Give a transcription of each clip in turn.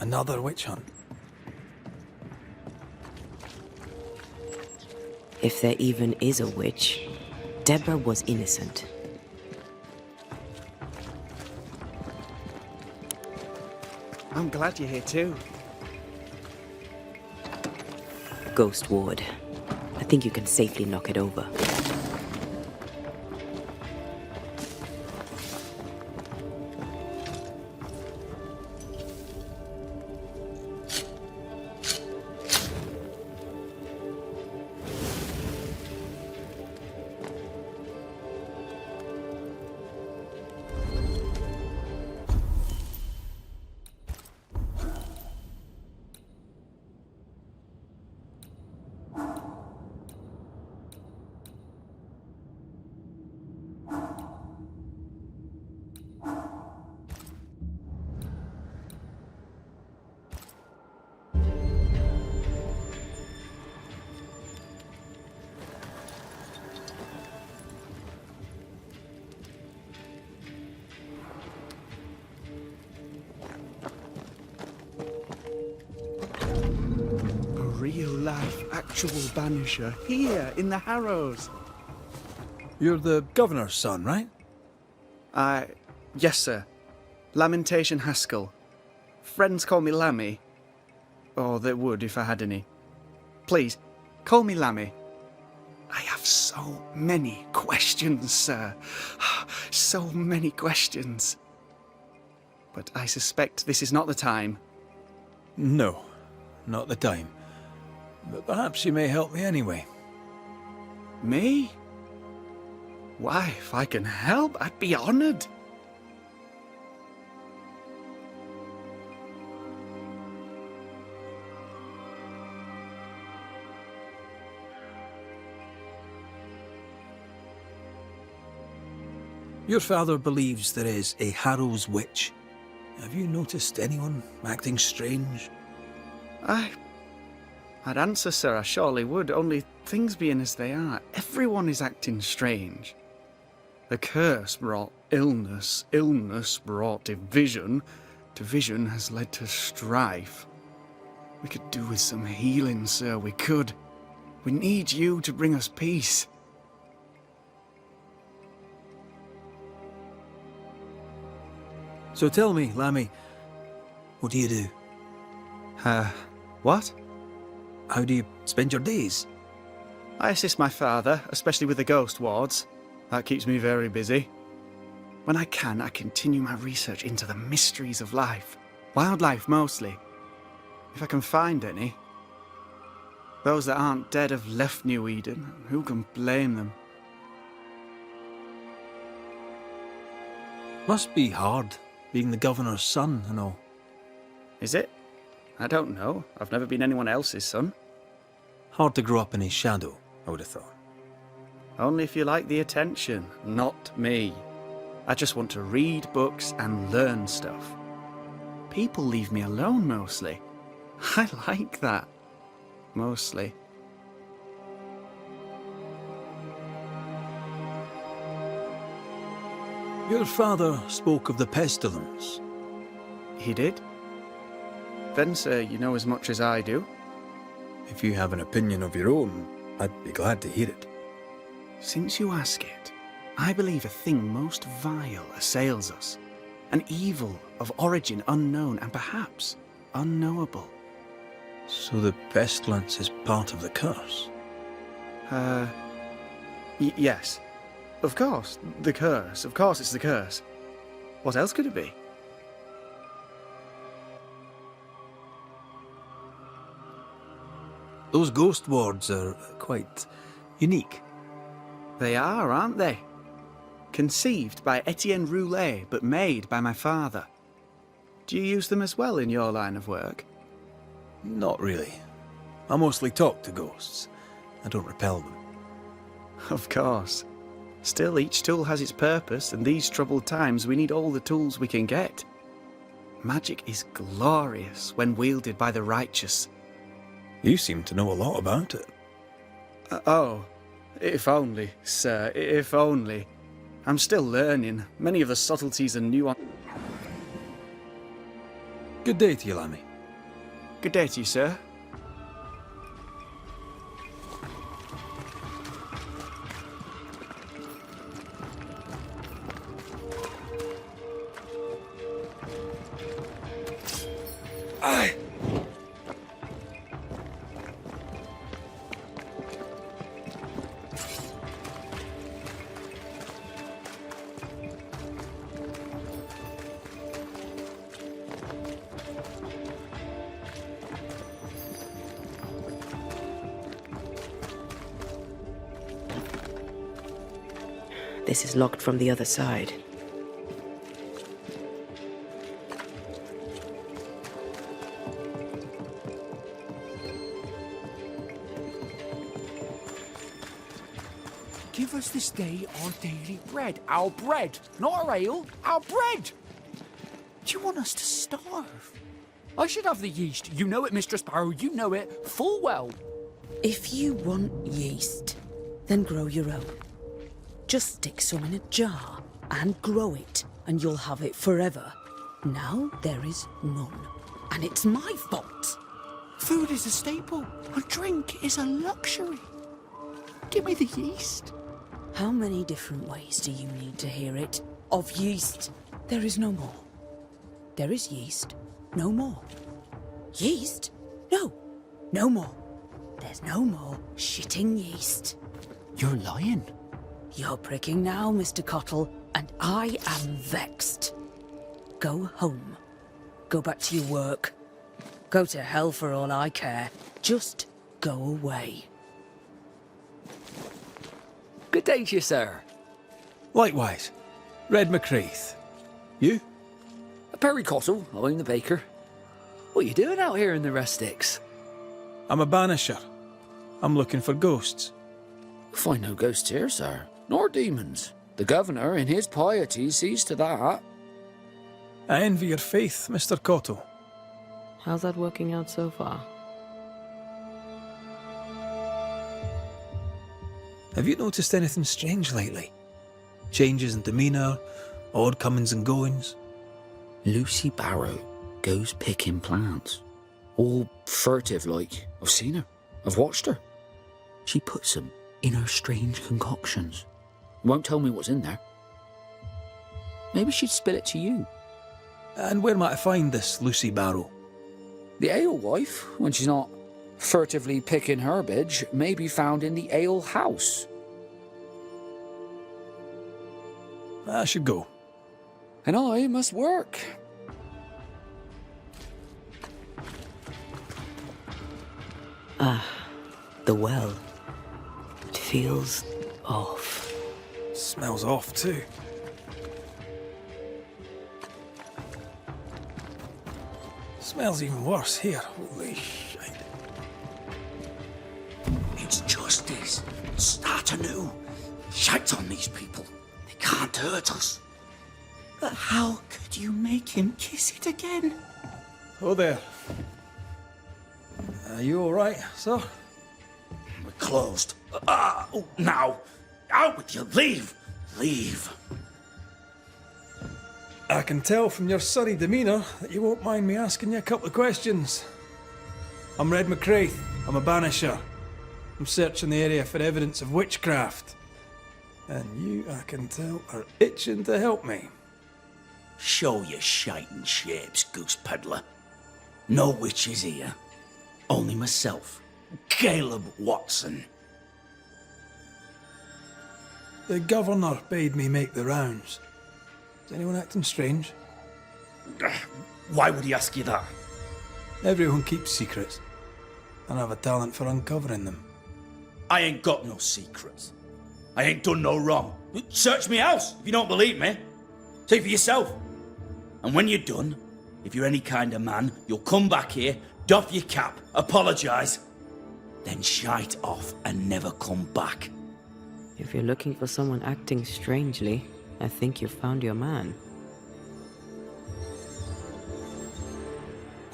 Another witch hunt. If there even is a witch, Deborah was innocent. I'm glad you're here too. Ghost Ward. I think you can safely knock it over. Real-life, actual Banisher, here in the Harrows. You're the governor's son, right? Yes, sir. Lamentation Haskell. Friends call me Lammy. Or they would if I had any. Please, call me Lammy. I have so many questions, sir. So many questions. But I suspect this is not the time. No, not the time. But perhaps you may help me anyway. Me? Why, if I can help, I'd be honoured. Your father believes there is a Harrow's witch. Have you noticed anyone acting strange? I'd answer, sir, I surely would, only things being as they are, everyone is acting strange. The curse brought illness, illness brought division, division has led to strife. We could do with some healing, sir, we could. We need you to bring us peace. So tell me, Lammy, what do you do? What? How do you spend your days? I assist my father, especially with the ghost wards. That keeps me very busy. When I can, I continue my research into the mysteries of life. Wildlife, mostly. If I can find any. Those that aren't dead have left New Eden. Who can blame them? Must be hard, being the governor's son and all. Is it? I don't know. I've never been anyone else's son. Hard to grow up in his shadow, I would have thought. Only if you like the attention, not me. I just want to read books and learn stuff. People leave me alone mostly. I like that. Mostly. Your father spoke of the pestilence. He did? Then, sir, you know as much as I do. If you have an opinion of your own, I'd be glad to hear it. Since you ask it, I believe a thing most vile assails us. An evil of origin unknown and perhaps unknowable. So the pestilence is part of the curse? Yes. Of course, the curse. Of course it's the curse. What else could it be? Those ghost wards are quite unique. They are, aren't they? Conceived by Etienne Roulet, but made by my father. Do you use them as well in your line of work? Not really. I mostly talk to ghosts. I don't repel them. Of course. Still, each tool has its purpose, and these troubled times we need all the tools we can get. Magic is glorious when wielded by the righteous. You seem to know a lot about it. Oh, if only, sir, if only. I'm still learning. Many of the subtleties and nuances. Good day to you, Lammy. Good day to you, sir. Aye! This is locked from the other side. Give us this day our daily bread. Our bread, not our ale, our bread. Do you want us to starve? I should have the yeast. You know it, Mr. Sparrow. You know it full well. If you want yeast, then grow your own. Just stick some in a jar and grow it, and you'll have it forever. Now there is none, and it's my fault. Food is a staple, and drink is a luxury. Give me the yeast. How many different ways do you need to hear it? Of yeast, there is no more. There is yeast, no more. Yeast? No, no more. There's no more shitting yeast. You're lying. You're pricking now, Mr. Cottle, and I am vexed. Go home. Go back to your work. Go to hell for all I care. Just go away. Good day to you, sir. Likewise. Red McCraith. You? Perry Cottle, I'm the baker. What are you doing out here in the rustics? I'm a banisher. I'm looking for ghosts. Find no ghosts here, sir, nor demons. The governor, in his piety, sees to that. I envy your faith, Mr. Cottle. How's that working out so far? Have you noticed anything strange lately? Changes in demeanour, odd comings and goings? Lucy Barrow goes picking plants. All furtive like. I've seen her. I've watched her. She puts them in her strange concoctions. Won't tell me what's in there. Maybe she'd spill it to you. And where might I find this Lucy Barrow? The alewife, when she's not furtively picking herbage, may be found in the ale house. I should go. And I must work. The well. It feels off. Smells off too. Smells even worse here. Holy shit. It's justice. Start anew. Shite on these people. They can't hurt us. But how could you make him kiss it again? Oh there. Are you alright, sir? We're closed. Oh, now. Out with you. Leave. Leave. I can tell from your surly demeanour that you won't mind me asking you a couple of questions. I'm Red McCraith. I'm a banisher. I'm searching the area for evidence of witchcraft. And you, I can tell, are itching to help me. Show your shiting shapes, goose peddler. No witches here. Only myself, Caleb Watson. The governor bade me make the rounds. Is anyone acting strange? Why would he ask you that? Everyone keeps secrets, and I have a talent for uncovering them. I ain't got no secrets. I ain't done no wrong. Search me house if you don't believe me. See for yourself. And when you're done, if you're any kind of man, you'll come back here, doff your cap, apologise, then shite off and never come back. If you're looking for someone acting strangely, I think you've found your man.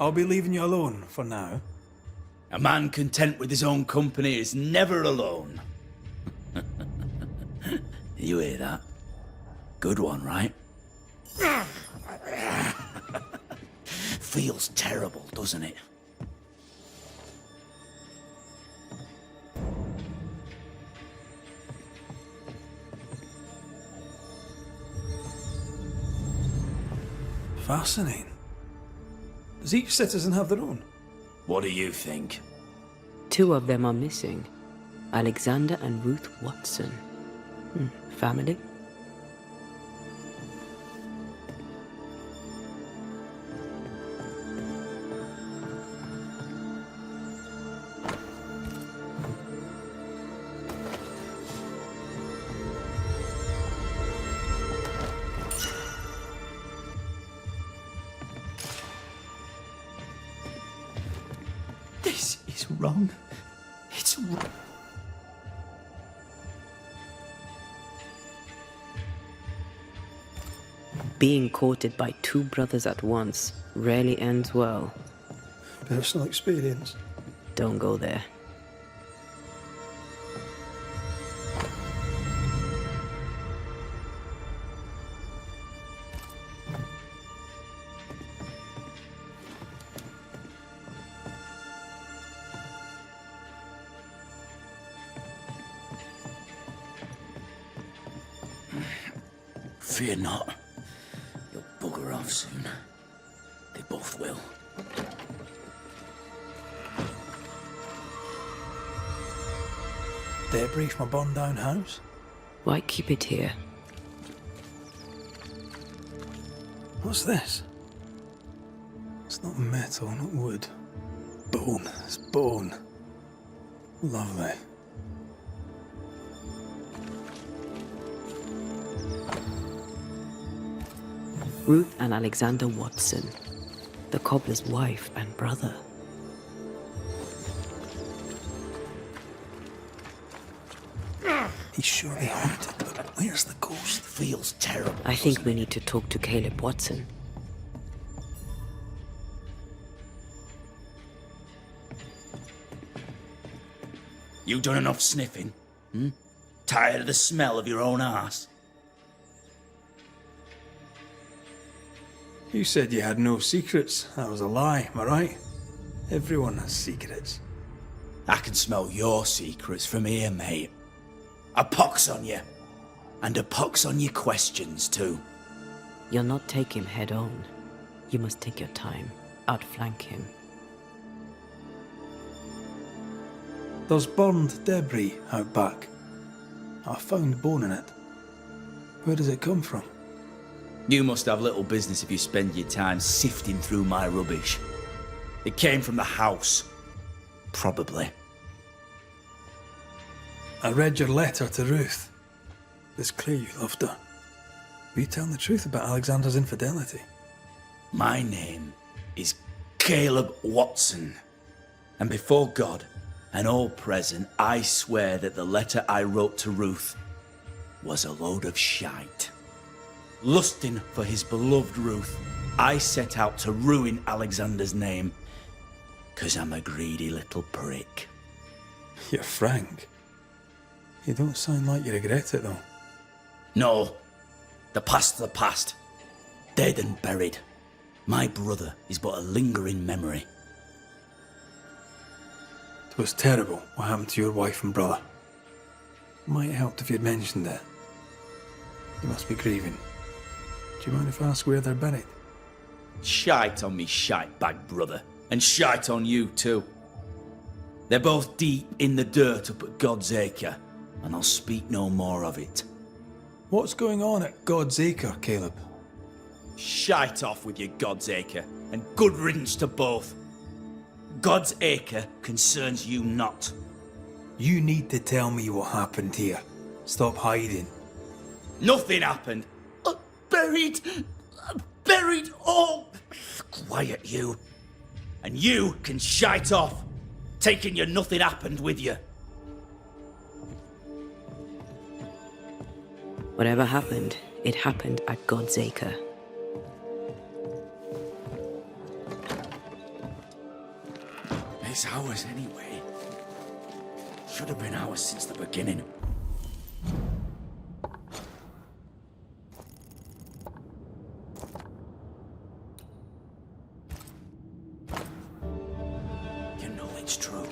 I'll be leaving you alone for now. A man content with his own company is never alone. You hear that? Good one, right? Feels terrible, doesn't it? Fascinating. Does each citizen have their own? What do you think? 2 of them are missing. Alexander and Ruth Watson. Family? This is wrong. It's wrong. Being courted by 2 brothers at once rarely ends well. Personal experience. Don't go there. Fear not. You'll bugger off soon. They both will. Debris from a burned down house? Why keep it here? What's this? It's not metal, not wood. Bone. It's bone. Lovely. Ruth and Alexander Watson, the cobbler's wife and brother. He's surely haunted, but where's the ghost? Feels terrible. I think we need to talk to Caleb Watson. You done enough sniffing? Tired of the smell of your own arse? You said you had no secrets. That was a lie, am I right? Everyone has secrets. I can smell your secrets from here, mate. A pox on you. And a pox on your questions, too. You'll not take him head on. You must take your time. Outflank him. There's burned debris out back. I found bone in it. Where does it come from? You must have little business if you spend your time sifting through my rubbish. It came from the house. Probably. I read your letter to Ruth. It's clear you loved her. Were you telling the truth about Alexander's infidelity? My name is Caleb Watson. And before God and all present, I swear that the letter I wrote to Ruth was a load of shite. Lusting for his beloved Ruth, I set out to ruin Alexander's name, 'cause I'm a greedy little prick. You're frank. You don't sound like you regret it, though. No, the past's the past. Dead and buried. My brother is but a lingering memory. It was terrible what happened to your wife and brother. Might have helped if you'd mentioned it. You must be grieving. Do you mind if I ask where they're buried? Shite on me shite bag brother, and shite on you too. They're both deep in the dirt up at God's Acre, and I'll speak no more of it. What's going on at God's Acre, Caleb? Shite off with your God's Acre, and good riddance to both. God's Acre concerns you not. You need to tell me what happened here. Stop hiding. Nothing happened. Buried all. Quiet, you. And you can shite off, taking your nothing happened with you. Whatever happened, it happened at God's Acre. It's ours anyway. Should have been ours since the beginning. You know it's true.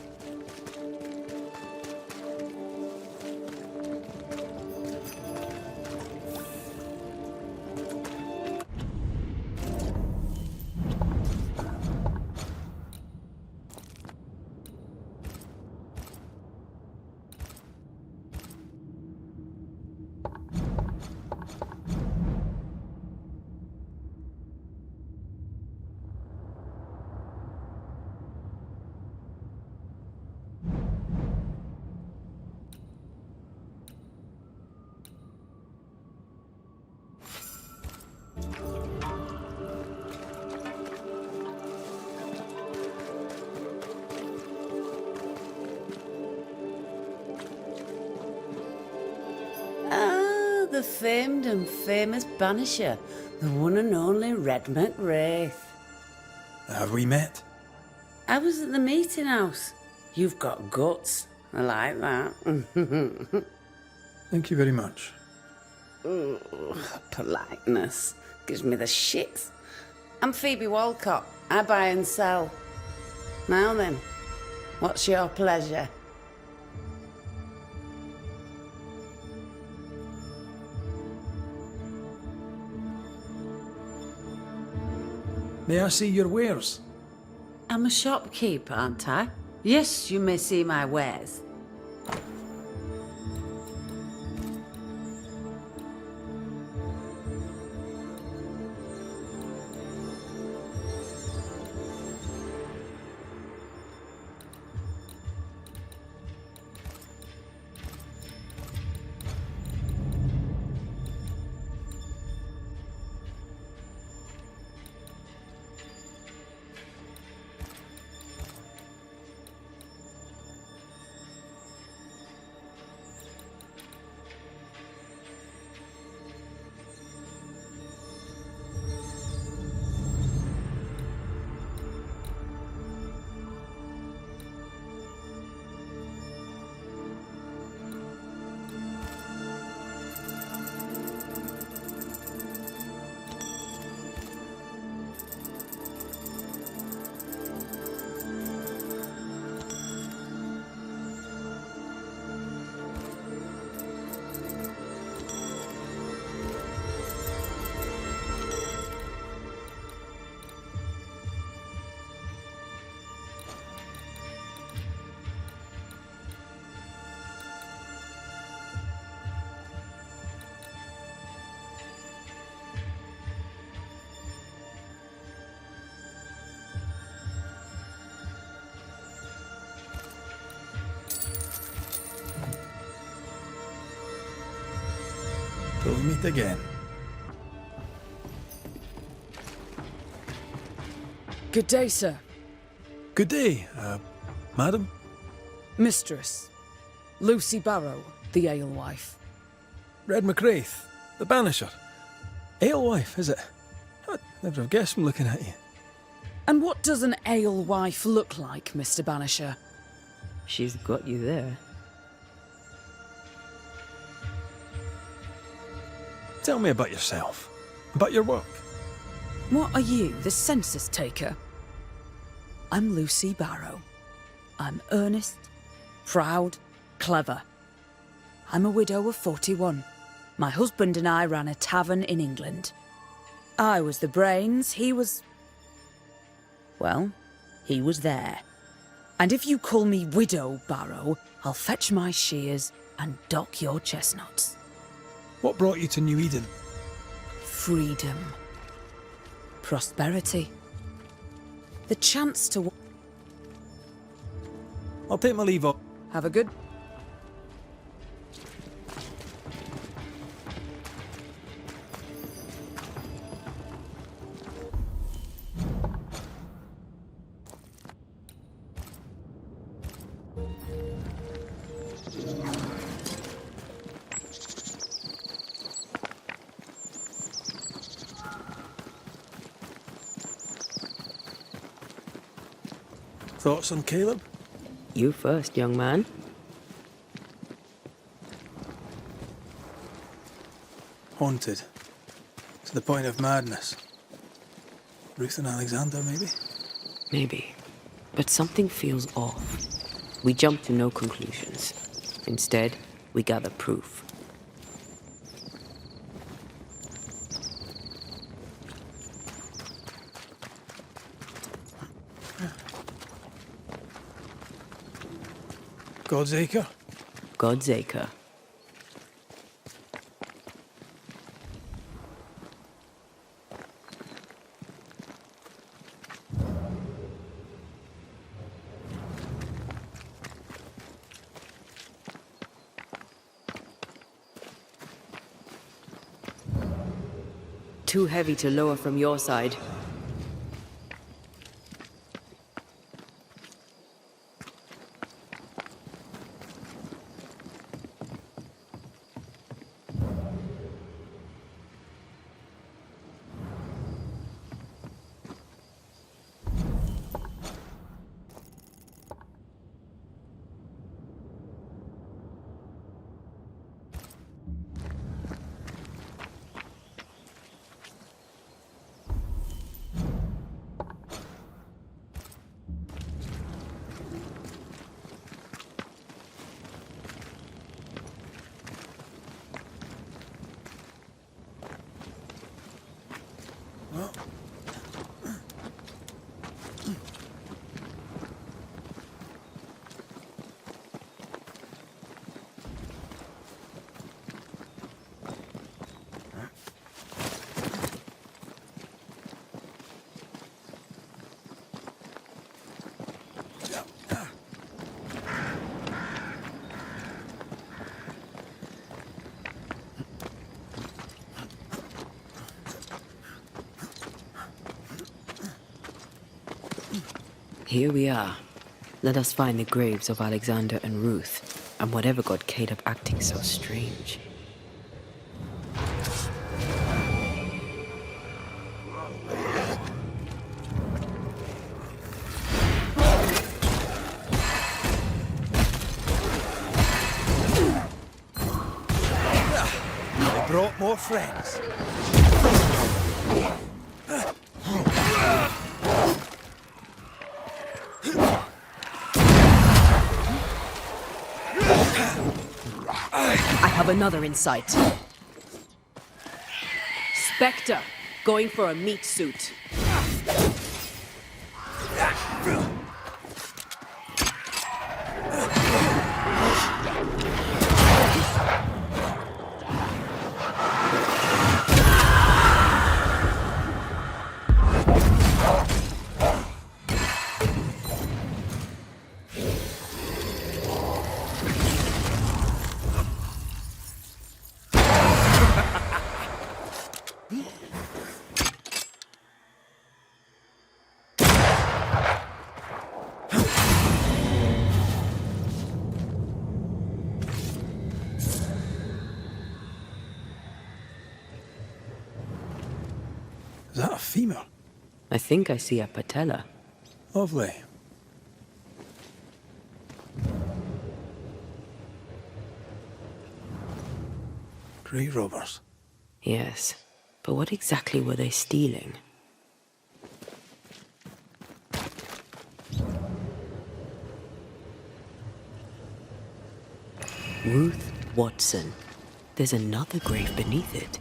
famed and famous Banisher, the one and only Red McWraith. Have we met? I was at the meeting house. You've got guts. I like that. Thank you very much. Politeness gives me the shits. I'm Phoebe Walcott. I buy and sell. Now then, what's your pleasure? May I see your wares? I'm a shopkeeper, aren't I? Yes, you may see my wares. Till we meet again. Good day, sir. Good day, madam. Mistress. Lucy Barrow, the alewife. Red McWraith, the Banisher. Alewife, is it? I'd never have guessed from looking at you. And what does an alewife look like, Mr. Banisher? She's got you there. Tell me about yourself, about your work. What are you, the census taker? I'm Lucy Barrow. I'm earnest, proud, clever. I'm a widow of 41. My husband and I ran a tavern in England. I was the brains, he was... well, he was there. And if you call me Widow Barrow, I'll fetch my shears and dock your chestnuts. What brought you to New Eden? Freedom. Prosperity. The chance to... I'll take my leave up. have a good... Thoughts on Caleb? You first, young man. Haunted. To the point of madness. Ruth and Alexander, maybe? Maybe. But something feels off. We jump to no conclusions. Instead, we gather proof. God's Acre? God's Acre. Too heavy to lower from your side. Here we are. Let us find the graves of Alexander and Ruth, and whatever got Caleb acting so strange. They brought more friends. I have another in sight. Spectre, going for a meat suit. Is that a femur? I think I see a patella. Lovely. Grave robbers. Yes, but what exactly were they stealing? Ruth Watson. There's another grave beneath it.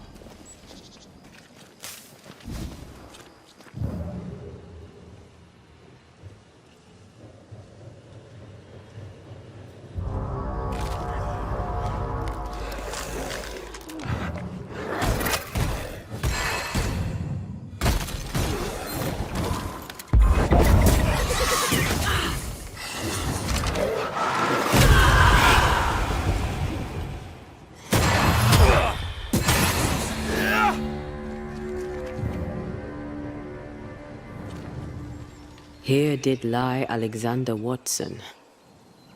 Here did lie Alexander Watson,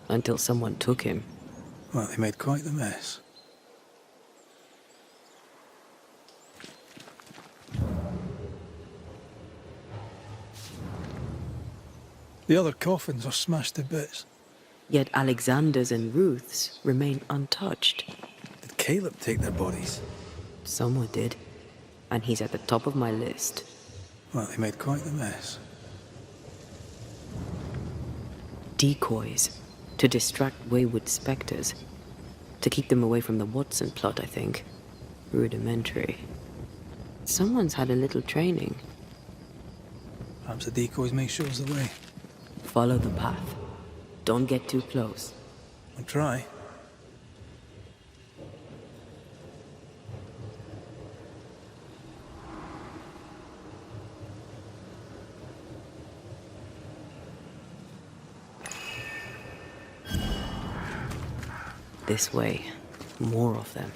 until someone took him. Well, they made quite the mess. The other coffins are smashed to bits. Yet Alexander's and Ruth's remain untouched. Did Caleb take their bodies? Someone did, and he's at the top of my list. Well, they made quite the mess. Decoys, to distract wayward specters. To keep them away from the Watson plot, I think. Rudimentary. Someone's had a little training. Perhaps the decoys may show us the way. Follow the path. Don't get too close. I'll try. This way. More of them.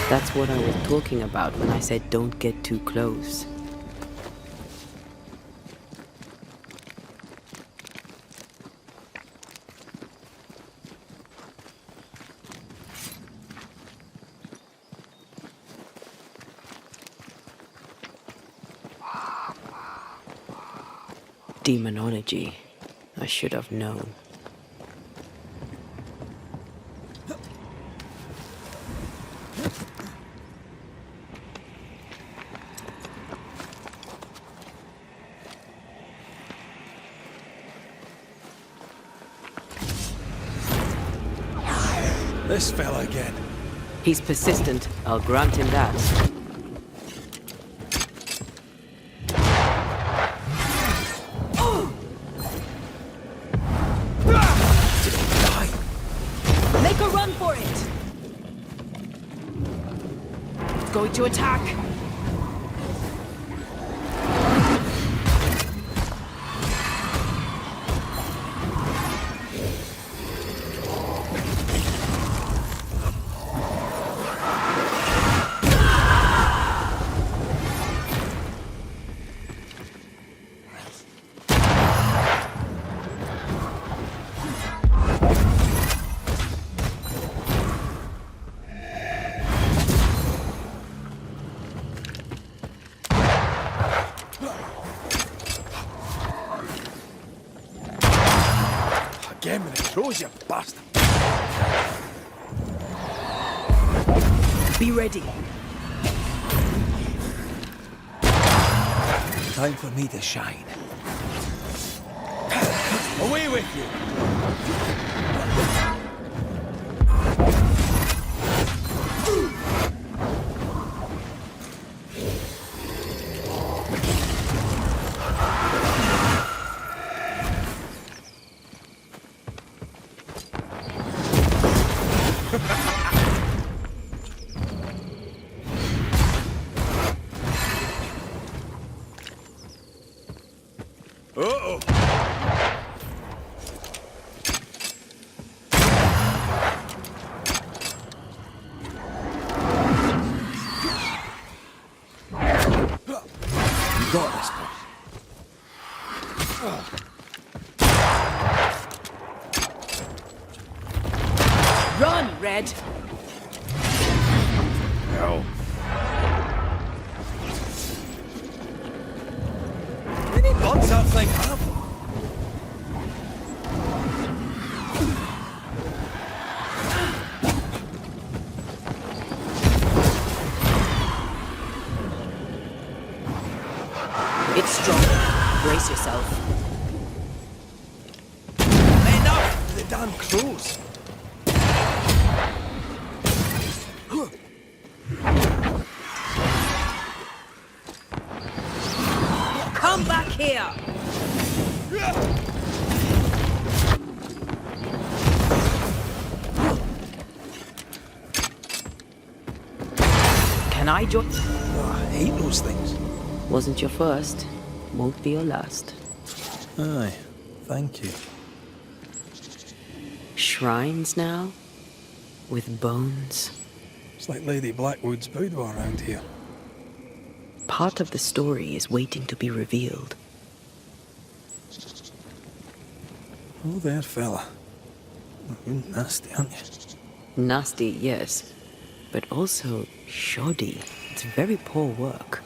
That's what I was talking about when I said don't get too close. Demonology. I should have known. This fella again. He's persistent, I'll grant him that. going to attack. Again with the crows, you bastard. Be ready. Time for me to shine. Away with you! Uh-oh! You got this, boy. Run, Red. No. Any guns that thing have? It's strong. Brace yourself. Enough! The damn crows. Come back here. Can I join? Oh, I hate those things. Wasn't your first, won't be your last. Aye, thank you. Shrines now? With bones? It's like Lady Blackwood's boudoir around here. Part of the story is waiting to be revealed. Oh, there, fella. You're nasty, aren't you? Nasty, yes, but also shoddy. It's very poor work.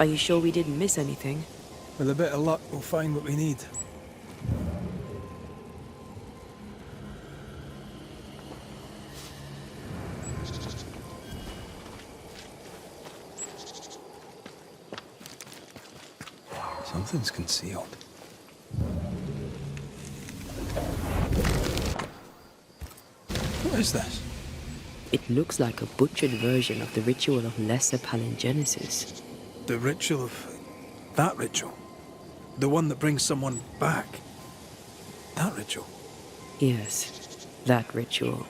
Are you sure we didn't miss anything? With a bit of luck, we'll find what we need. Something's concealed. What is this? It looks like a butchered version of the ritual of Lesser Palingenesis. The ritual of... that ritual? The one that brings someone back? That ritual? Yes, that ritual.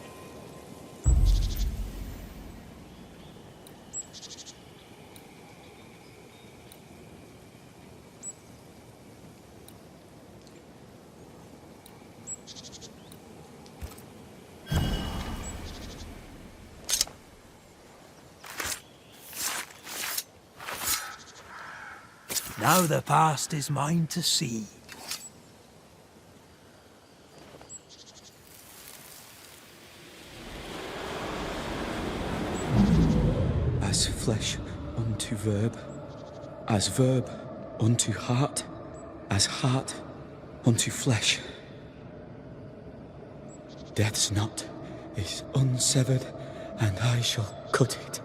Now the past is mine to see. As flesh unto verb, as verb unto heart, as heart unto flesh. Death's knot is unsevered, and I shall cut it.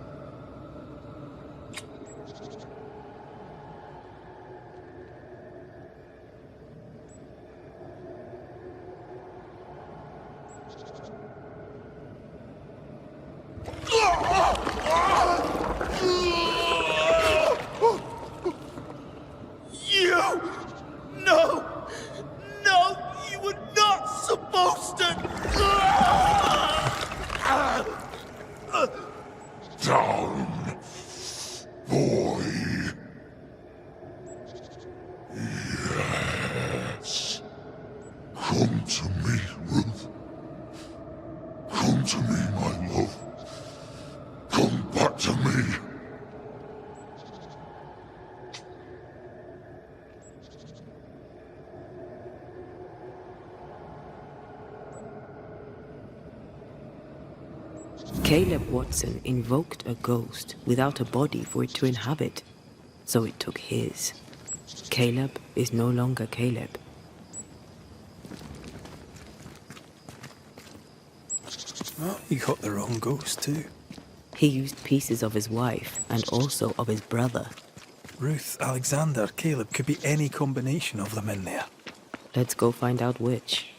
Caleb Watson invoked a ghost without a body for it to inhabit, so it took his. Caleb is no longer Caleb. Well, he got the wrong ghost too. He used pieces of his wife and also of his brother. Ruth, Alexander, Caleb, could be any combination of them in there. Let's go find out which.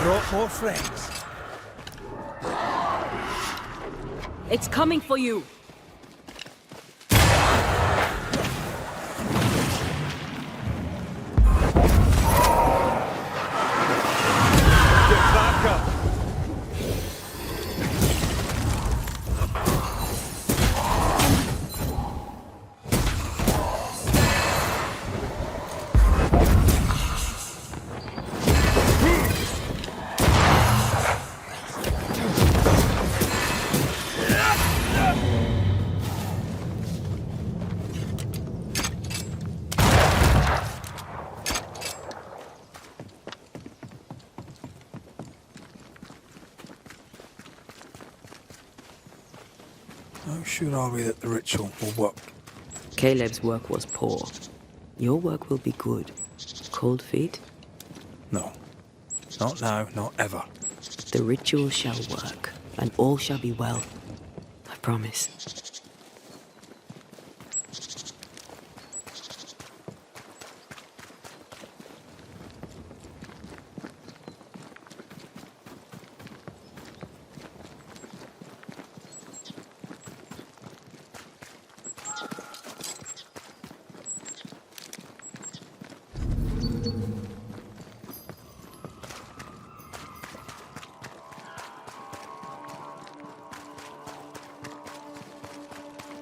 Brought more friends. It's coming for you! Get back up! How sure are we that the ritual will work? Caleb's work was poor. Your work will be good. Cold feet? No. Not now, not ever. The ritual shall work, and all shall be well. I promise.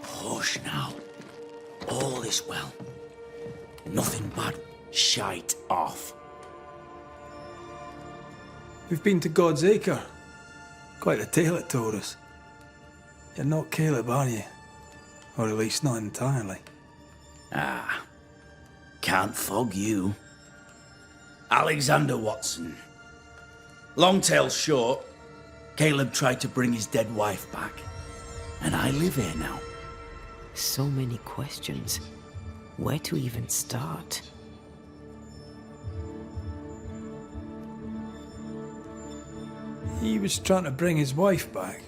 Hush now. All is well. Nothing bad. Shite off. We've been to God's Acre. Quite a tale it told us. You're not Caleb, are you? Or at least not entirely. Ah. Can't fog you. Alexander Watson. Long tale short, Caleb tried to bring his dead wife back. And I live here now. So many questions. Where to even start? He was trying to bring his wife back.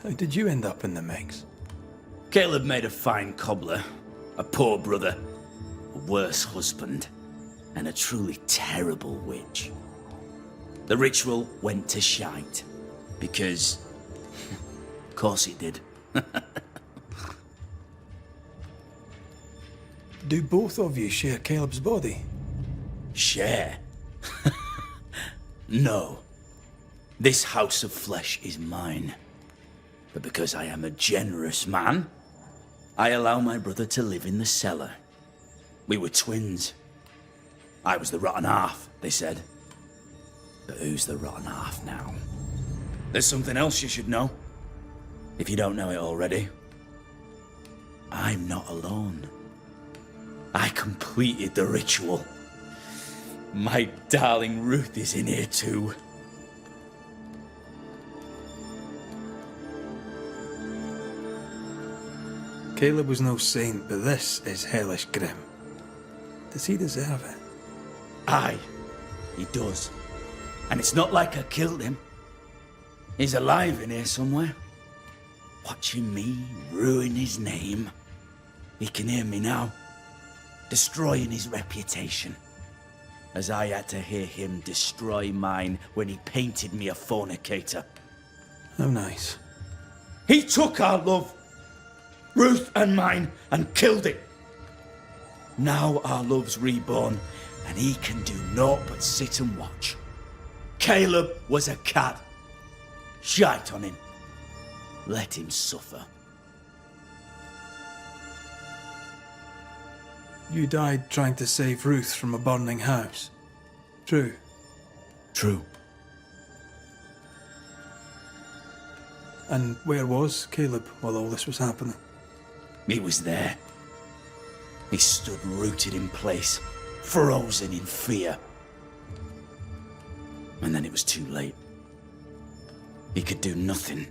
How did you end up in the mix? Caleb made a fine cobbler, a poor brother, a worse husband, and a truly terrible witch. The ritual went to shite, because... of course it did. Do both of you share Caleb's body? Share? No. This house of flesh is mine. But because I am a generous man, I allow my brother to live in the cellar. We were twins. I was the rotten half, they said. But who's the rotten half now? There's something else you should know. If you don't know it already. I'm not alone. I completed the ritual. My darling Ruth is in here too. Caleb was no saint, but this is hellish grim. Does he deserve it? Aye, he does. And it's not like I killed him. He's alive in here somewhere. Watching me ruin his name. He can hear me now. Destroying his reputation. As I had to hear him destroy mine when he painted me a fornicator. How nice. He took our love, Ruth and mine, and killed it. Now our love's reborn, and he can do naught but sit and watch. Caleb was a cat, Shite on him. Let him suffer. You died trying to save Ruth from a burning house. True. True. And where was Caleb while all this was happening? He was there. He stood rooted in place, frozen in fear. And then it was too late. He could do nothing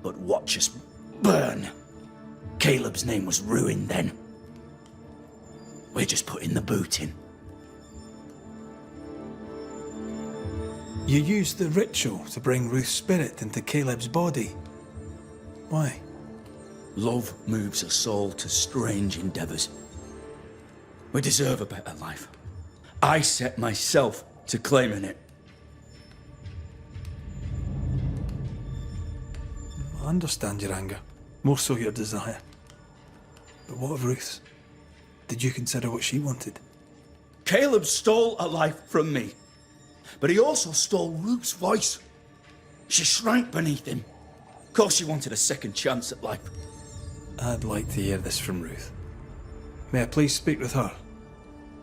but watch us burn. Caleb's name was ruined then. We're just putting the boot in. You used the ritual to bring Ruth's spirit into Caleb's body. Why? Love moves us all to strange endeavours. We deserve a better life. I set myself to claiming it. I understand your anger, more so your desire. But what of Ruth's? Did you consider what she wanted? Caleb stole a life from me, but he also stole Ruth's voice. She shrank beneath him. Of course she wanted a second chance at life. I'd like to hear this from Ruth. May I please speak with her?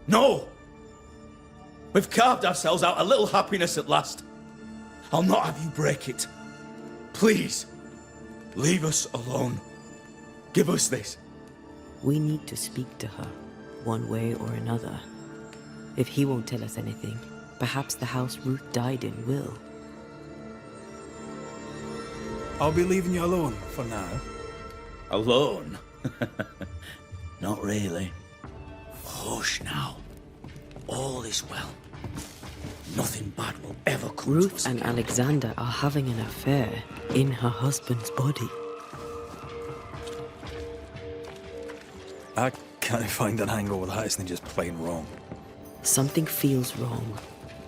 No! We've carved ourselves out a little happiness at last. I'll not have you break it. Please, leave us alone. Give us this. We need to speak to her, one way or another. If he won't tell us anything, perhaps the house Ruth died in will. I'll be leaving you alone for now. Alone? Not really. Hush now. All is well. Nothing bad will ever come to Ruth us and again. Alexander are having an affair in her husband's body. I can't find an angle with that, isn't it just plain wrong? Something feels wrong.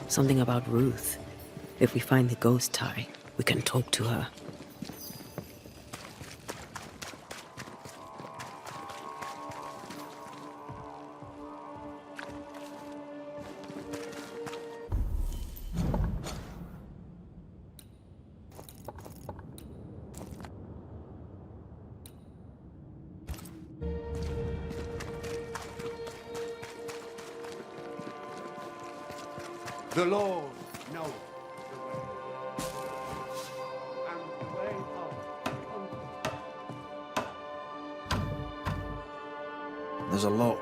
Something about Ruth. If we find the ghost tie, we can talk to her. The Lord knows the way. And the way of There's a lock.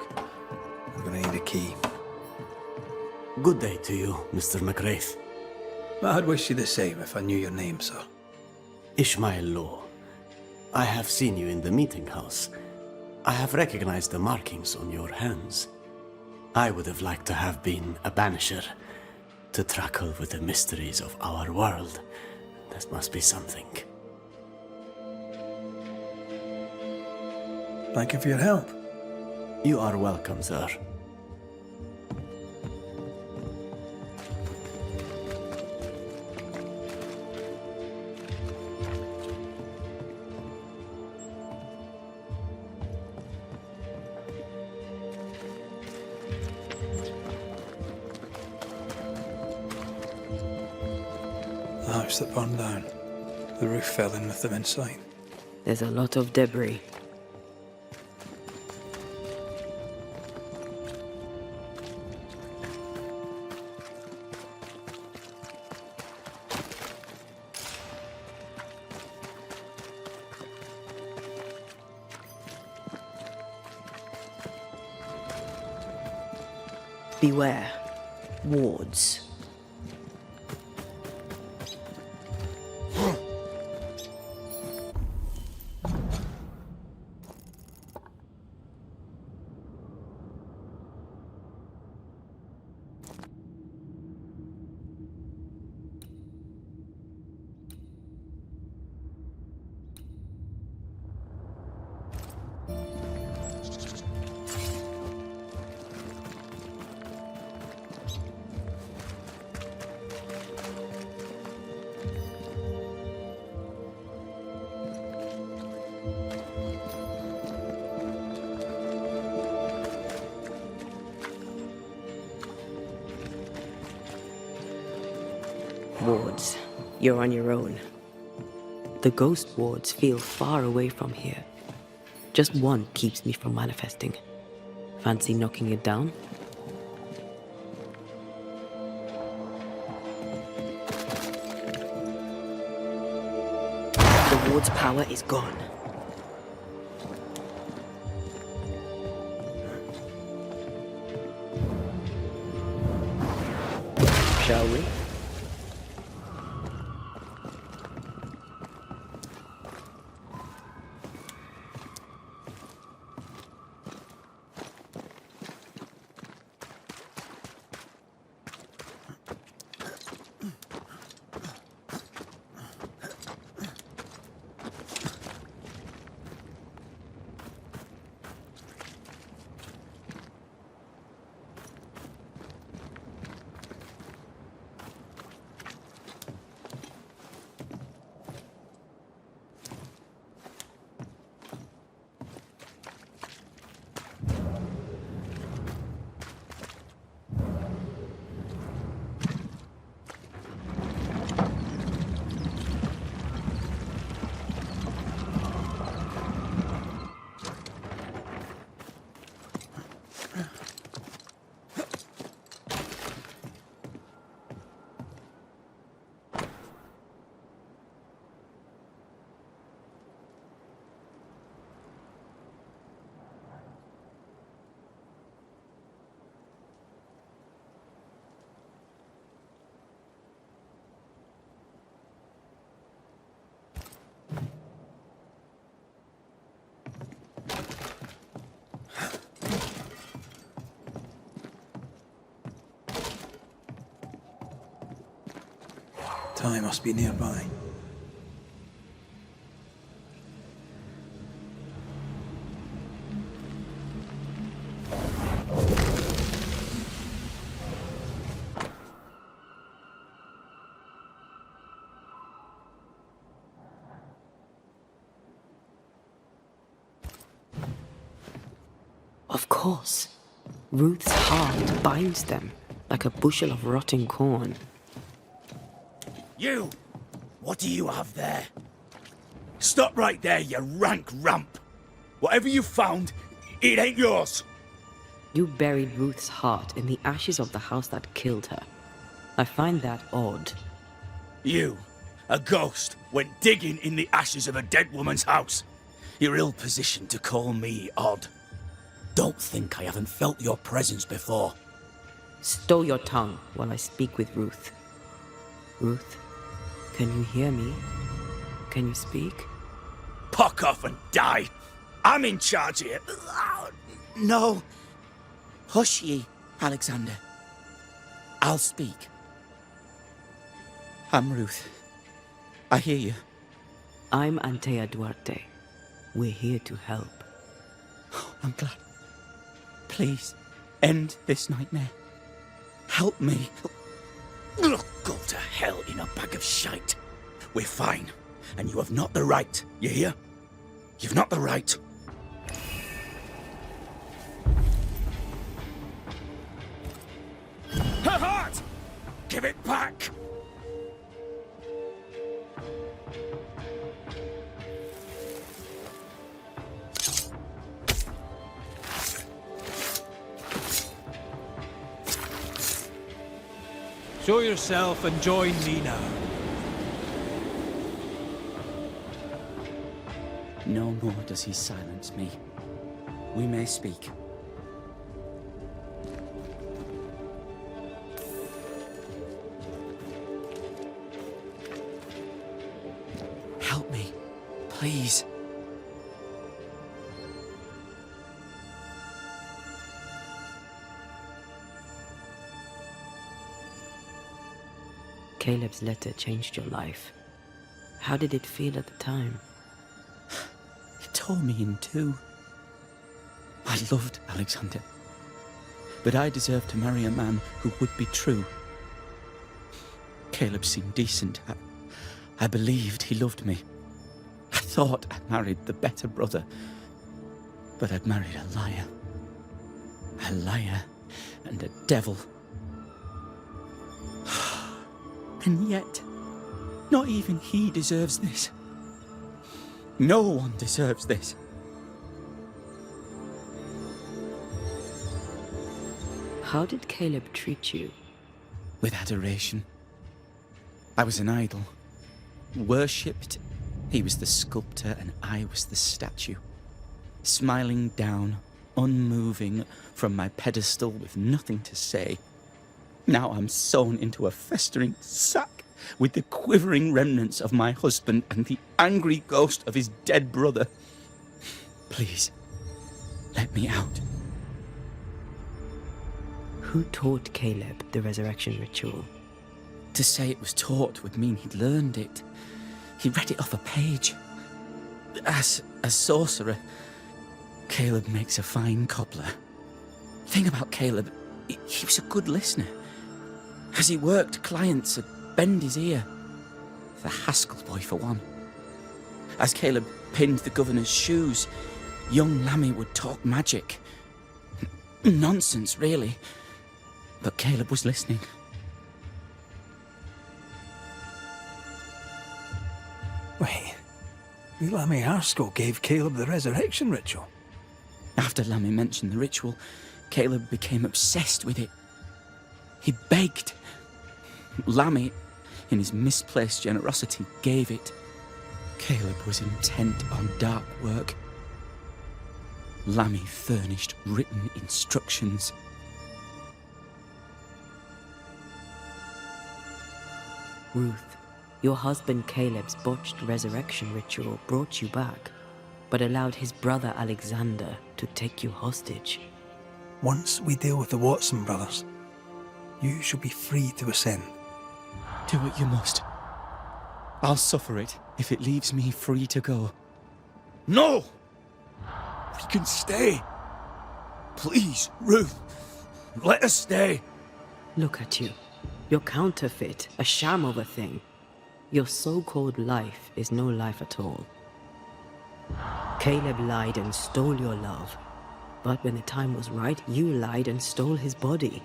I'm gonna need a key. Good day to you, Mr. McGrath. I'd wish you the same if I knew your name, sir. Ishmael Law. I have seen you in the meeting house. I have recognized the markings on your hands. I would have liked to have been a banisher, to tackle with the mysteries of our world. That must be something. Thank you for your help. You are welcome, sir. The house that burned down. The roof fell in with them inside. There's a lot of debris. Beware. Wards. Wards, you're on your own. The ghost wards feel far away from here. Just one keeps me from manifesting. Fancy knocking it down? The ward's power is gone. Shall we? Ty must be nearby. Of course. Ruth's heart binds them like a bushel of rotting corn. You! What do you have there? Stop right there, you rank rump! Whatever you found, it ain't yours! You buried Ruth's heart in the ashes of the house that killed her. I find that odd. You, a ghost, went digging in the ashes of a dead woman's house. You're ill-positioned to call me odd. Don't think I haven't felt your presence before. Stow your tongue while I speak with Ruth. Ruth, can you hear me? Can you speak? Puck off and die! I'm in charge here. No. Hush ye, Alexander. I'll speak. I'm Ruth. I hear you. I'm Antea Duarte. We're here to help. I'm glad. Please, end this nightmare. Help me. Go to hell in a bag of shite. We're fine, and you have not the right, you hear? You've not the right. Her heart! Give it back! Show yourself and join me now. No more does he silence me. We may speak. Help me, please. Caleb's letter changed your life. How did it feel at the time? It tore me in two. I loved Alexander, but I deserved to marry a man who would be true. Caleb seemed decent. I believed he loved me. I thought I'd married the better brother, but I'd married a liar. A liar and a devil. And yet, not even he deserves this. No one deserves this. How did Caleb treat you? With adoration. I was an idol. Worshipped. He was the sculptor and I was the statue. Smiling down, unmoving from my pedestal with nothing to say. Now I'm sewn into a festering sack with the quivering remnants of my husband and the angry ghost of his dead brother. Please, let me out. Who taught Caleb the resurrection ritual? To say it was taught would mean he'd learned it. He read it off a page. As a sorcerer, Caleb makes a fine cobbler. Thing about Caleb, he was a good listener. As he worked, clients would bend his ear. The Haskell boy, for one. As Caleb pinned the governor's shoes, young Lammy would talk magic. Nonsense, really. But Caleb was listening. Wait, Lammy Haskell gave Caleb the resurrection ritual? After Lammy mentioned the ritual, Caleb became obsessed with it. He begged. Lammy, in his misplaced generosity, gave it. Caleb was intent on dark work. Lammy furnished written instructions. Ruth, your husband Caleb's botched resurrection ritual brought you back, but allowed his brother Alexander to take you hostage. Once we deal with the Watson brothers, you shall be free to ascend. Do what you must. I'll suffer it if it leaves me free to go. No! We can stay. Please, Ruth, let us stay. Look at you. You're counterfeit, a sham of a thing. Your so-called life is no life at all. Caleb lied and stole your love. But when the time was right, you lied and stole his body.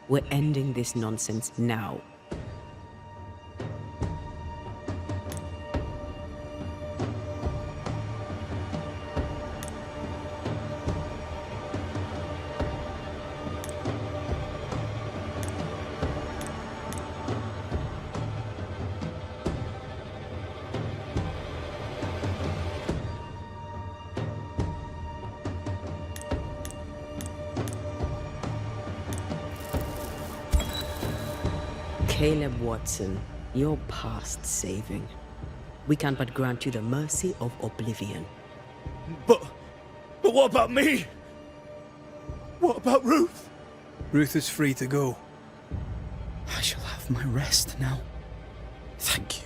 We're ending this nonsense now. Caleb Watson, you're past saving. We can but grant you the mercy of oblivion. But what about me? What about Ruth? Ruth is free to go. I shall have my rest now. Thank you.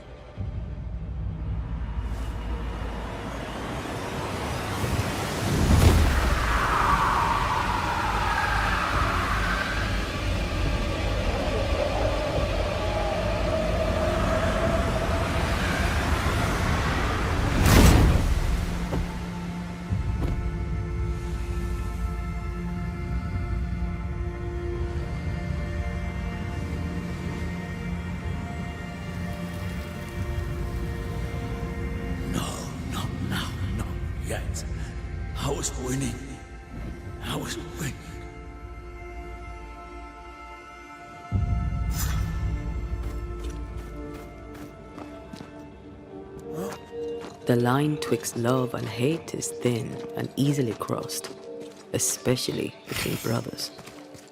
Yet. I was winning. I was winning. The line twixt love and hate is thin and easily crossed, especially between brothers.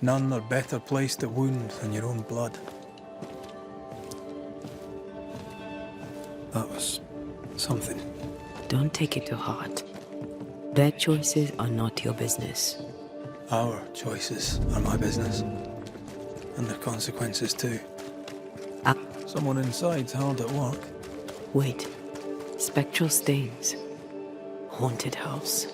None are better placed to wound than your own blood. That was something. Don't take it to heart. Their choices are not your business. Our choices are my business. And their consequences too. Ah. Someone inside's hard at work. Wait. Spectral stains. Haunted house.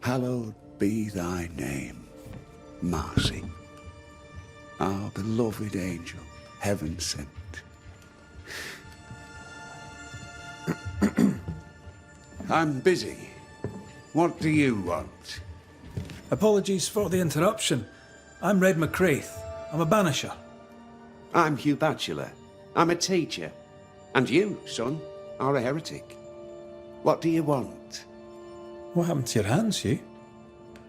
Hallowed be thy name, Marcy, our beloved angel, heaven sent. I'm busy. What do you want? Apologies for the interruption. I'm Red McCraith. I'm a banisher. I'm Hugh Batchelor. I'm a teacher. And you, son, are a heretic. What do you want? What happened to your hands, Hugh?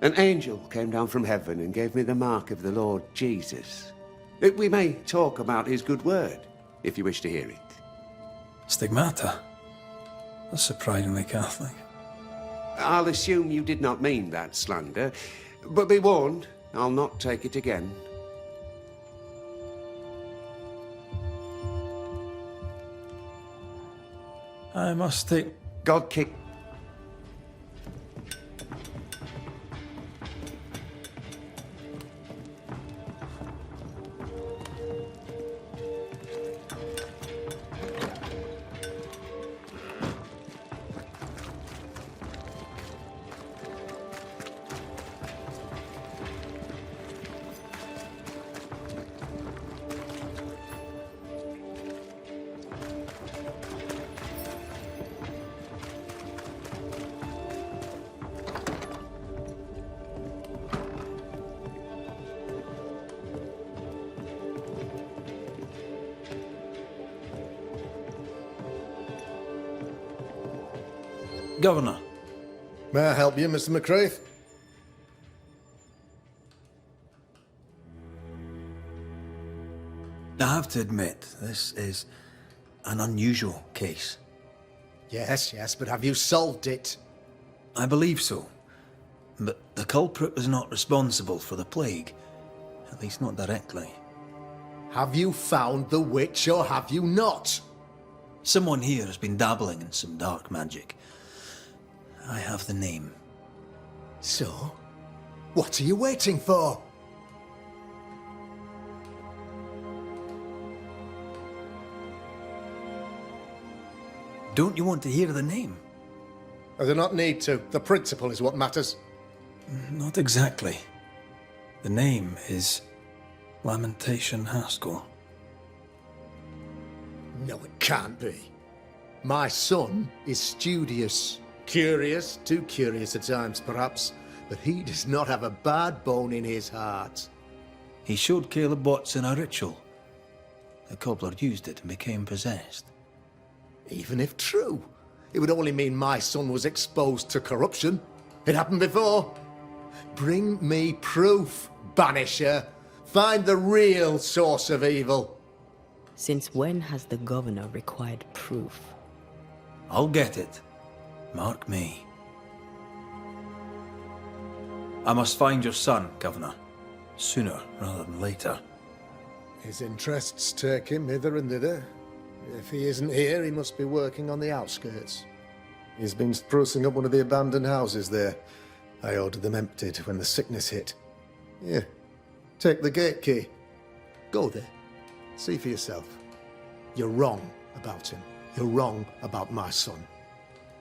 An angel came down from heaven and gave me the mark of the Lord Jesus. We may talk about his good word, if you wish to hear it. Stigmata? That's surprisingly Catholic. I'll assume you did not mean that slander, but be warned, I'll not take it again. I must take... God kick... Governor. May I help you, Mr. McCraith? I have to admit, this is an unusual case. Yes, but have you solved it? I believe so. But the culprit was not responsible for the plague. At least not directly. Have you found the witch or have you not? Someone here has been dabbling in some dark magic. I have the name. So? What are you waiting for? Don't you want to hear the name? I do not need to. The principle is what matters. Not exactly. The name is Lamentation Haskell. No, it can't be. My son is studious. Curious, too curious at times perhaps, but he does not have a bad bone in his heart. He showed Caleb Watson a ritual. The cobbler used it and became possessed. Even if true, it would only mean my son was exposed to corruption. It happened before. Bring me proof, Banisher. Find the real source of evil. Since when has the governor required proof? I'll get it. Mark me. I must find your son, Governor. Sooner rather than later. His interests take him hither and thither. If he isn't here, he must be working on the outskirts. He's been sprucing up one of the abandoned houses there. I ordered them emptied when the sickness hit. Here, take the gate key. Go there. See for yourself. You're wrong about him. You're wrong about my son.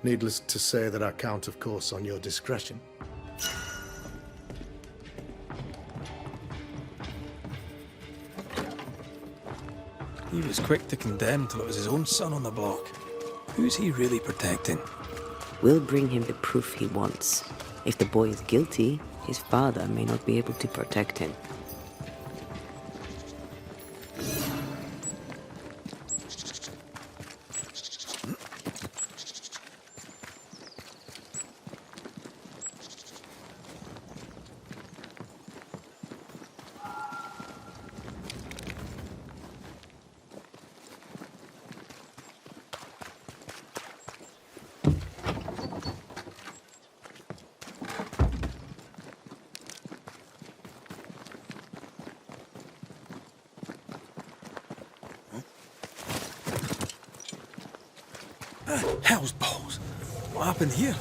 Needless to say that I count, of course, on your discretion. He was quick to condemn till it was his own son on the block. Who's he really protecting? We'll bring him the proof he wants. If the boy is guilty, his father may not be able to protect him. Hell's balls. What happened here?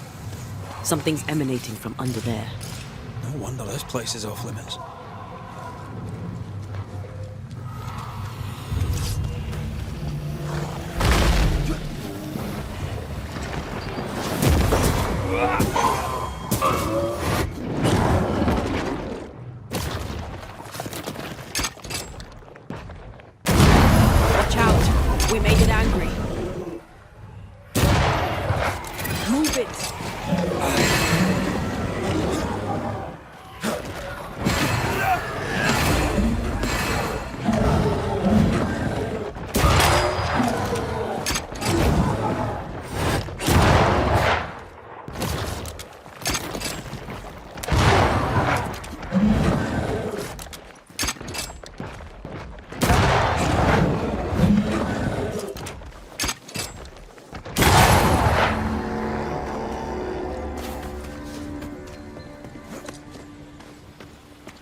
Something's emanating from under there. No wonder this place is off limits. We made it angry. Move it.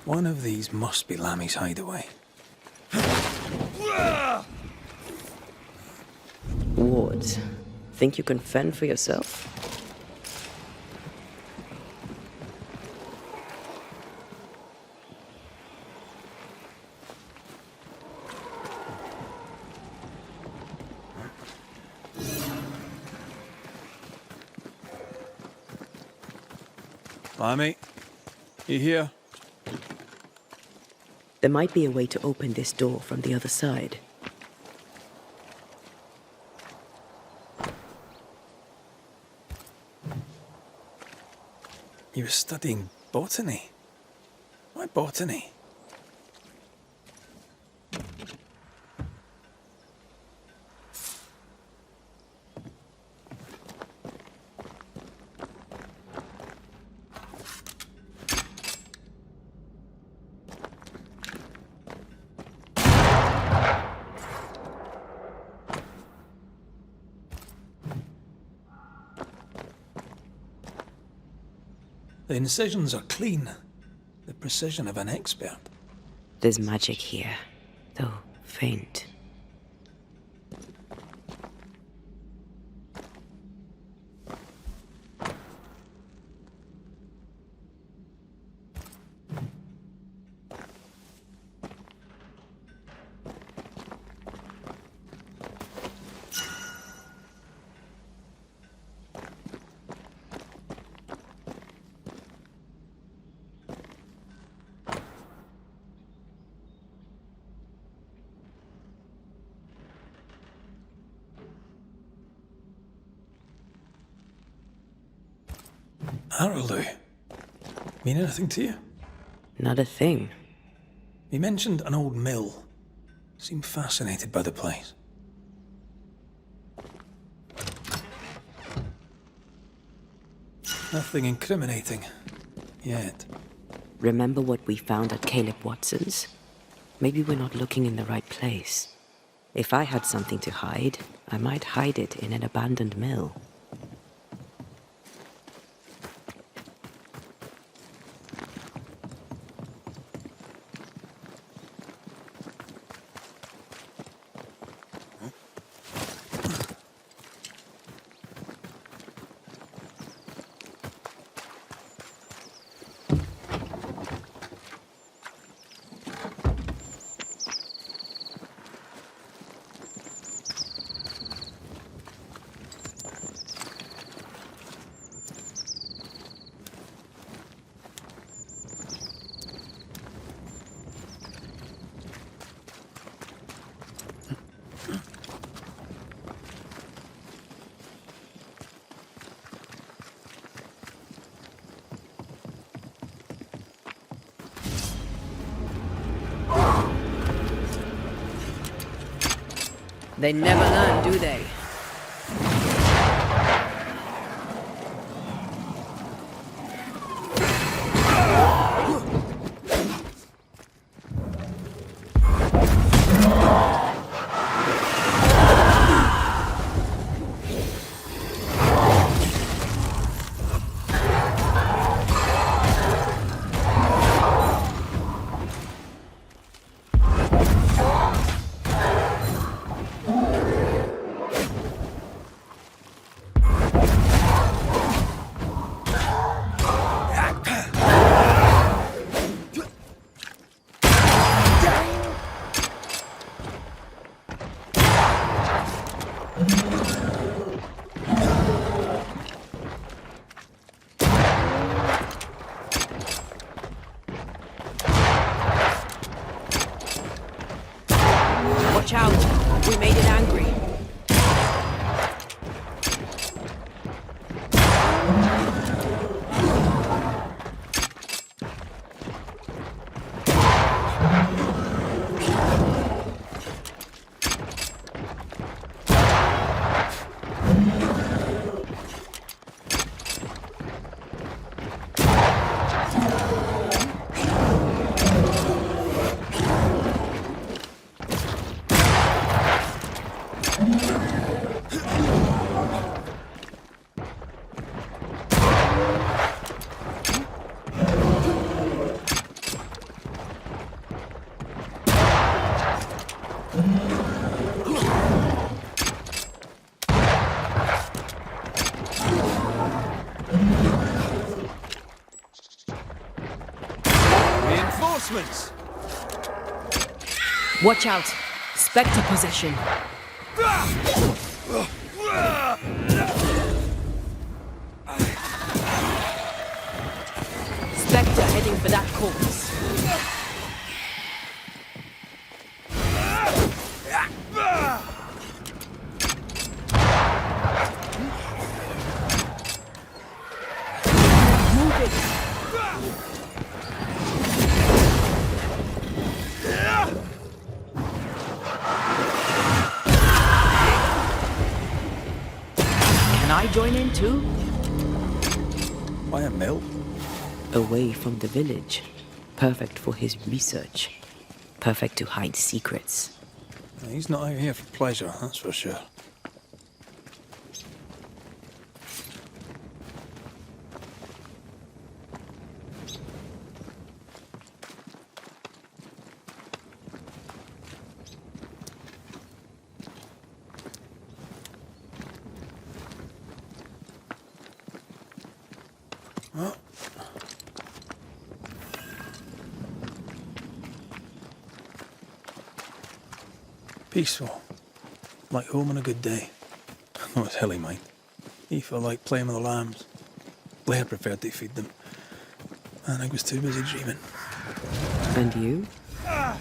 One of these must be Lammy's hideaway. Wards, think you can fend for yourself? Lammy, you here? There might be a way to open this door from the other side. You were studying botany? Why botany? The incisions are clean. The precision of an expert. There's magic here, though faint. Arrowloo. Mean anything to you? Not a thing. He mentioned an old mill. Seemed fascinated by the place. Nothing incriminating. Yet. Remember what we found at Caleb Watson's? Maybe we're not looking in the right place. If I had something to hide, I might hide it in an abandoned mill. They never learn, do they? reinforcements! Watch out! Spectre possession. Spectre heading for that corpse. Move it! Can I join in too? Why a mill? Away from the village. Perfect for his research. Perfect to hide secrets. He's not out here for pleasure, that's for sure. Well. Peaceful. Like home on a good day. No, it's hilly, mind. He felt like playing with the lambs. Blair preferred to feed them. And I was too busy dreaming. And you? A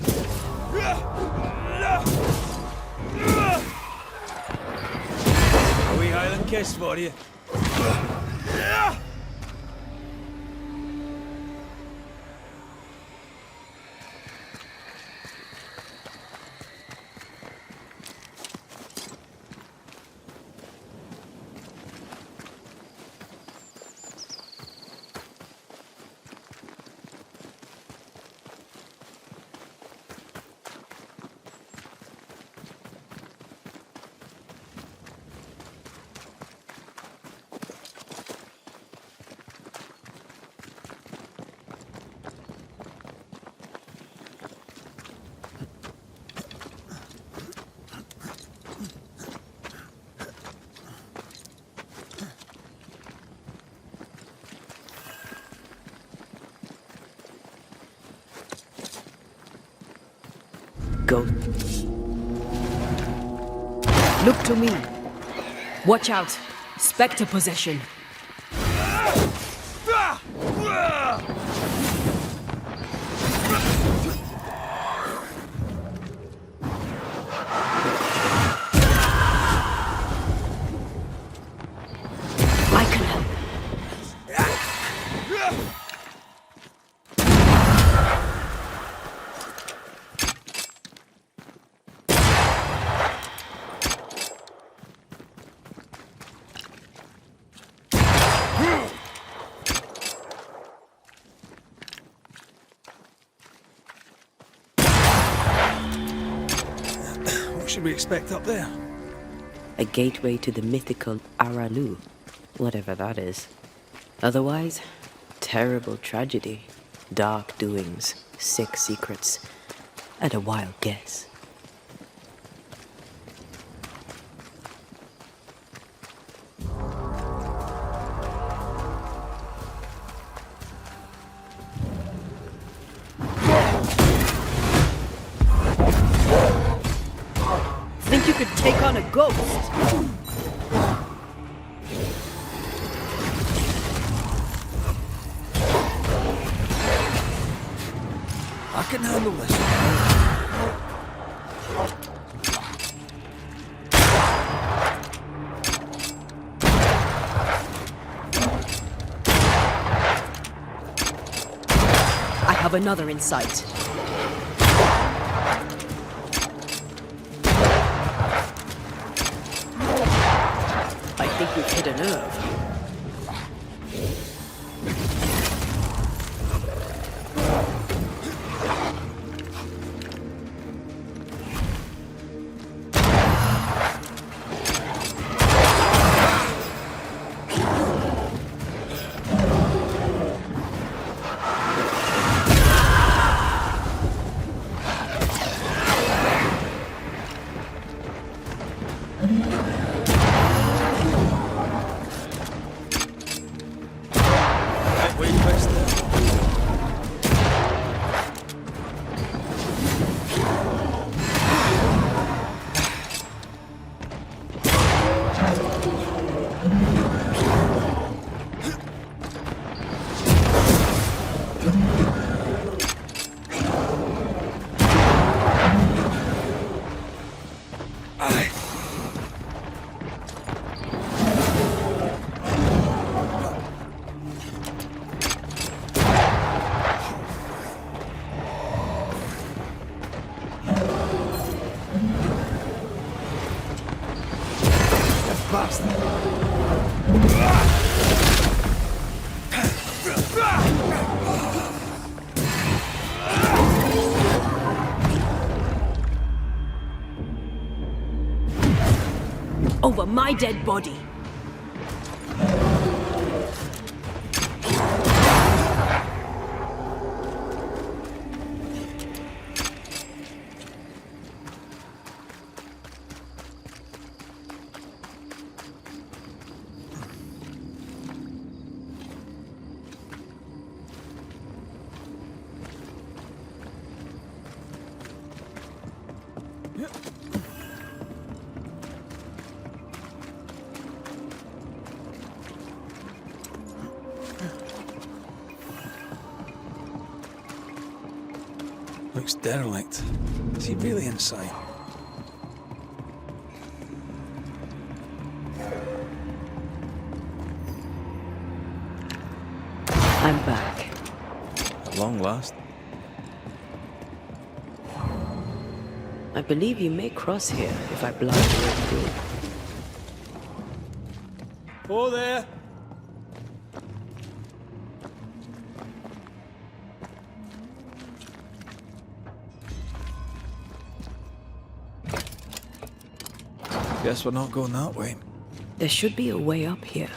wee Highland kiss for you. Go. Look to me. Watch out. Spectre possession. I can help. What should we expect up there? A gateway to the mythical Aralu, whatever that is. Otherwise, terrible tragedy, dark doings, sick secrets, and a wild guess. Think you could take on a ghost? I can handle this. I have another in sight. I think we've hit a nerve. Over my dead body. Looks derelict. Is he really inside? I'm back. At long last. I believe you may cross here if I block the way through. Oh, there! Guess we're not going that way. There should be a way up here.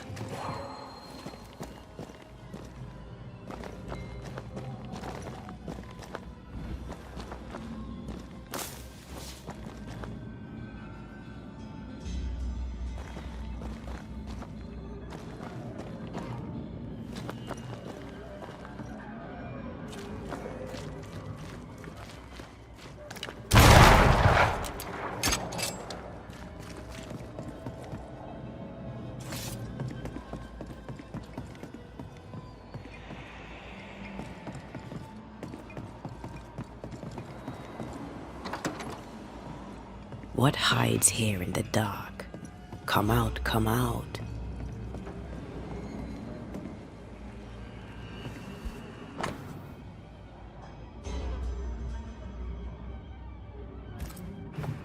What hides here in the dark? Come out, come out.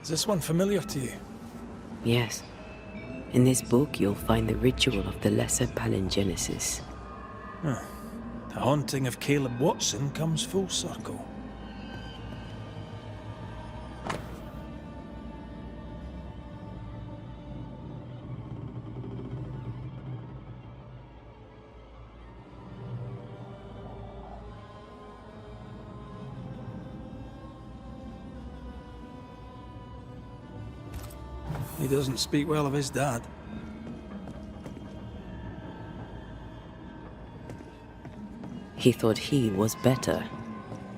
Is this one familiar to you? Yes. In this book, you'll find the ritual of the Lesser Palingenesis. The haunting of Caleb Watson comes full circle. He doesn't speak well of his dad. He thought he was better.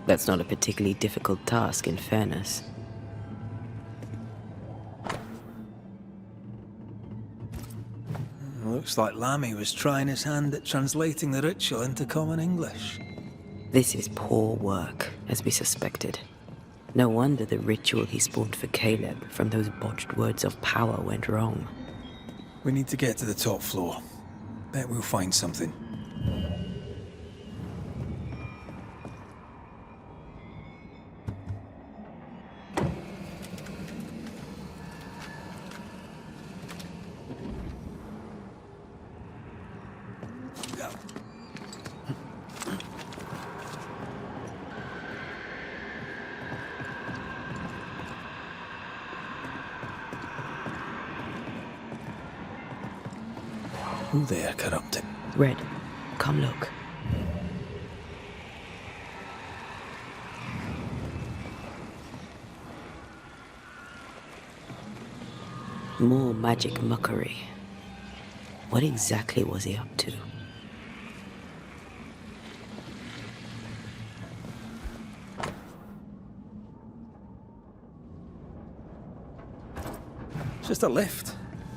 That's not a particularly difficult task, in fairness. Looks like Lammy was trying his hand at translating the ritual into common English. This is poor work, as we suspected. No wonder the ritual he spawned for Caleb from those botched words of power went wrong. We need to get to the top floor. Bet we'll find something. Who there, corrupted? Red, come look. More magic muckery. What exactly was he up to? It's just a lift.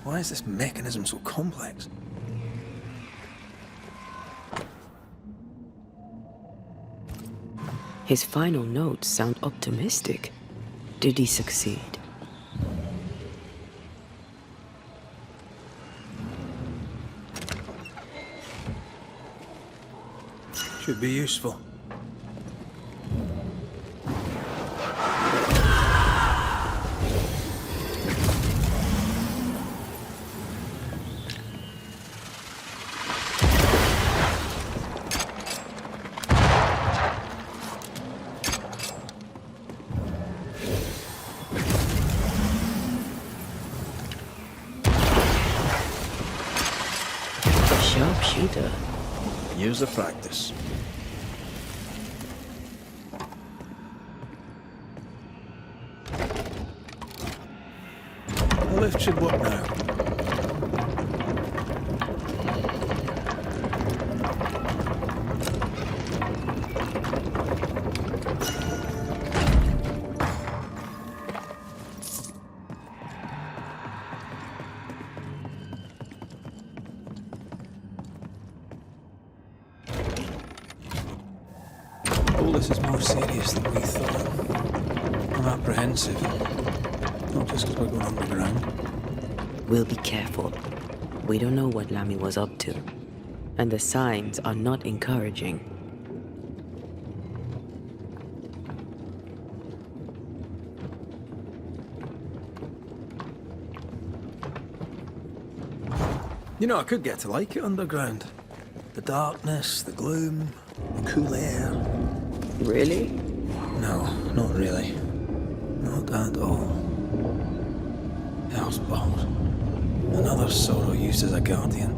Why is this mechanism so complex? His final notes sound optimistic. Did he succeed? Should be useful. Sharpshooter. Years of practice. The lift should work now. All this is more serious than we thought. I'm apprehensive. Not just because we're going underground. We'll be careful. We don't know what Lammy was up to. And the signs are not encouraging. You know, I could get to like it underground. The darkness, the gloom, the cool air. Really? No, not really. Not at all. Hellspawn. Another sorrow used as a guardian.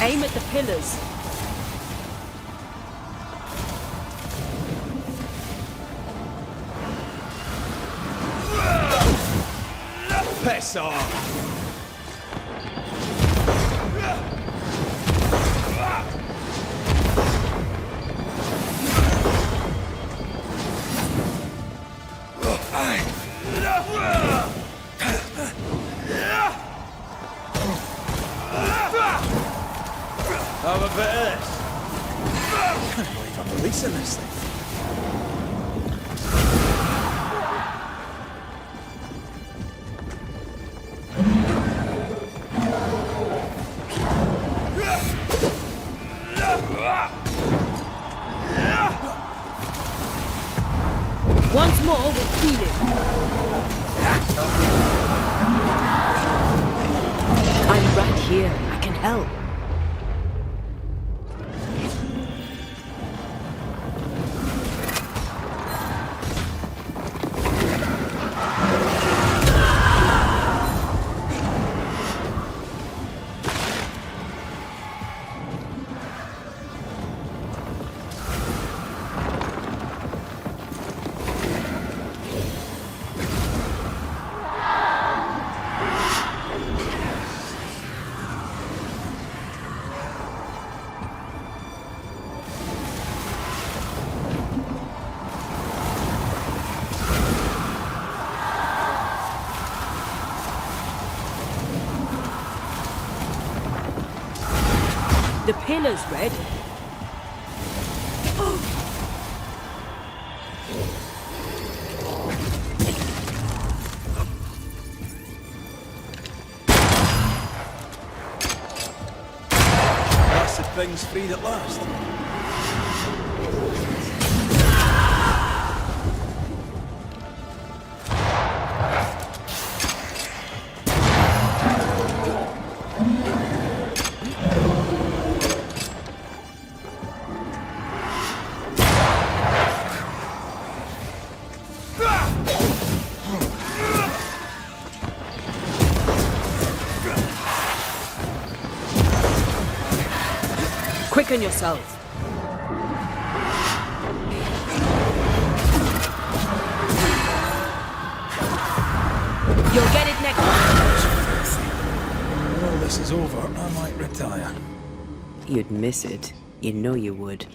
Aim at the pillars. Piss off! Have a bit of this. I can't believe I'm releasing this thing. Once more, we'll feed it. I'm right here. I can help. The pillars, Red. things freed at last. Quicken yourself. You'll get it next time. When all this is over, I might retire. You'd miss it. You know you would.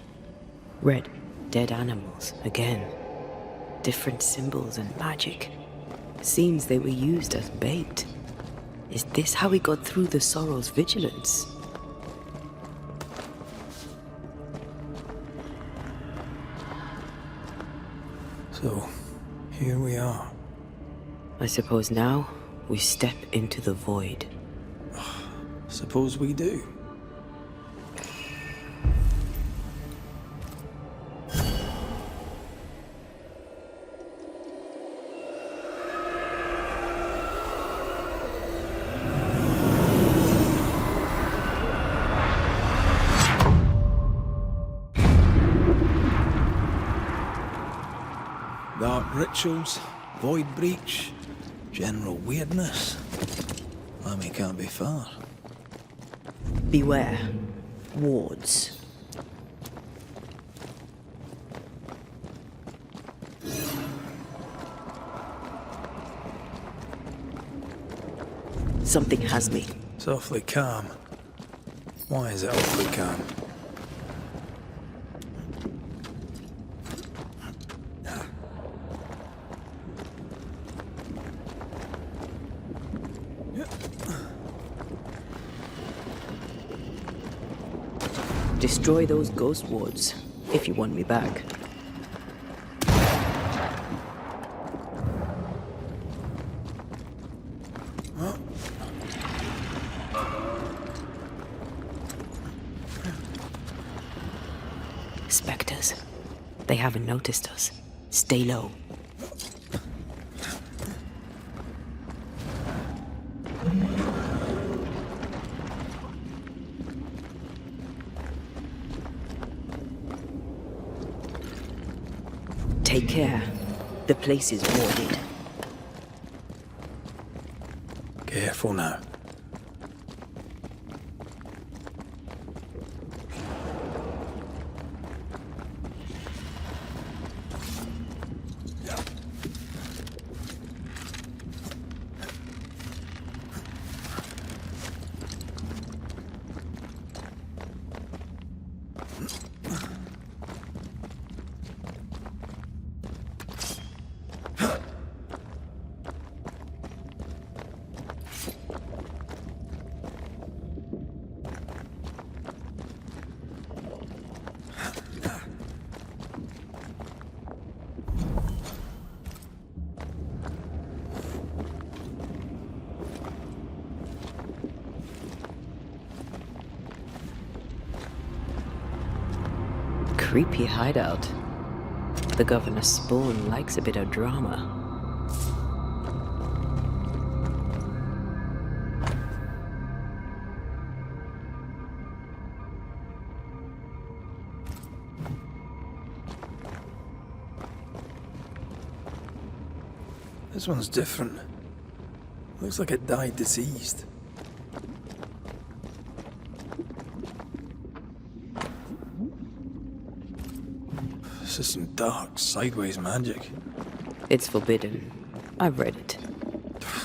Red, dead animals, again. Different symbols and magic. Seems they were used as bait. Is this how we got through the Sorrow's vigilance? So, here we are. I suppose now we step into the void. Suppose we do. Dark rituals, void breach, general weirdness. Lammy can't be far. Beware. Wards. Something has me. It's awfully calm. Why is it awfully calm? Destroy those ghost wards, if you want me back. Spectres. They haven't noticed us. Stay low. Take care. The place is warded. Careful now. Creepy hideout. The governor's spawn likes a bit of drama. This one's different. Looks like it died diseased. This is some dark, sideways magic. It's forbidden. I've read it.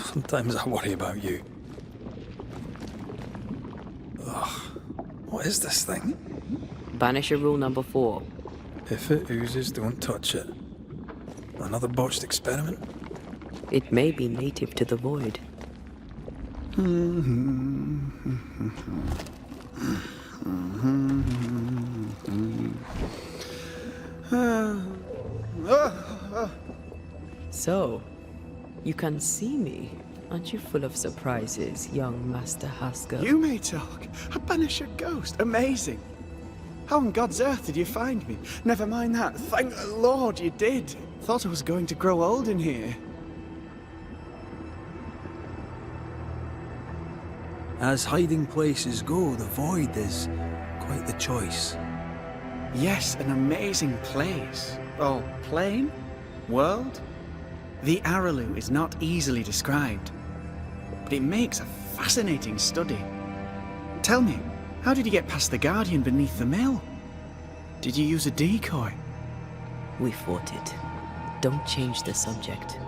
Sometimes I worry about you. Ugh. What is this thing? Banisher rule number 4. If it oozes, don't touch it. Another botched experiment? It may be native to the void. So, you can see me. Aren't you full of surprises, young Master Haskell? You may talk. A Banisher ghost. Amazing. How on God's earth did you find me? Never mind that. Thank the Lord you did. Thought I was going to grow old in here. As hiding places go, the Void is quite the choice. Yes, an amazing place. Oh, plane? World? The Araloo is not easily described, but it makes a fascinating study. Tell me, how did you get past the Guardian beneath the mill? Did you use a decoy? We fought it. Don't change the subject.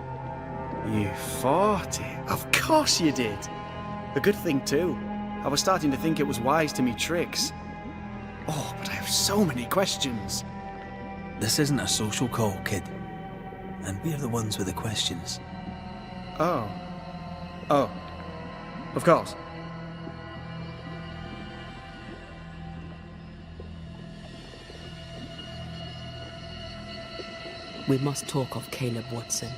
You fought it? Of course you did. A good thing too. I was starting to think it was wise to me tricks. Oh, but I have so many questions. This isn't a social call, kid. And we're the ones with the questions. Oh. Oh. Of course. We must talk of Caleb Watson.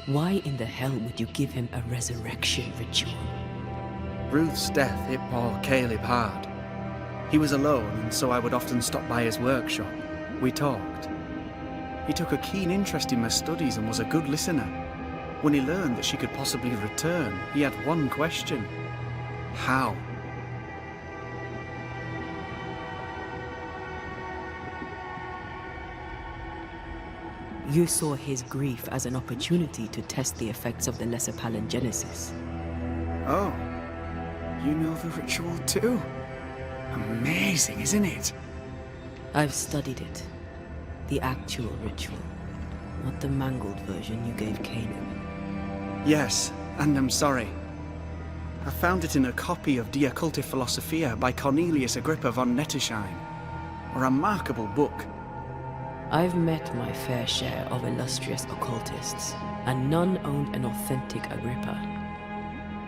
Why in the hell would you give him a resurrection ritual? Ruth's death hit poor Caleb hard. He was alone, and so I would often stop by his workshop. We talked. He took a keen interest in my studies and was a good listener. When he learned that she could possibly return, he had one question. How? You saw his grief as an opportunity to test the effects of the lesser palingenesis. Oh. You know the ritual too? Amazing, isn't it? I've studied it. The actual ritual, not the mangled version you gave Caleb. Yes, and I'm sorry. I found it in a copy of De Occulti Philosophia by Cornelius Agrippa von Nettesheim. A remarkable book. I've met my fair share of illustrious occultists, and none owned an authentic Agrippa.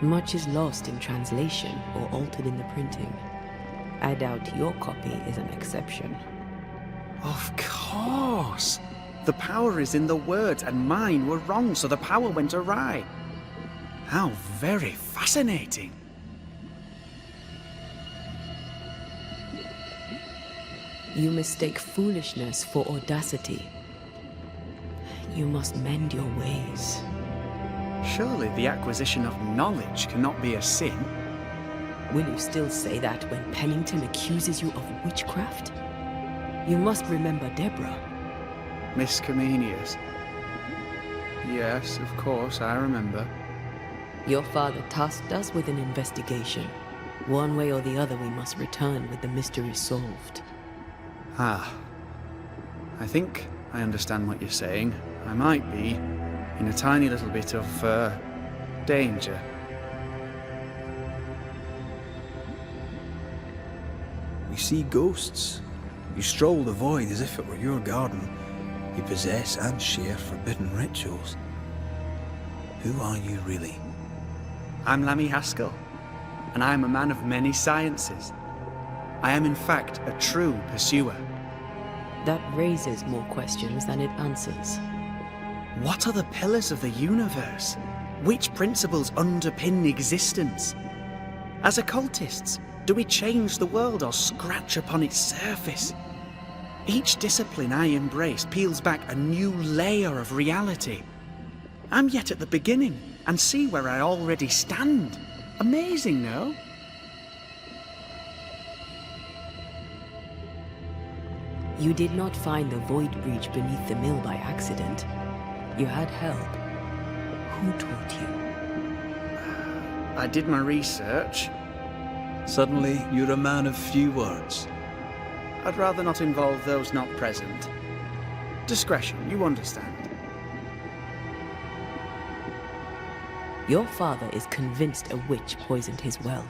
Much is lost in translation or altered in the printing. I doubt your copy is an exception. Of course! The power is in the words, and mine were wrong, so the power went awry. How very fascinating! You mistake foolishness for audacity. You must mend your ways. Surely the acquisition of knowledge cannot be a sin. Will you still say that when Pennington accuses you of witchcraft? You must remember Deborah. Miss Comenius. Yes, of course, I remember. Your father tasked us with an investigation. One way or the other, we must return with the mystery solved. Ah. I think I understand what you're saying. I might be in a tiny little bit of, danger. You see ghosts. You stroll the Void as if it were your garden. You possess and share forbidden rituals. Who are you really? I'm Lammy Haskell, and I am a man of many sciences. I am in fact a true pursuer. That raises more questions than it answers. What are the pillars of the universe? Which principles underpin existence? As occultists, do we change the world or scratch upon its surface? Each discipline I embrace peels back a new layer of reality. I'm yet at the beginning, and see where I already stand. Amazing, no? You did not find the void breach beneath the mill by accident. You had help. Who taught you? I did my research. Suddenly, you're a man of few words. I'd rather not involve those not present. Discretion, you understand. Your father is convinced a witch poisoned his well.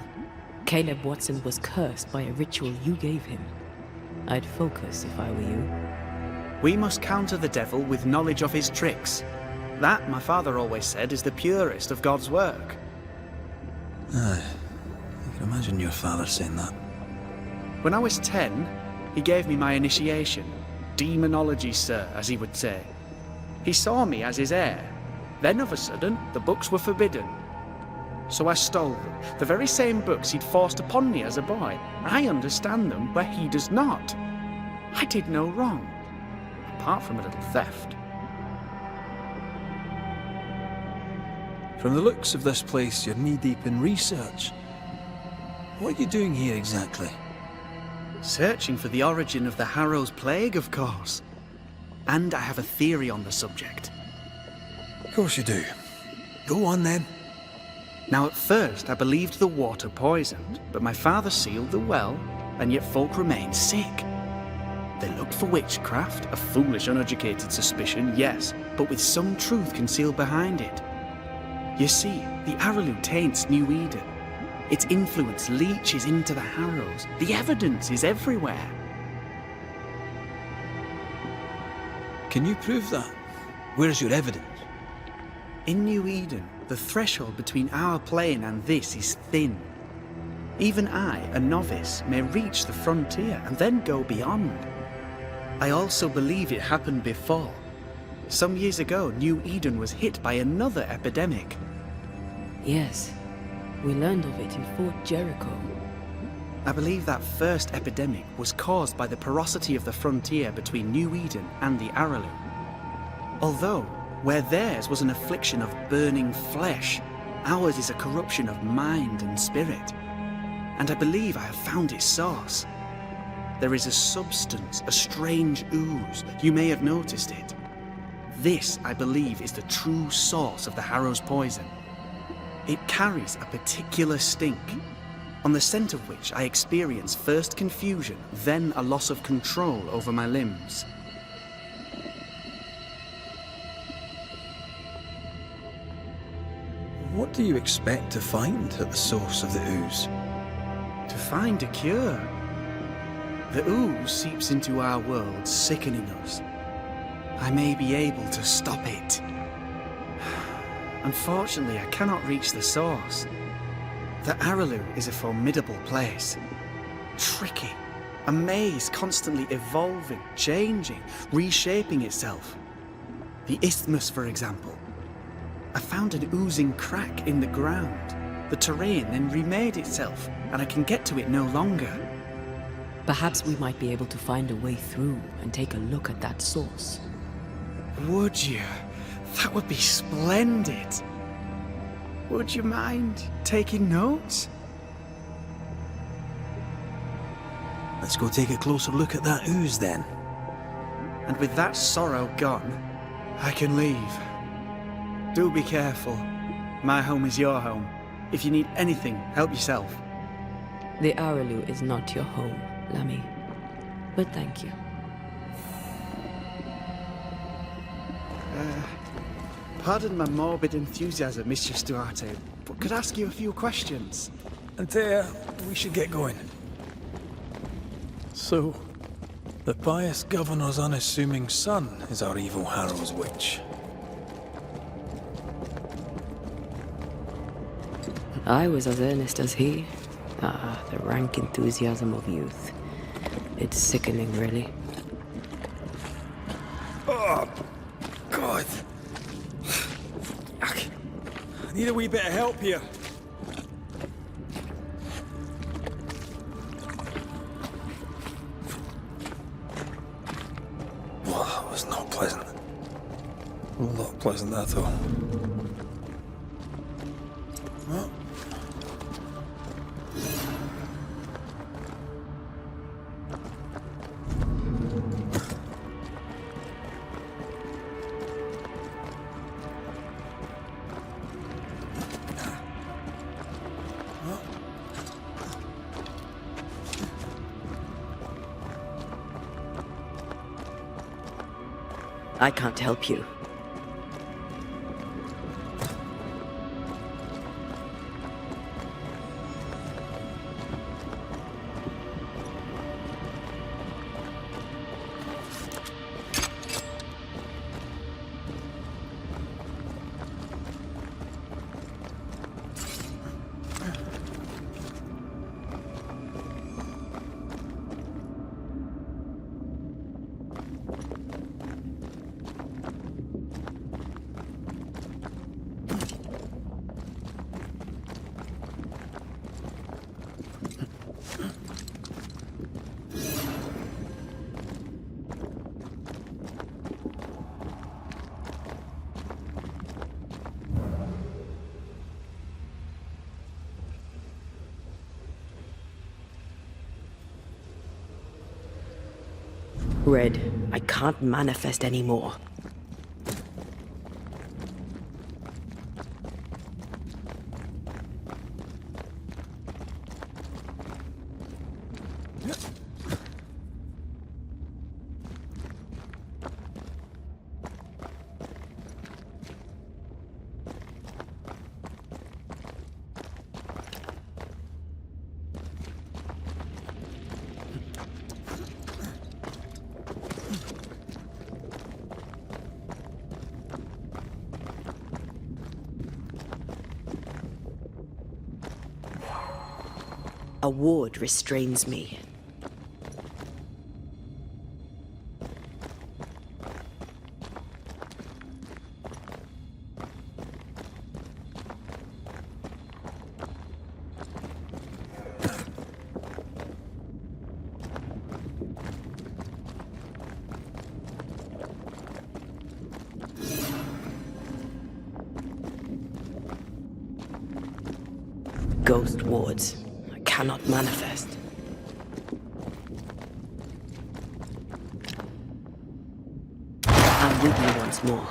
Caleb Watson was cursed by a ritual you gave him. I'd focus if I were you. We must counter the devil with knowledge of his tricks. That, my father always said, is the purest of God's work. Aye. I can imagine your father saying that. When I was 10, he gave me my initiation. Demonology, sir, as he would say. He saw me as his heir. Then, of a sudden, the books were forbidden. so I stole them. The very same books he'd forced upon me as a boy. I understand them where he does not. I did no wrong, apart from a little theft. From the looks of this place, you're knee-deep in research. What are you doing here exactly? Searching for the origin of the Harrow's Plague, of course. And I have a theory on the subject. Of course you do. Go on then. Now, at first, I believed the water poisoned, but my father sealed the well, and yet folk remained sick. They looked for witchcraft, a foolish, uneducated suspicion, yes, but with some truth concealed behind it. You see, the Araloo taints New Eden. Its influence leaches into the Harrows. The evidence is everywhere. Can you prove that? Where's your evidence? In New Eden, the threshold between our plane and this is thin. Even I, a novice, may reach the frontier and then go beyond. I also believe it happened before. Some years ago, New Eden was hit by another epidemic. Yes, we learned of it in Fort Jericho. I believe that first epidemic was caused by the porosity of the frontier between New Eden and the Araloo. Although, where theirs was an affliction of burning flesh, ours is a corruption of mind and spirit. And I believe I have found its source. There is a substance, a strange ooze. You may have noticed it. This, I believe, is the true source of the Harrow's poison. It carries a particular stink, on the scent of which I experience first confusion, then a loss of control over my limbs. What do you expect to find at the source of the ooze? To find a cure. The ooze seeps into our world, sickening us. I may be able to stop it. Unfortunately, I cannot reach the source. The Araloo is a formidable place. Tricky. A maze constantly evolving, changing, reshaping itself. The isthmus, for example. I found an oozing crack in the ground. The terrain then remade itself, and I can get to it no longer. Perhaps we might be able to find a way through and take a look at that source. Would you? That would be splendid. Would you mind taking notes? Let's go take a closer look at that ooze then. And with that sorrow gone, I can leave. Do be careful. My home is your home. If you need anything, help yourself. The Araloo is not your home, Lammy. But thank you. Pardon my morbid enthusiasm, Mistress Duarte, but could I ask you a few questions? Antea, we should get going. So, the pious governor's unassuming son is our evil Harrow's witch. I was as earnest as he. Ah, the rank enthusiasm of youth. It's sickening, really. Oh, God. I need a wee bit of help here. Well, that was not pleasant. Not pleasant at all. Well. I can't help you. Red, I can't manifest anymore. A ward restrains me. Ghost wards. I cannot manifest. I'm with you once more.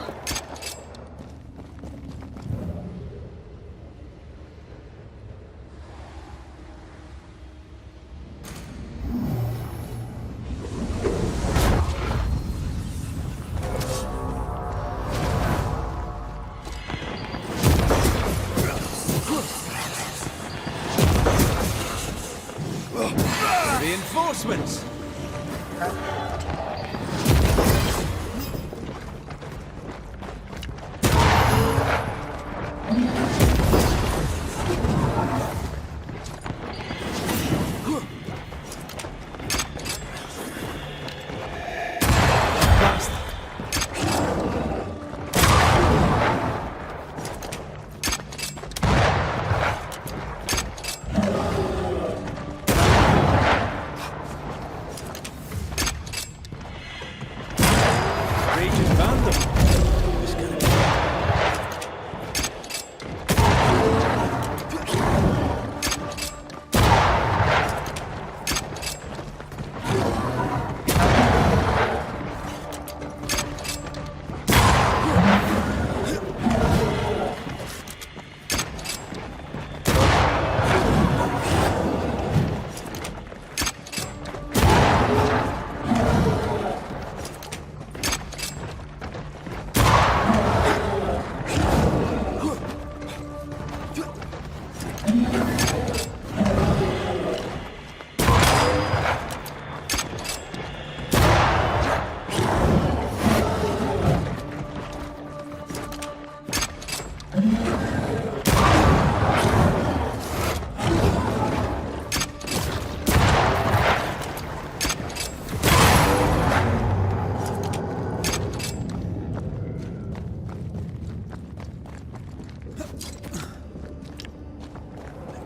Reinforcements!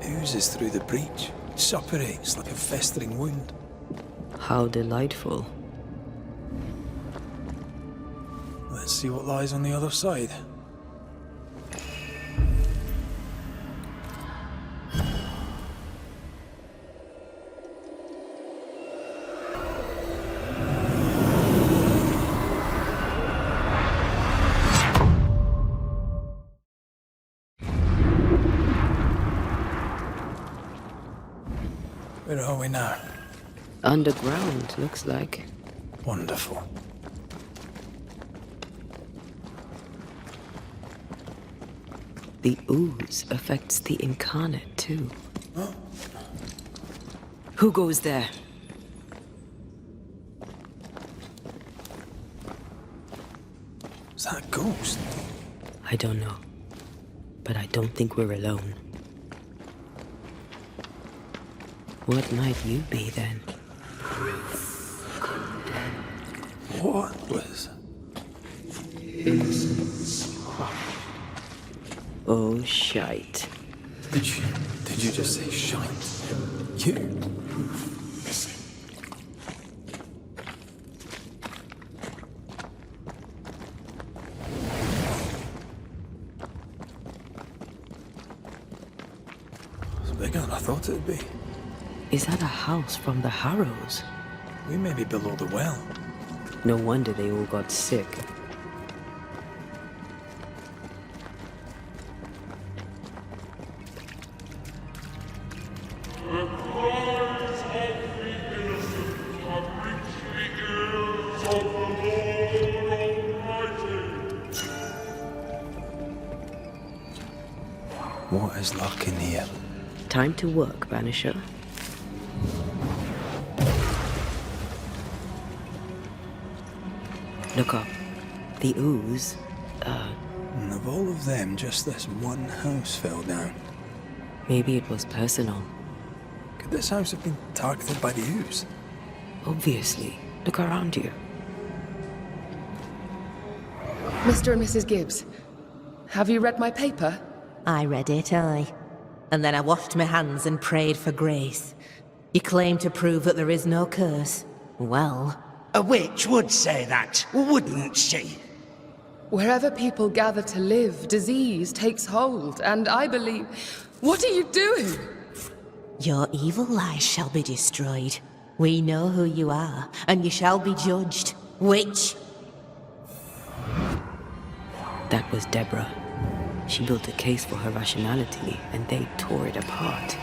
Oozes through the breach. Suppurates like a festering wound. How delightful. Let's see what lies on the other side. Where are we now? Underground, looks like. Wonderful. The ooze affects the incarnate, too. Huh? Who goes there? Is that a ghost? I don't know. But I don't think we're alone. What might you be, then? What was... Oh, shite. Did you just say shite? You? It's bigger than I thought it'd be. Is that a house from the Harrows? We may be below the well. No wonder they all got sick. What is luck in here? Time to work, Banisher. Look up. The ooze, And of all of them, just this one house fell down. maybe it was personal. Could this house have been targeted by the ooze? Obviously. Look around you. Mr. and Mrs. Gibbs, have you read my paper? I read it, aye. And then I washed my hands and prayed for grace. You claim to prove that there is no curse. Well, A witch would say that, wouldn't she? Wherever people gather to live, disease takes hold, and I believe... What are you doing? your evil lies shall be destroyed. We know who you are, and you shall be judged. Witch! That was Deborah. She built a case for her rationality, and they tore it apart.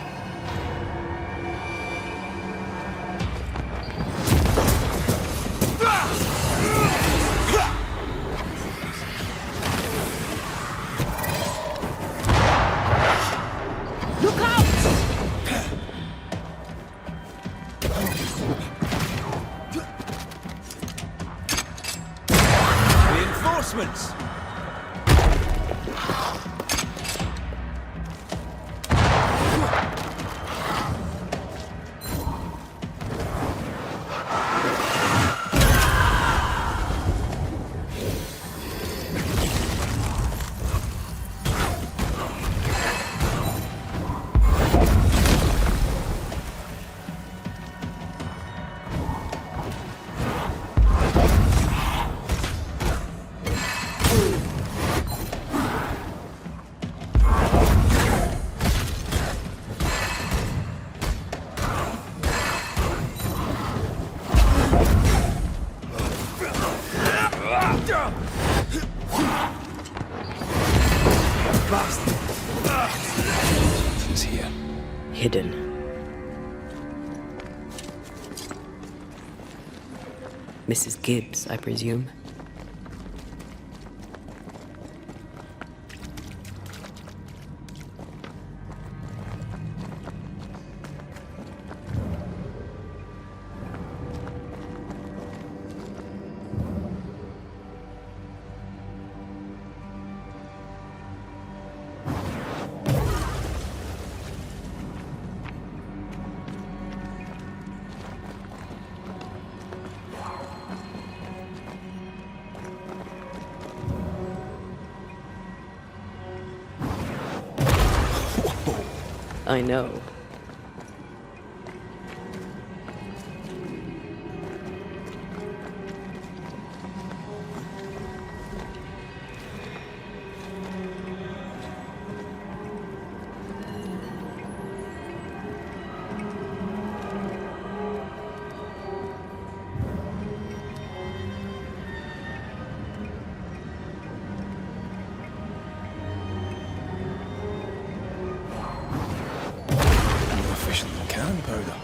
Reinforcements! He's here. Hidden. Mrs. Gibbs, I presume. I know. Can powder.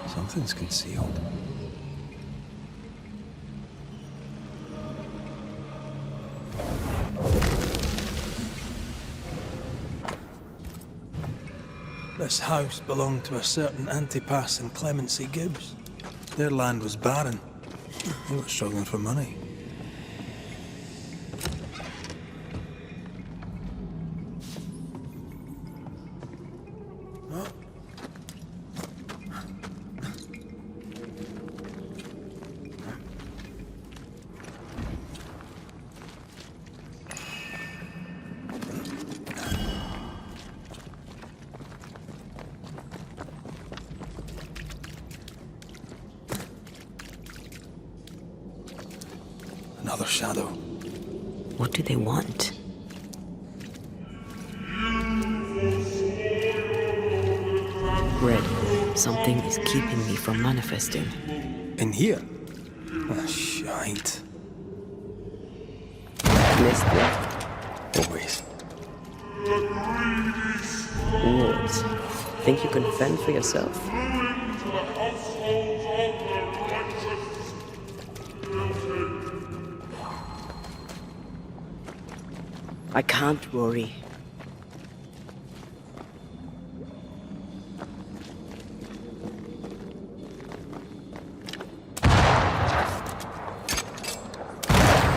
Something's concealed. This house belonged to a certain Antipas and Clemency Gibbs. Their land was barren. They were struggling for money. Another shadow. What do they want? Red, something is keeping me from manifesting. In here? Ah, shite. Missed it? Always. Wards, think you can fend for yourself? I can't, Rory.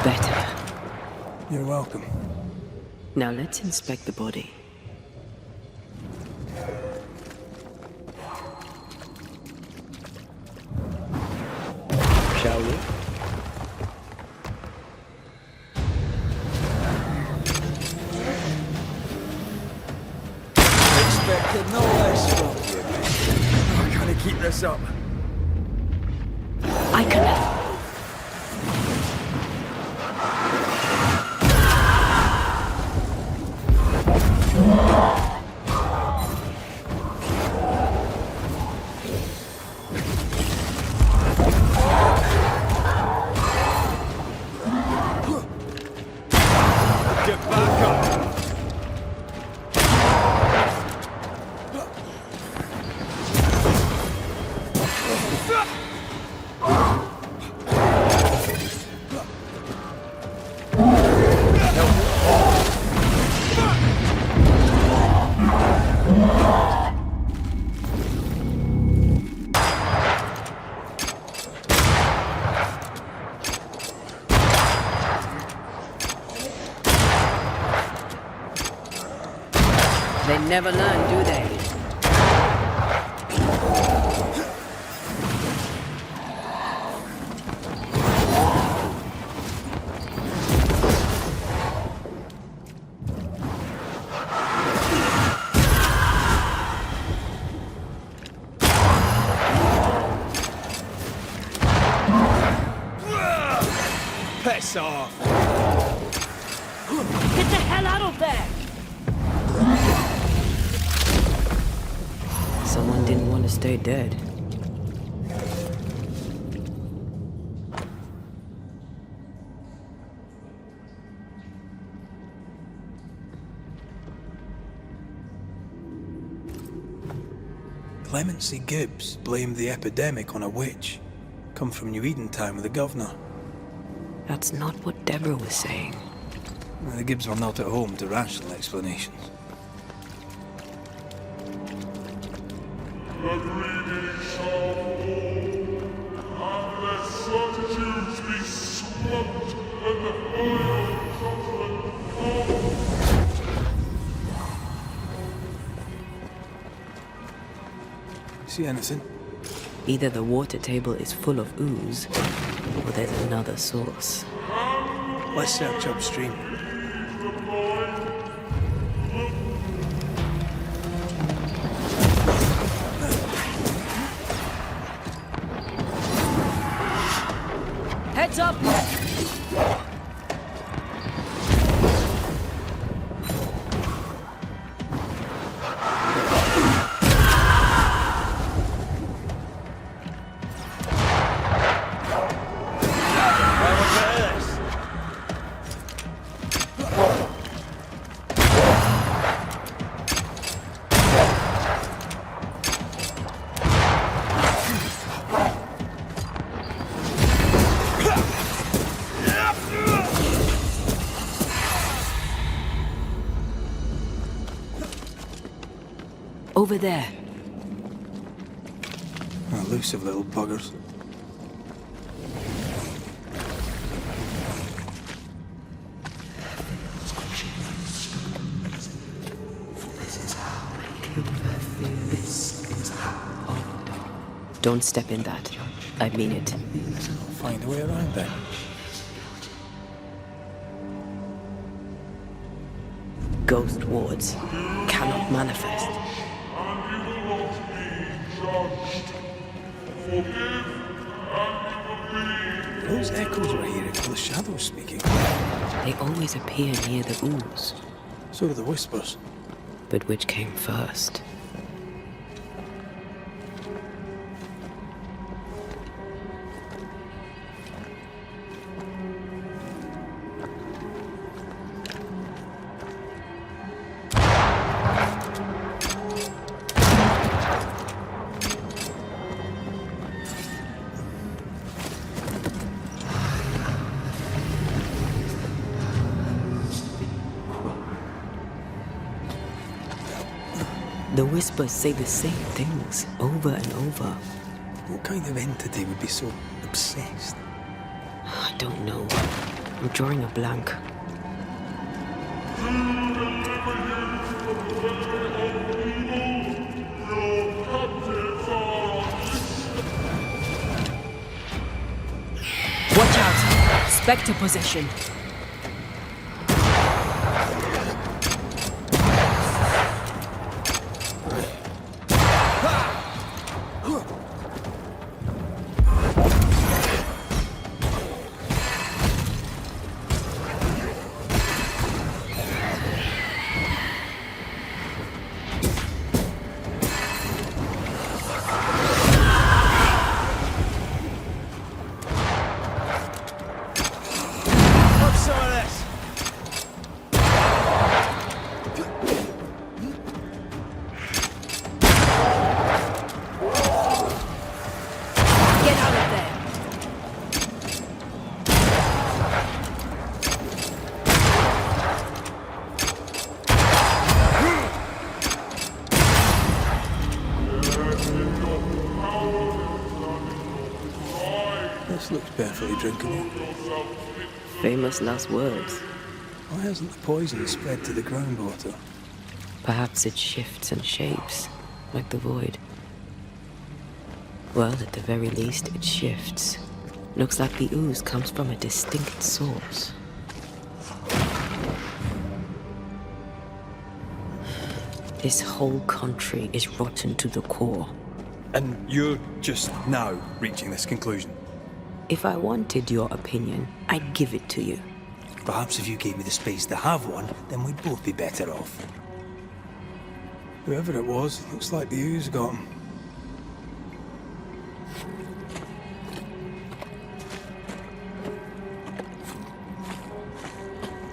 Better. You're welcome. Now let's inspect the body. Shall we? Expected no less from you. How can I keep this up? I can. Get back up! They never learn, do they? Piss off! Get the hell out of there! Someone didn't want to stay dead. Clemency Gibbs blamed the epidemic on a witch. Come from New Eden time with the governor. That's not what Deborah was saying. Well, the Gibbs were not at home to rational explanations. The greedy shall fall, and their solitudes be swamped, and the fire of judgment See anything? Either the water table is full of ooze, or there's another source. Let's search upstream. Heads up! Over there. Elusive little buggers. Don't step in that. I mean it. Find a way around then. Ghost wards cannot manifest. Those echoes we're hearing are the shadows shadows speaking. They always appear near the ooze. So do the whispers. But which came first? The whispers say the same things over and over. What kind of entity would be so obsessed? I don't know. I'm drawing a blank. Watch out! Spectre possession. This looks perfectly drinkable. Famous last words. Why hasn't the poison spread to the groundwater? Perhaps it shifts and shapes, like the void. Well, at the very least, it shifts. Looks like the ooze comes from a distinct source. This whole country is rotten to the core. And you're just now reaching this conclusion? If I wanted your opinion, I'd give it to you. Perhaps if you gave me the space to have one, then we'd both be better off. Whoever it was, looks like the ooze got him.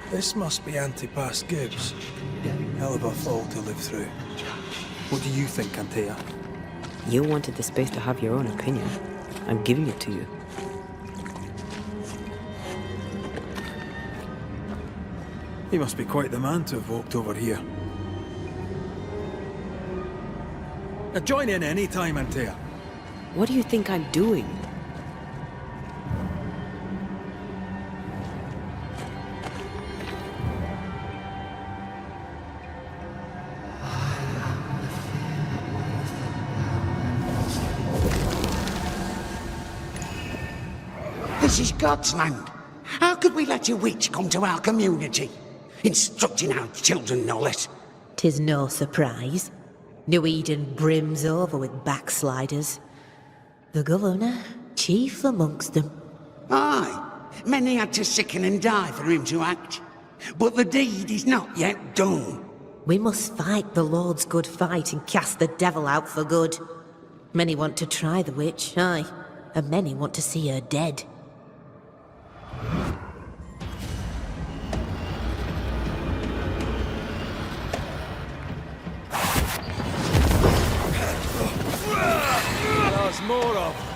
This must be Antipas Gibbs. Hell of a fall to live through. What do you think, Antea? You wanted the space to have your own opinion. I'm giving it to you. He must be quite the man to have walked over here. Now join in any time, Antea. What do you think I'm doing? This is God's land. How could we let a witch come to our community? Instructing our children, no less. 'Tis no surprise. New Eden brims over with backsliders. The governor, chief amongst them. Aye, many had to sicken and die for him to act. But the deed is not yet done. We must fight the Lord's good fight and cast the devil out for good. Many want to try the witch, aye, and many want to see her dead. There's more of them.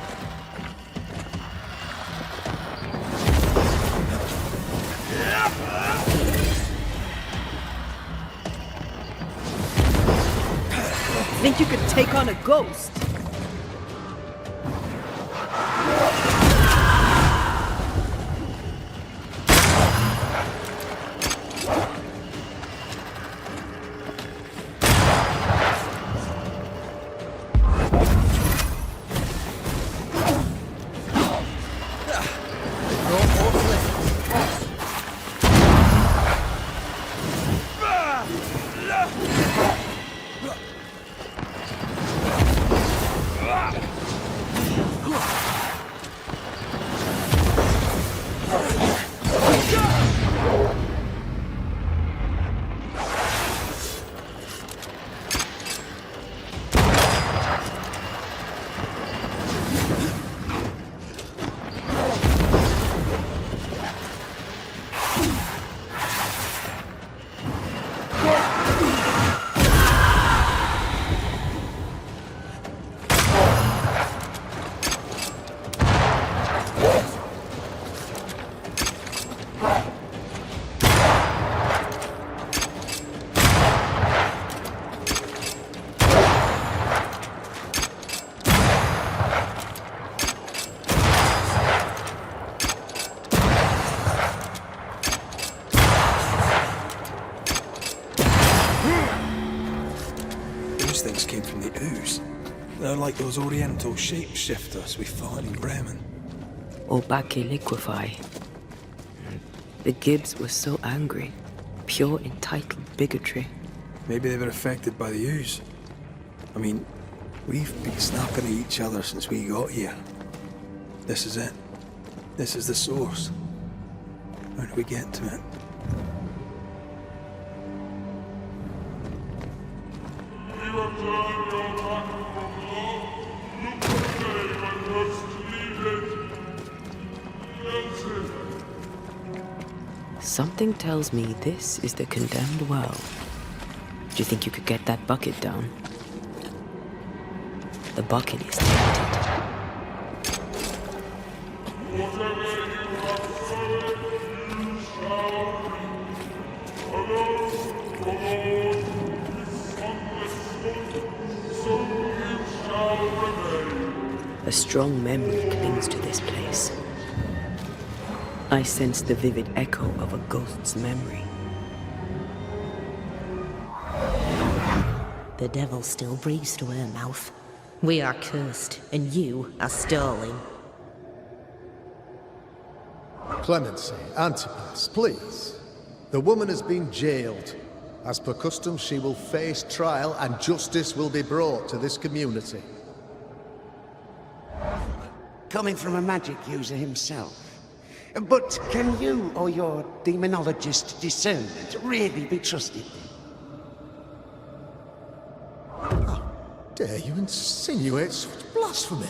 Think you could take on a ghost? They're like those Oriental shapeshifters we fought in Bremen. Or Bacche liquefy. The Gibbs were so angry. Pure entitled bigotry. Maybe they were affected by the ooze. I mean, we've been snapping at each other since we got here. This is it. This is the source. How do we get to it? You have turned your back from love. Look the day when first needed. Guilty. Something tells me this is the condemned well. Do you think you could get that bucket down? The bucket is tainted. Whatever you have sown, you shall reap. Alone, the Lord is sunless, so you shall remain. A strong memory clings to this place. I sense the vivid echo of a ghost's memory. The devil still breathes through her mouth. We are cursed, and you are stolen. Clemency, Antipas, please. The woman has been jailed. As per custom, she will face trial and justice will be brought to this community. Coming from a magic user himself. But can you or your demonologist discernment really be trusted? How dare you insinuate such blasphemy?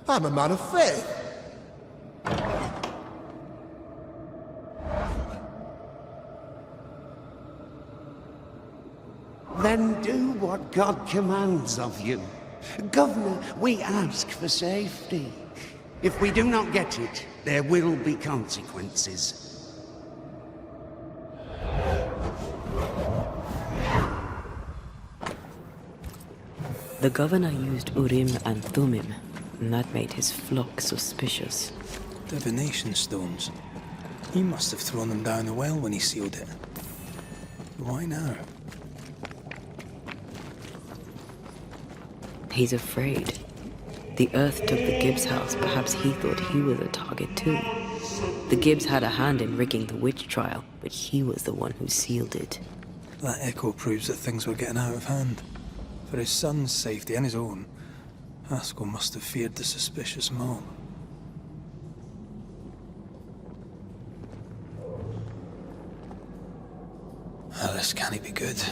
I'm a man of faith. Then do what God commands of you. Governor, we ask for safety. If we do not get it, there will be consequences. The governor used Urim and Thummim, and that made his flock suspicious. Divination stones. He must have thrown them down the well when he sealed it. Why now? He's afraid. The Earth took the Gibbs house. Perhaps he thought he was a target too. The Gibbs had a hand in rigging the witch trial, but he was the one who sealed it. That echo proves that things were getting out of hand. For his son's safety and his own, Haskell must have feared the suspicious mob. Ah, this can't be good.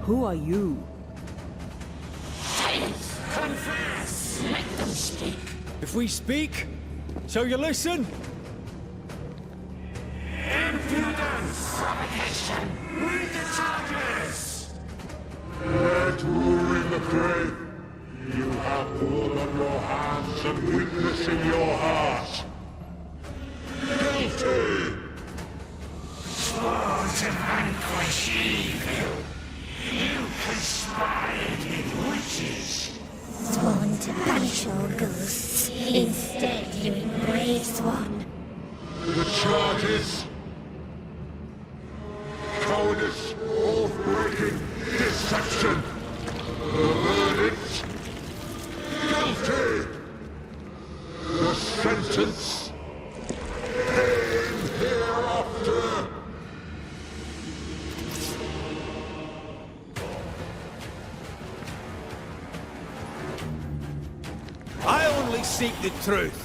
Who are you? Confess! Let them speak! If we speak, shall you listen? Impudence! Provocation! Read the charges! Let Urim the Great, you have blood on your hands and weakness in your heart. Guilty! Swore to vanquish evil. You conspired with witches. Sworn to banish all ghosts. Instead, you embrace one. The charges: cowardice, oath-breaking, deception. The verdict: guilty. The sentence: pain hereafter. I only seek the truth.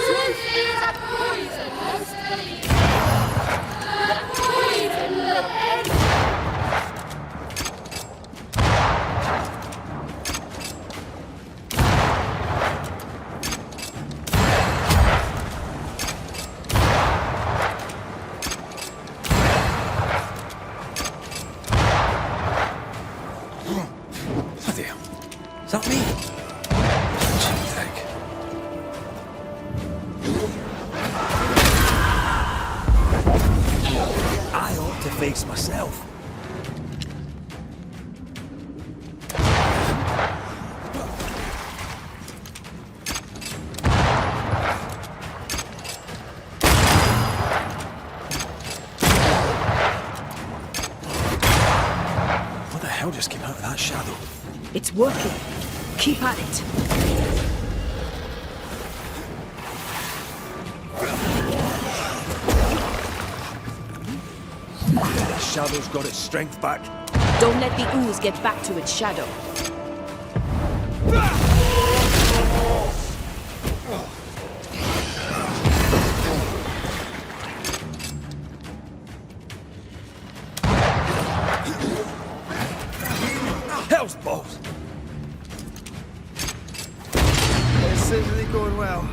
Truth is a poison, must believe. A poison that ends Cheap I ought to face myself. What the hell just came out of that shadow? It's working. Keep at it. The shadow's got its strength back. Don't let the ooze get back to its shadow. Hell's balls! This isn't going well.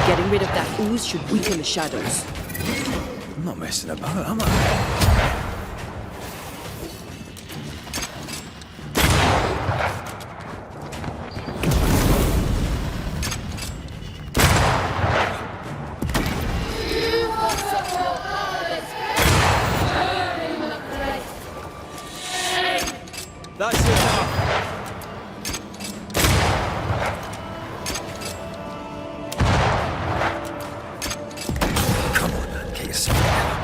Getting rid of that ooze should weaken the shadows. I'm not messing about, am I? That's enough. Come on, man, get yourself together.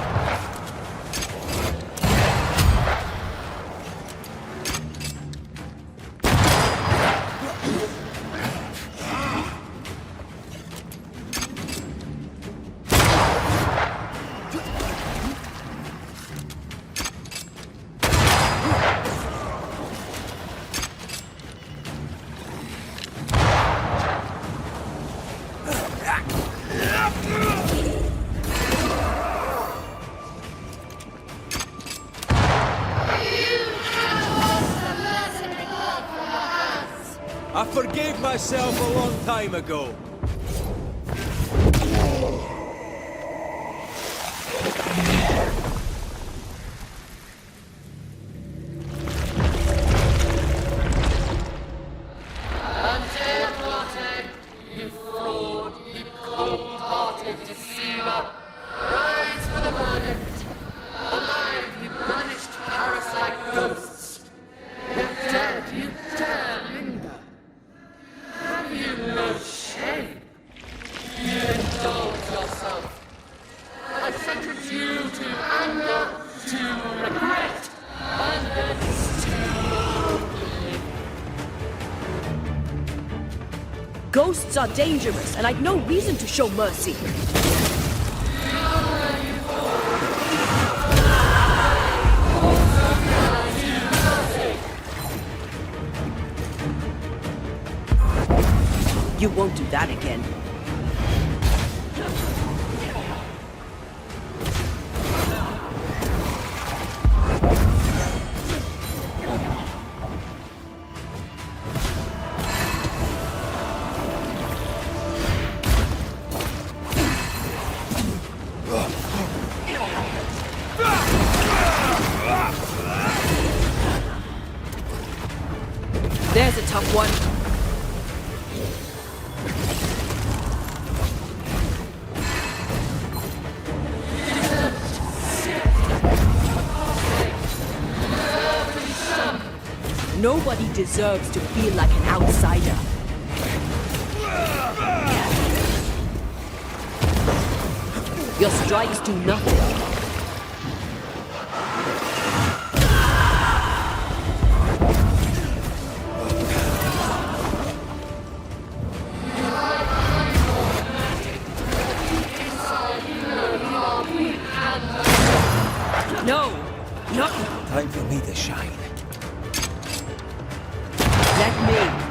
I forgave myself a long time ago. You fraud, you cold-hearted deceiver! Rise for the verdict! Alive, you banished parasite ghosts! If dead, you dare linger! Have you no shame? You indulge yourself! I sentence you to anger, to regret, and then Ghosts are dangerous, and I'd no reason to show mercy. You won't do that again. There's a tough one. Nobody deserves to feel like an outsider. Your strikes do nothing. No, not Time for me to shine. let me.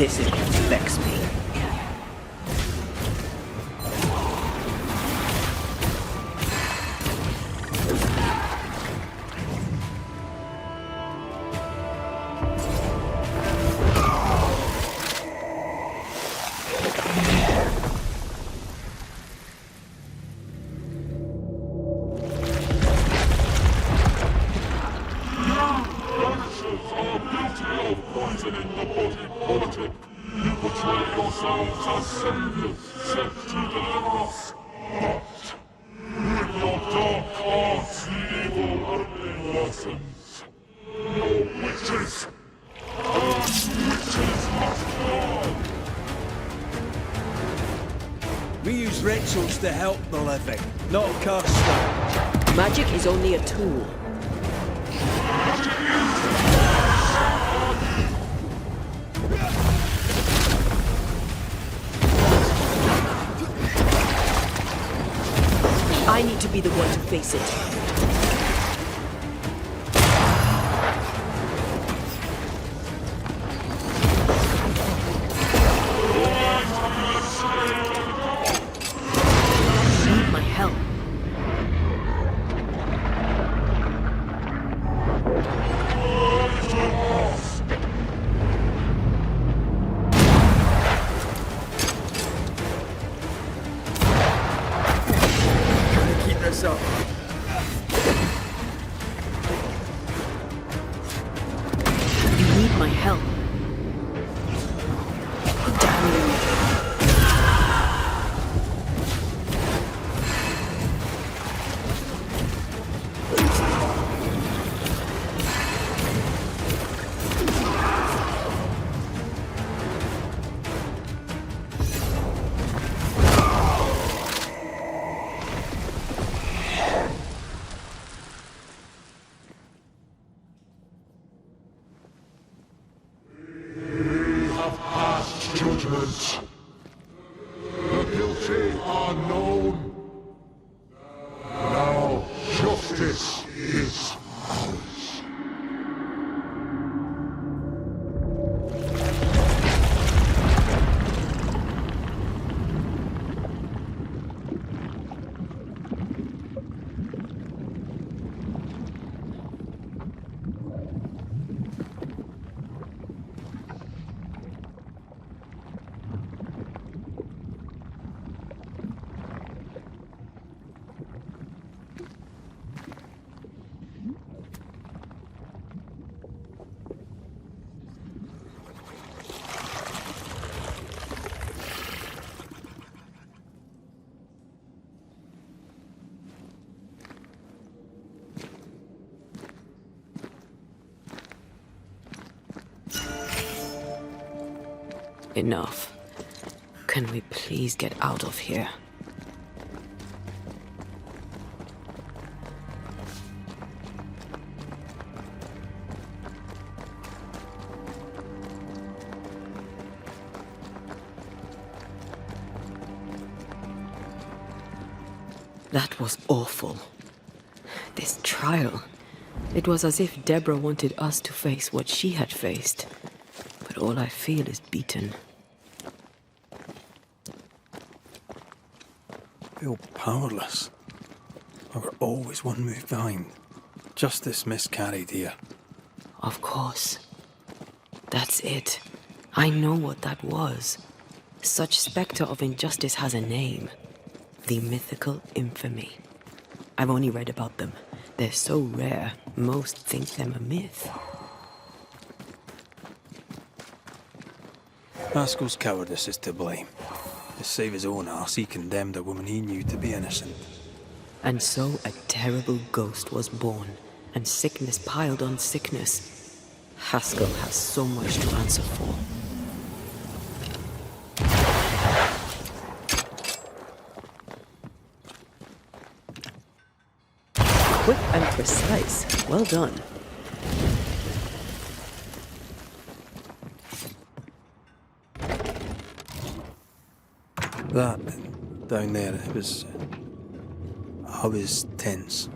This is what vexes me. Banishers are guilty of poisoning the body politic. You portray yourselves as saviors sent to deliver us. But with your dark arts, the evil only worsens. Your witches! And witches must die! We use rituals to help the living, not curse them. Magic is only a tool. I need to be the one to face it. Need my help. Keep this up. You need my help. Damn you. We have passed judgment. The guilty are known. Now justice is ours. Enough. Can we please get out of here? That was awful. This trial. It was as if Deborah wanted us to face what she had faced. But all I feel is beaten. I feel powerless. I were always one move behind. Justice miscarried here. Of course. That's it. I know what that was. Such spectre of injustice has a name. The mythical infamy. I've only read about them. They're so rare, most think them a myth. Haskell's cowardice is to blame. To save his own arse, he condemned a woman he knew to be innocent. And so a terrible ghost was born, and sickness piled on sickness. Haskell has so much to answer for. Quick and precise. Well done. That, down there, I was tense.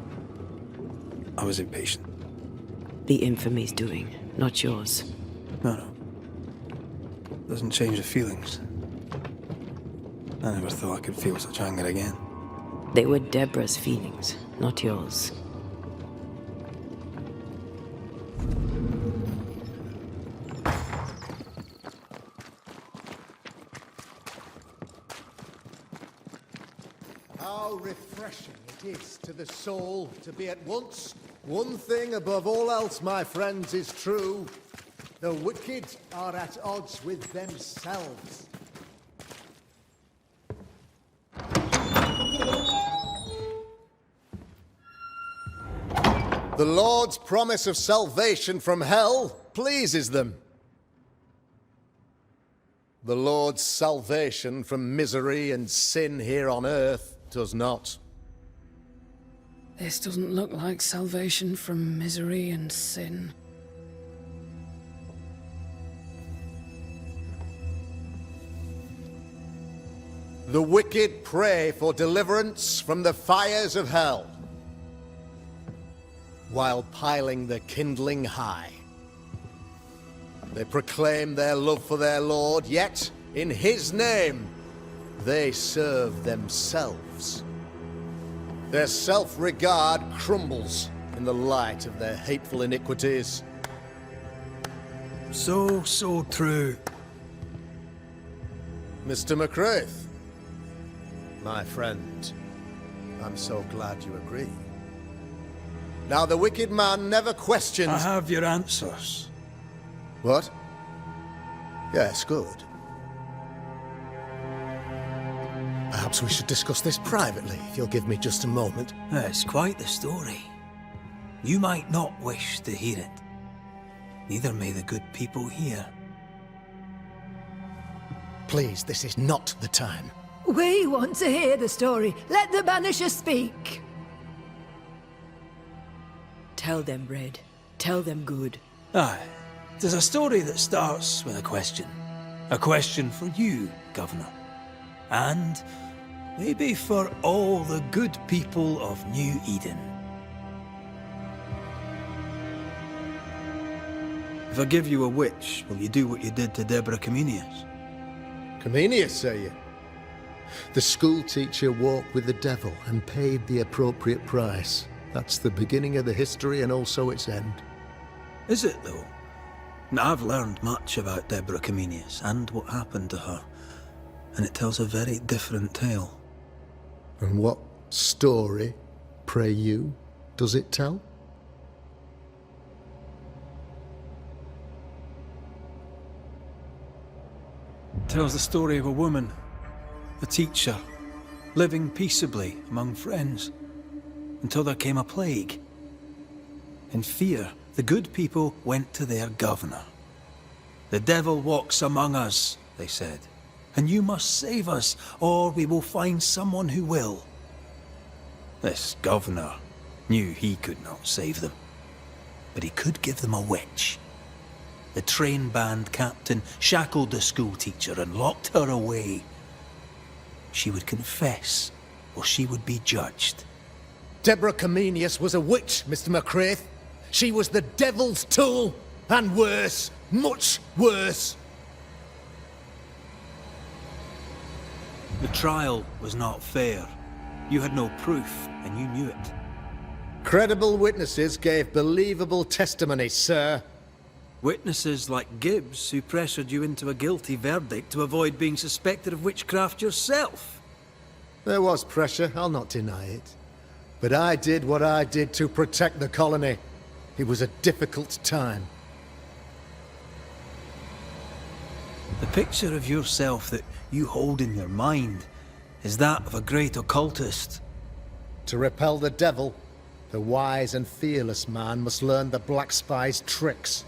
I was impatient. The infamy's doing, not yours. No. doesn't change the feelings. I never thought I could feel such anger again. They were Deborah's feelings, not yours. How refreshing it is to the soul to be at once. One thing above all else, my friends, is true. The wicked are at odds with themselves. The Lord's promise of salvation from hell pleases them. The Lord's salvation from misery and sin here on earth does not. This doesn't look like salvation from misery and sin. The wicked pray for deliverance from the fires of hell, while piling the kindling high. They proclaim their love for their Lord, yet, in His name, they serve themselves. Their self-regard crumbles in the light of their hateful iniquities. So true. Mr. McCraith, my friend, I'm so glad you agree. Now, the wicked man never questions... I have your answers. What? Yes, good. Perhaps we should discuss this privately, if you'll give me just a moment. It's quite the story. You might not wish to hear it. Neither may the good people here. Please, this is not the time. We want to hear the story. Let the Banisher speak. Tell them, Red. Tell them good. Aye. There's a story that starts with a question. A question for you, Governor. And maybe for all the good people of New Eden. If I give you a witch, will you do what you did to Deborah Comenius? Comenius, say you? The school teacher walked with the devil and paid the appropriate price. That's the beginning of the history and also its end. Is it, though? Now, I've learned much about Deborah Comenius and what happened to her, and it tells a very different tale. And what story, pray you, does it tell? It tells the story of a woman, a teacher, living peaceably among friends, until there came a plague. In fear, the good people went to their governor. "The devil walks among us," they said, "and you must save us, or we will find someone who will." This governor knew he could not save them, but he could give them a witch. The train band captain shackled the school teacher and locked her away. She would confess, or she would be judged. Deborah Comenius was a witch, Mr. McCraith. She was the devil's tool, and worse, much worse. The trial was not fair. You had no proof, and you knew it. Credible witnesses gave believable testimony, sir. Witnesses like Gibbs, who pressured you into a guilty verdict to avoid being suspected of witchcraft yourself. There was pressure, I'll not deny it. But I did what I did to protect the colony. It was a difficult time. The picture of yourself that you hold in your mind is that of a great occultist. To repel the devil, the wise and fearless man must learn the Black Spy's tricks.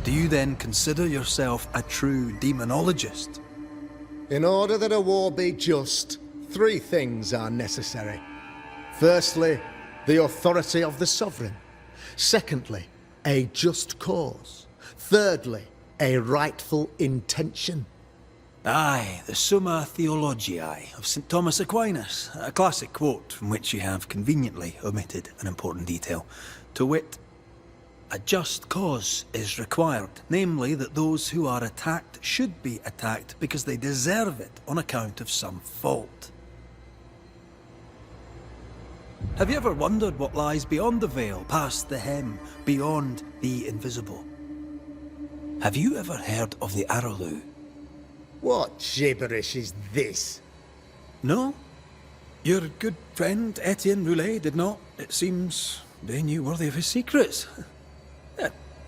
Do you then consider yourself a true demonologist? In order that a war be just, 3 things are necessary. Firstly, the authority of the sovereign. Secondly, a just cause. Thirdly, a rightful intention. Aye, the Summa Theologiae of St. Thomas Aquinas, a classic quote from which you have conveniently omitted an important detail, to wit, a just cause is required, namely that those who are attacked should be attacked because they deserve it on account of some fault. Have you ever wondered what lies beyond the veil, past the hem, beyond the invisible? Have you ever heard of the Arrowloo? What gibberish is this? No? Your good friend Etienne Roulet did not, it seems, deign you worthy of his secrets.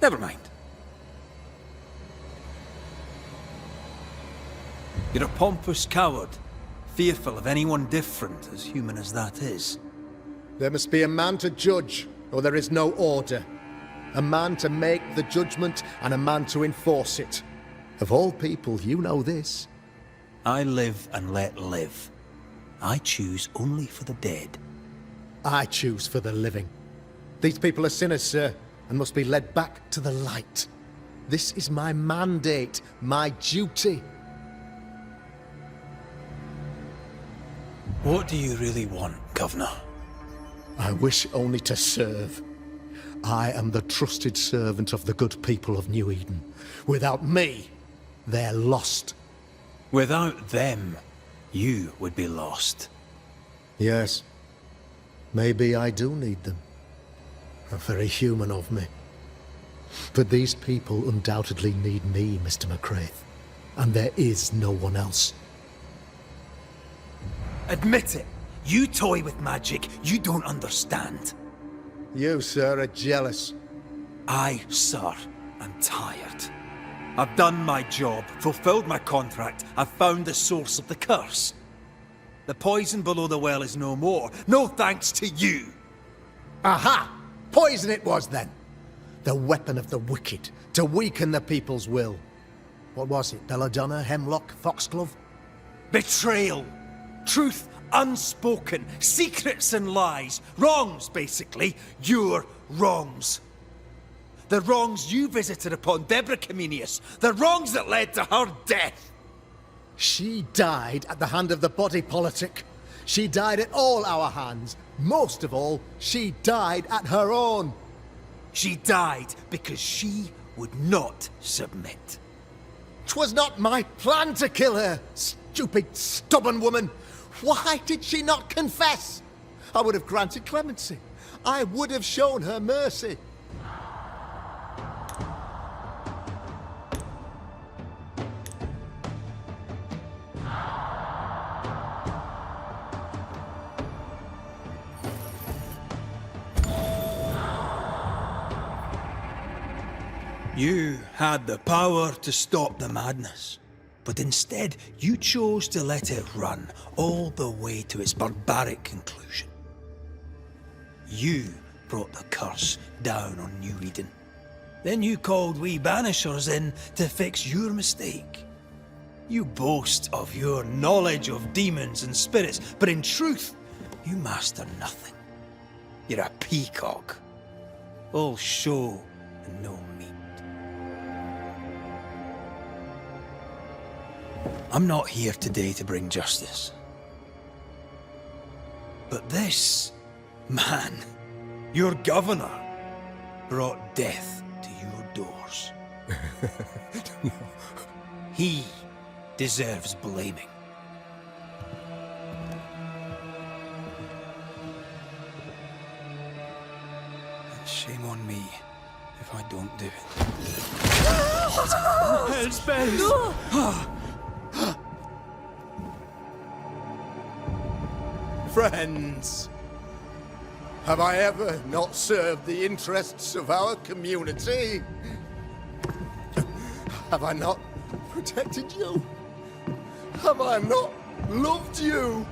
Never mind. You're a pompous coward, fearful of anyone different, as human as that is. There must be a man to judge, or there is no order. A man to make the judgment, and a man to enforce it. Of all people, you know this. I live and let live. I choose only for the dead. I choose for the living. These people are sinners, sir, and must be led back to the light. This is my mandate, my duty. What do you really want, Governor? I wish only to serve. I am the trusted servant of the good people of New Eden. Without me, they're lost. Without them, you would be lost. Yes. Maybe I do need them. How very human of me. But these people undoubtedly need me, Mr. McCraith. And there is no one else. Admit it. You toy with magic you don't understand. You, sir, are jealous. I, sir, am tired. I've done my job, fulfilled my contract, I've found the source of the curse. The poison below the well is no more, no thanks to you. Aha! Poison it was then. The weapon of the wicked, to weaken the people's will. What was it, belladonna, hemlock, foxglove? Betrayal. Truth unspoken. Secrets and lies. Wrongs, basically. Your wrongs. The wrongs you visited upon Deborah Comenius. The wrongs that led to her death. She died at the hand of the body politic. She died at all our hands. Most of all, she died at her own. She died because she would not submit. 'Twas not my plan to kill her, stupid, stubborn woman. Why did she not confess? I would have granted clemency. I would have shown her mercy. You had the power to stop the madness, but instead you chose to let it run all the way to its barbaric conclusion. You brought the curse down on New Eden. Then you called we Banishers in to fix your mistake. You boast of your knowledge of demons and spirits, but in truth, you master nothing. You're a peacock. All show and no meat. I'm not here today to bring justice. But this man, your governor, brought death to your doors. He deserves blaming. And shame on me if I don't do it. Hell's bells! Friends, have I ever not served the interests of our community? Have I not protected you? Have I not loved you?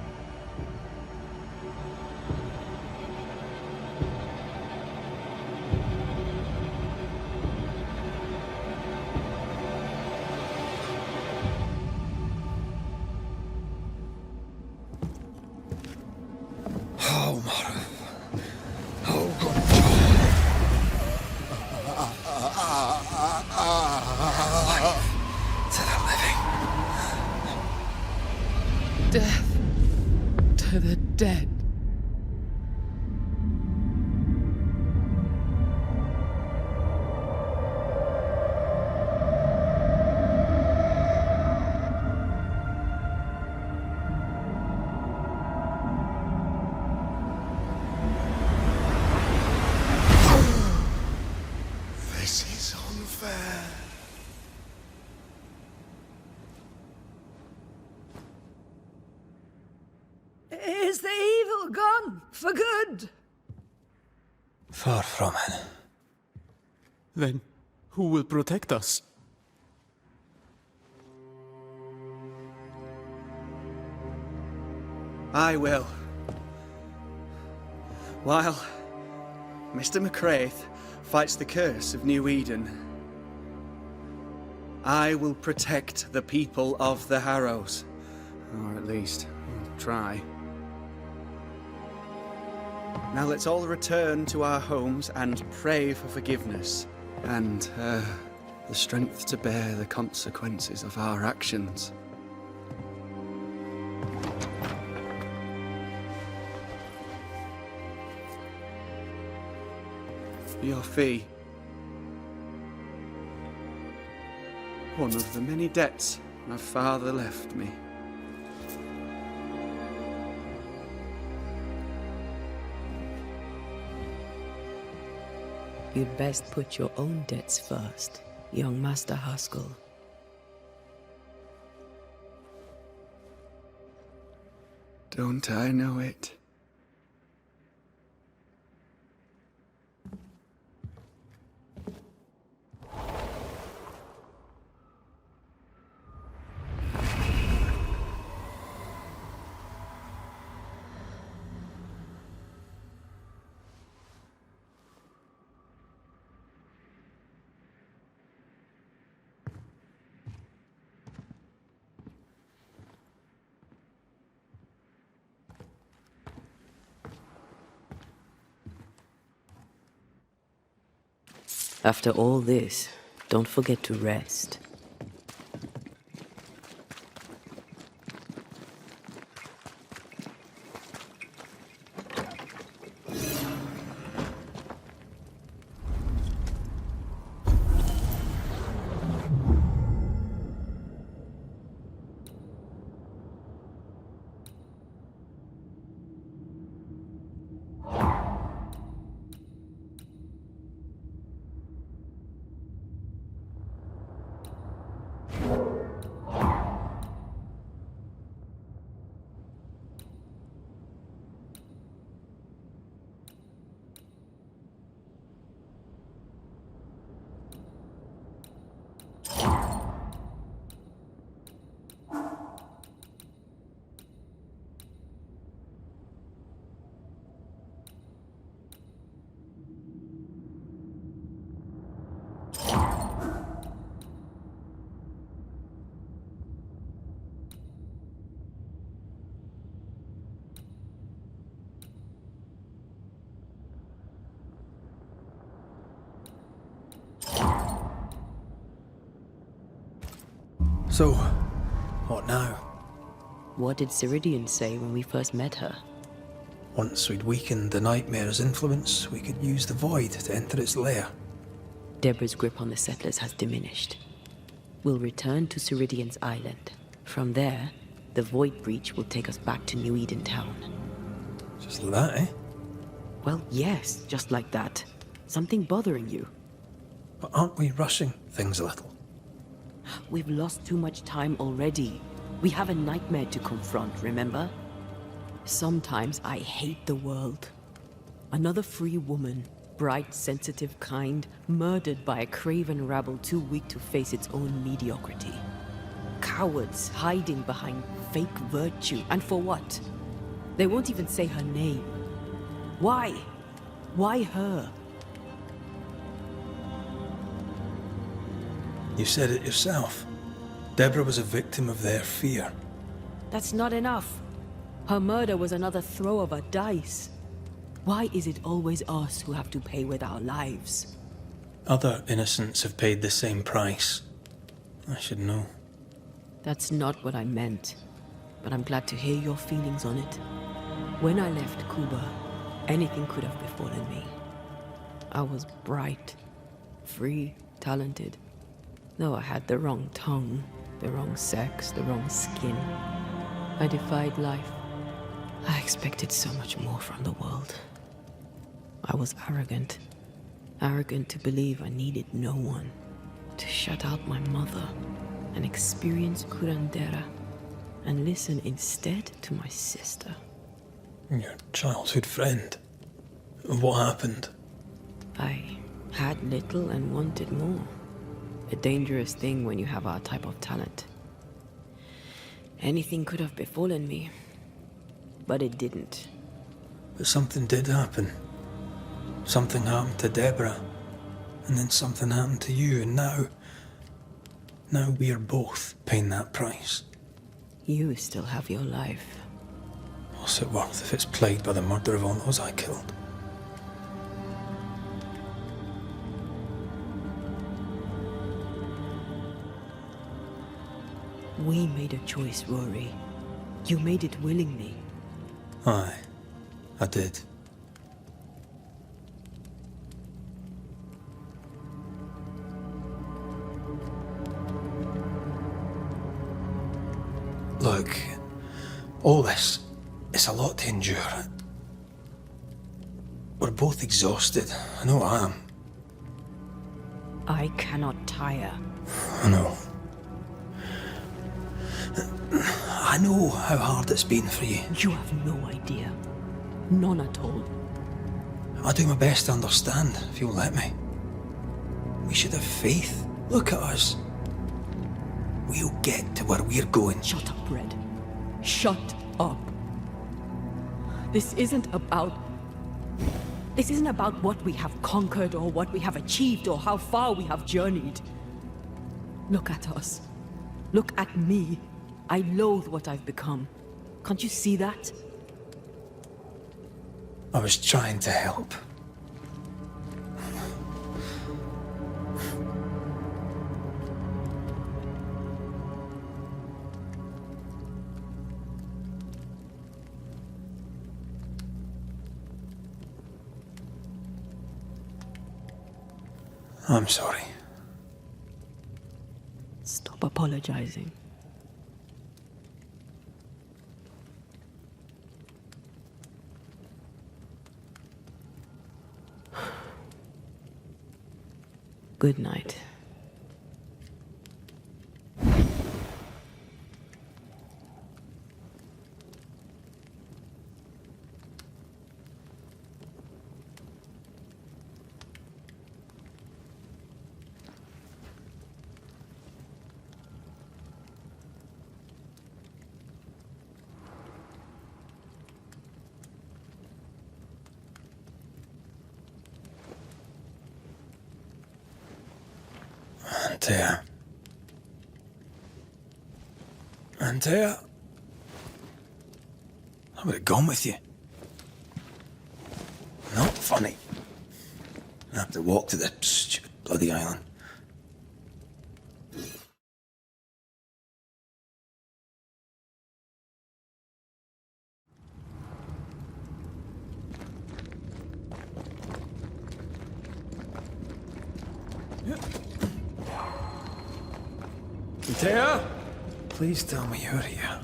Oh, Mara. Oh, God. To the living. Death to the dead. Is the evil gone for good? Far from it. Then who will protect us? I will. While Mr. McCraith fights the curse of New Eden, I will protect the people of the Harrows. Or at least, try. Now let's all return to our homes and pray for forgiveness and the strength to bear the consequences of our actions. Your fee. One of the many debts my father left me. You'd best put your own debts first, young Master Haskell. Don't I know it? After all this, don't forget to rest. So, what now? What did Ceridian say when we first met her? Once we'd weakened the Nightmare's influence, we could use the Void to enter its lair. Deborah's grip on the settlers has diminished. We'll return to Ceridian's island. From there, the Void Breach will take us back to New Eden Town. Just like that, eh? Well, yes, just like that. Something bothering you. But aren't we rushing things a little? We've lost too much time already. We have a nightmare to confront, remember? Sometimes I hate the world. Another free woman, bright, sensitive, kind, murdered by a craven rabble too weak to face its own mediocrity. Cowards hiding behind fake virtue. And for what? They won't even say her name. Why? Why her? You said it yourself. Deborah was a victim of their fear. That's not enough. Her murder was another throw of a dice. Why is it always us who have to pay with our lives? Other innocents have paid the same price. I should know. That's not what I meant, but I'm glad to hear your feelings on it. When I left Cuba, anything could have befallen me. I was bright, free, talented. Though I had the wrong tongue, the wrong sex, the wrong skin. I defied life. I expected so much more from the world. I was arrogant. Arrogant to believe I needed no one. To shut out my mother and experience curandera. And listen instead to my sister. Your childhood friend. What happened? I had little and wanted more. A dangerous thing when you have our type of talent. Anything could have befallen me, but it didn't. But something did happen. Something happened to Deborah, and then something happened to you, and now we're both paying that price. You still have your life. What's it worth if it's plagued by the murder of all those I killed? We made a choice, Rory. You made it willingly. Aye, I did. Look, all this, it's a lot to endure. We're both exhausted. I know I am. I cannot tire. I know. I know how hard it's been for you. You have no idea. None at all. I'll do my best to understand, if you'll let me. We should have faith. Look at us. We'll get to where we're going. Shut up, Red. Shut up. This isn't about what we have conquered or what we have achieved or how far we have journeyed. Look at us. Look at me. I loathe what I've become. Can't you see that? I was trying to help. I'm sorry. Stop apologizing. Good night. Antea, I would have gone with you. Not funny. I have to walk to the stupid bloody island. Antea, please tell me you're here.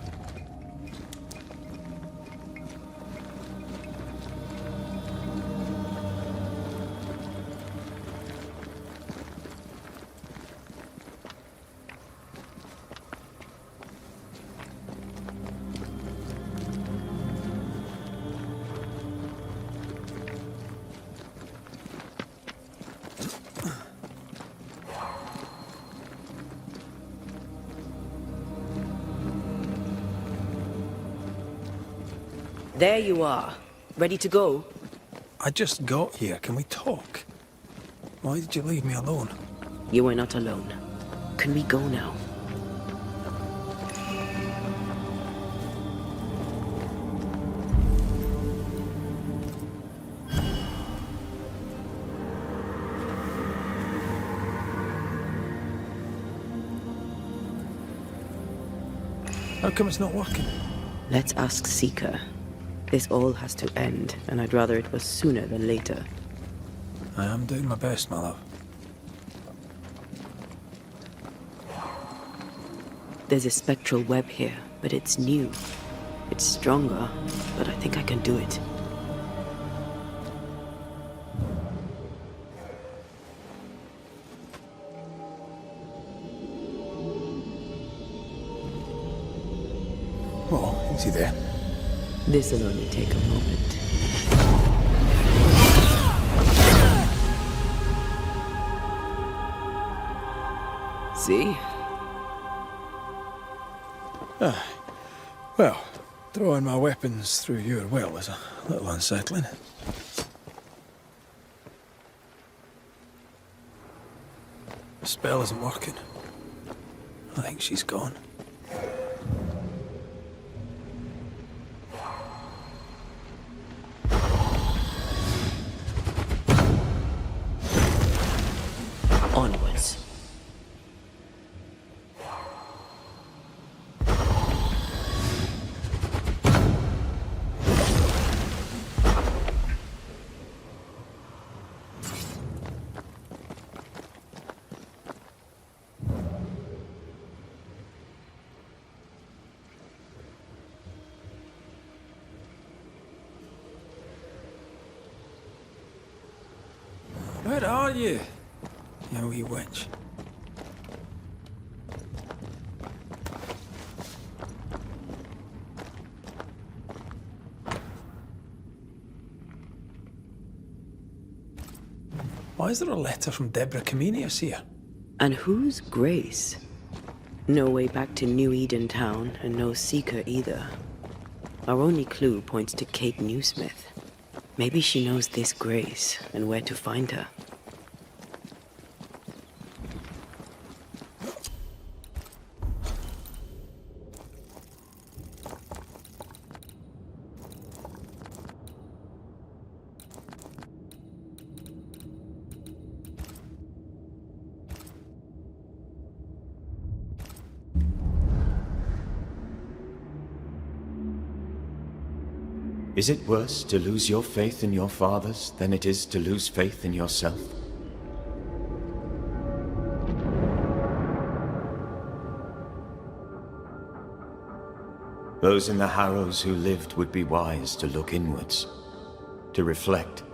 There you are. Ready to go? I just got here. Can we talk? Why did you leave me alone? You are not alone. Can we go now? How come it's not working? Let's ask Seeker. This all has to end, and I'd rather it was sooner than later. I am doing my best, my love. There's a spectral web here, but it's new. It's stronger, but I think I can do it. Oh, easy there. This'll only take a moment. See? Well, throwing my weapons through your will is a little unsettling. The spell isn't working. I think she's gone. Onwards. Where are you, you wee witch? Why is there a letter from Deborah Comenius here? And who's Grace? No way back to New Eden Town, and no seeker either. Our only clue points to Kate Newsmith. Maybe she knows this Grace and where to find her. Is it worse to lose your faith in your fathers than it is to lose faith in yourself? Those in the Harrows who lived would be wise to look inwards, to reflect,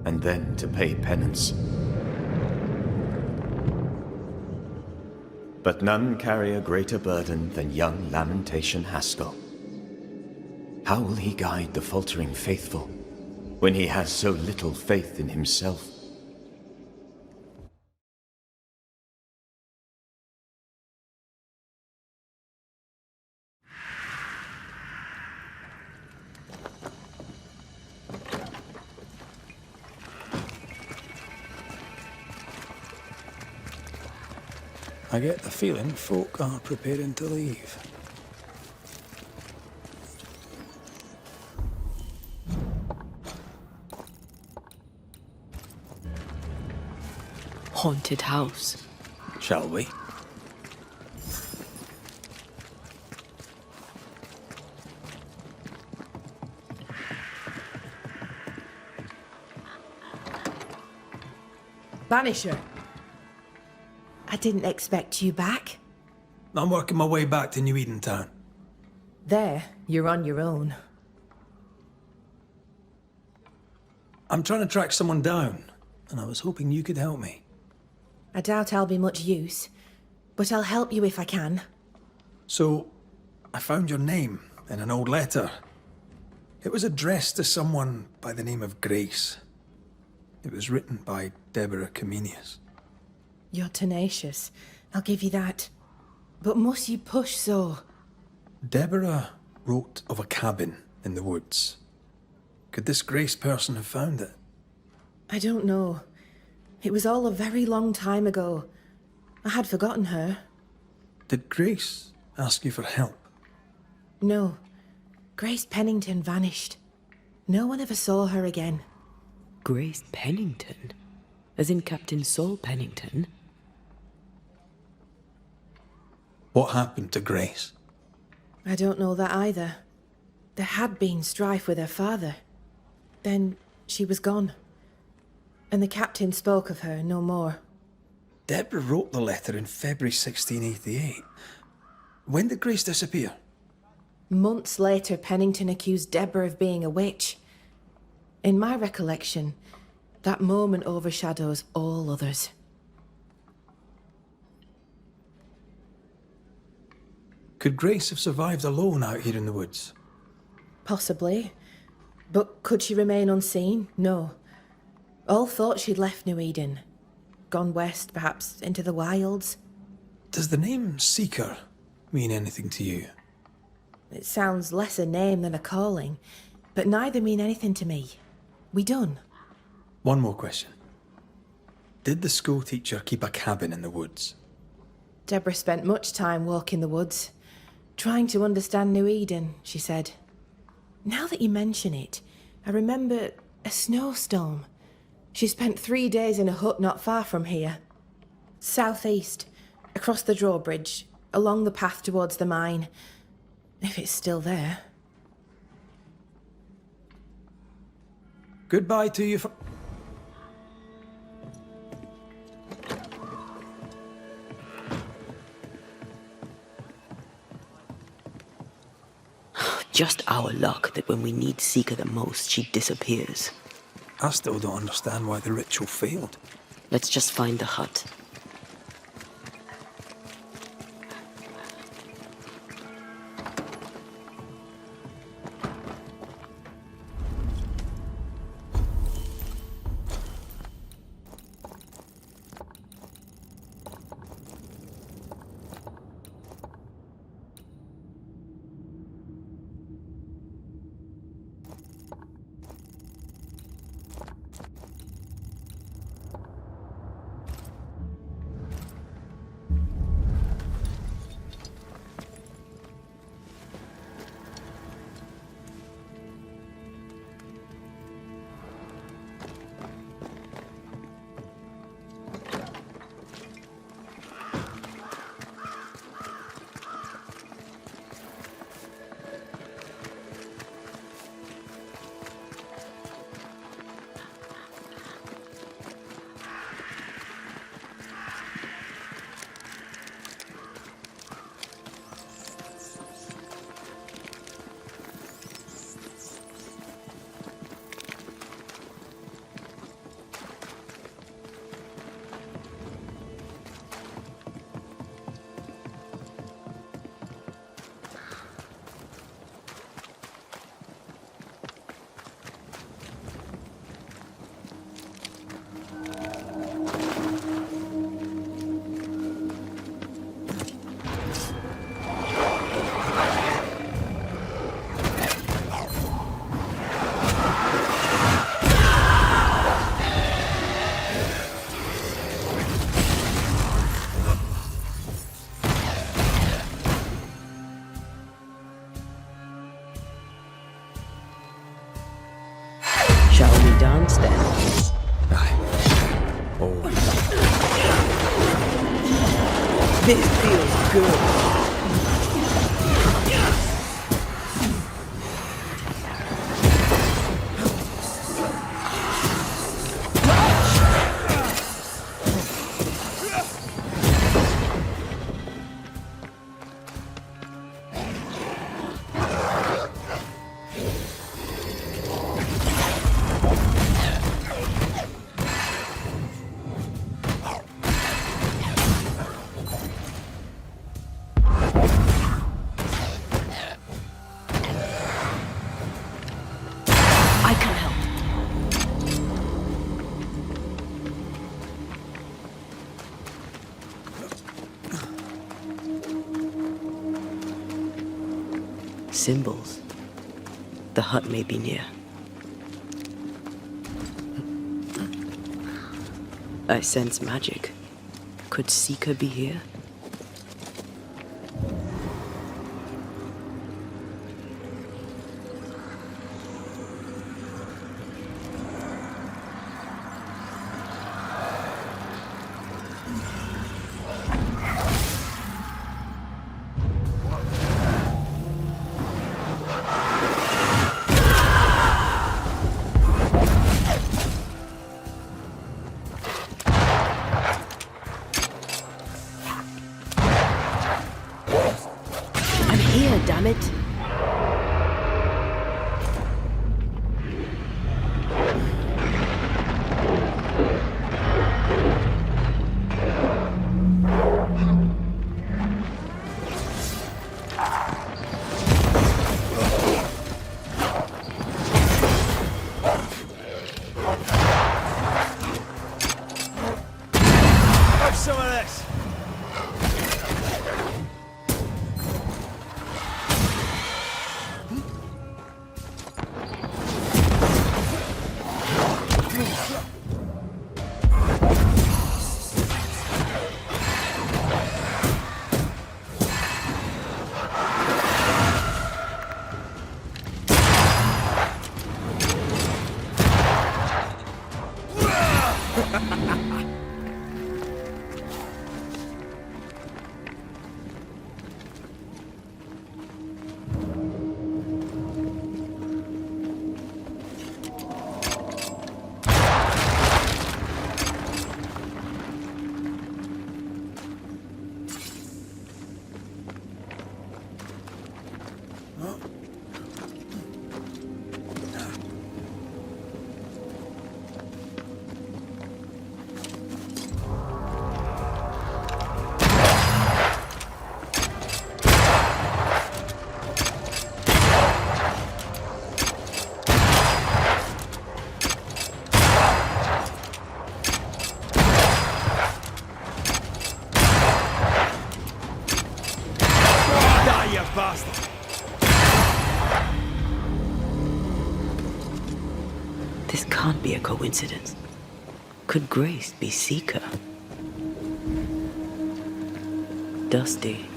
and then to pay penance. But none carry a greater burden than young Lamentation Haskell. How will he guide the faltering faithful when he has so little faith in himself? I get the feeling folk are preparing to leave. Haunted house. Shall we? Banisher. I didn't expect you back. I'm working my way back to New Eden Town. There, you're on your own. I'm trying to track someone down, and I was hoping you could help me. I doubt I'll be much use, but I'll help you if I can. So, I found your name in an old letter. It was addressed to someone by the name of Grace. It was written by Deborah Comenius. You're tenacious, I'll give you that. But must you push so? Deborah wrote of a cabin in the woods. Could this Grace person have found it? I don't know. It was all a very long time ago. I had forgotten her. Did Grace ask you for help? No. Grace Pennington vanished. No one ever saw her again. Grace Pennington? As in Captain Saul Pennington? What happened to Grace? I don't know that either. There had been strife with her father. Then she was gone. And the captain spoke of her no more. Deborah wrote the letter in February 1688. When did Grace disappear? Months later, Pennington accused Deborah of being a witch. In my recollection, that moment overshadows all others. Could Grace have survived alone out here in the woods? Possibly. But could she remain unseen? No. All thought she'd left New Eden. Gone west, perhaps into the wilds. Does the name Seeker mean anything to you? It sounds less a name than a calling, but neither mean anything to me. We done. One more question. Did the school teacher keep a cabin in the woods? Deborah spent much time walking the woods, trying to understand New Eden, she said. Now that you mention it, I remember a snowstorm. She spent 3 days in a hut not far from here. Southeast, across the drawbridge, along the path towards the mine. If it's still there. Goodbye to you for... Just our luck that when we need Seeker the most, she disappears. I still don't understand why the ritual failed. Let's just find the hut. Shall we dance then? This feels good. Symbols. The hut may be near. I sense magic. Could Seeker be here? Damn it. bastard! This can't be a coincidence. Could Grace be Seeker? Dusty.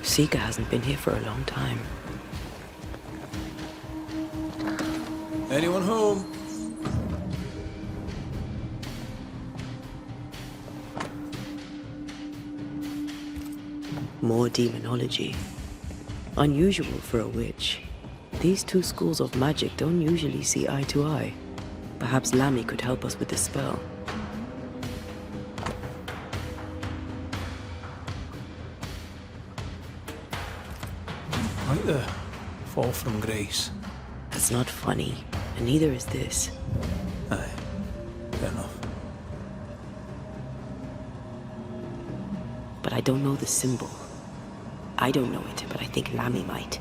Seeker hasn't been here for a long time. Anyone home? More demonology. Unusual for a witch. These two schools of magic don't usually see eye to eye. Perhaps Lammy could help us with the spell. Right there. Fall from grace. That's not funny, and neither is this. Aye. Fair enough. But I don't know the symbol. I don't know it, but I think Lammy might.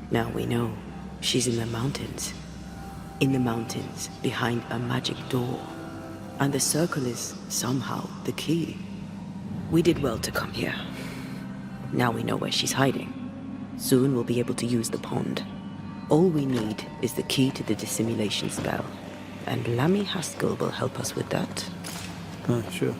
Now we know. She's in the mountains. In the mountains, behind a magic door. And the circle is, somehow, the key. We did well to come here. Now we know where she's hiding. Soon we'll be able to use the pond. All we need is the key to the dissimulation spell. And Lammy Haskell will help us with that. Sure.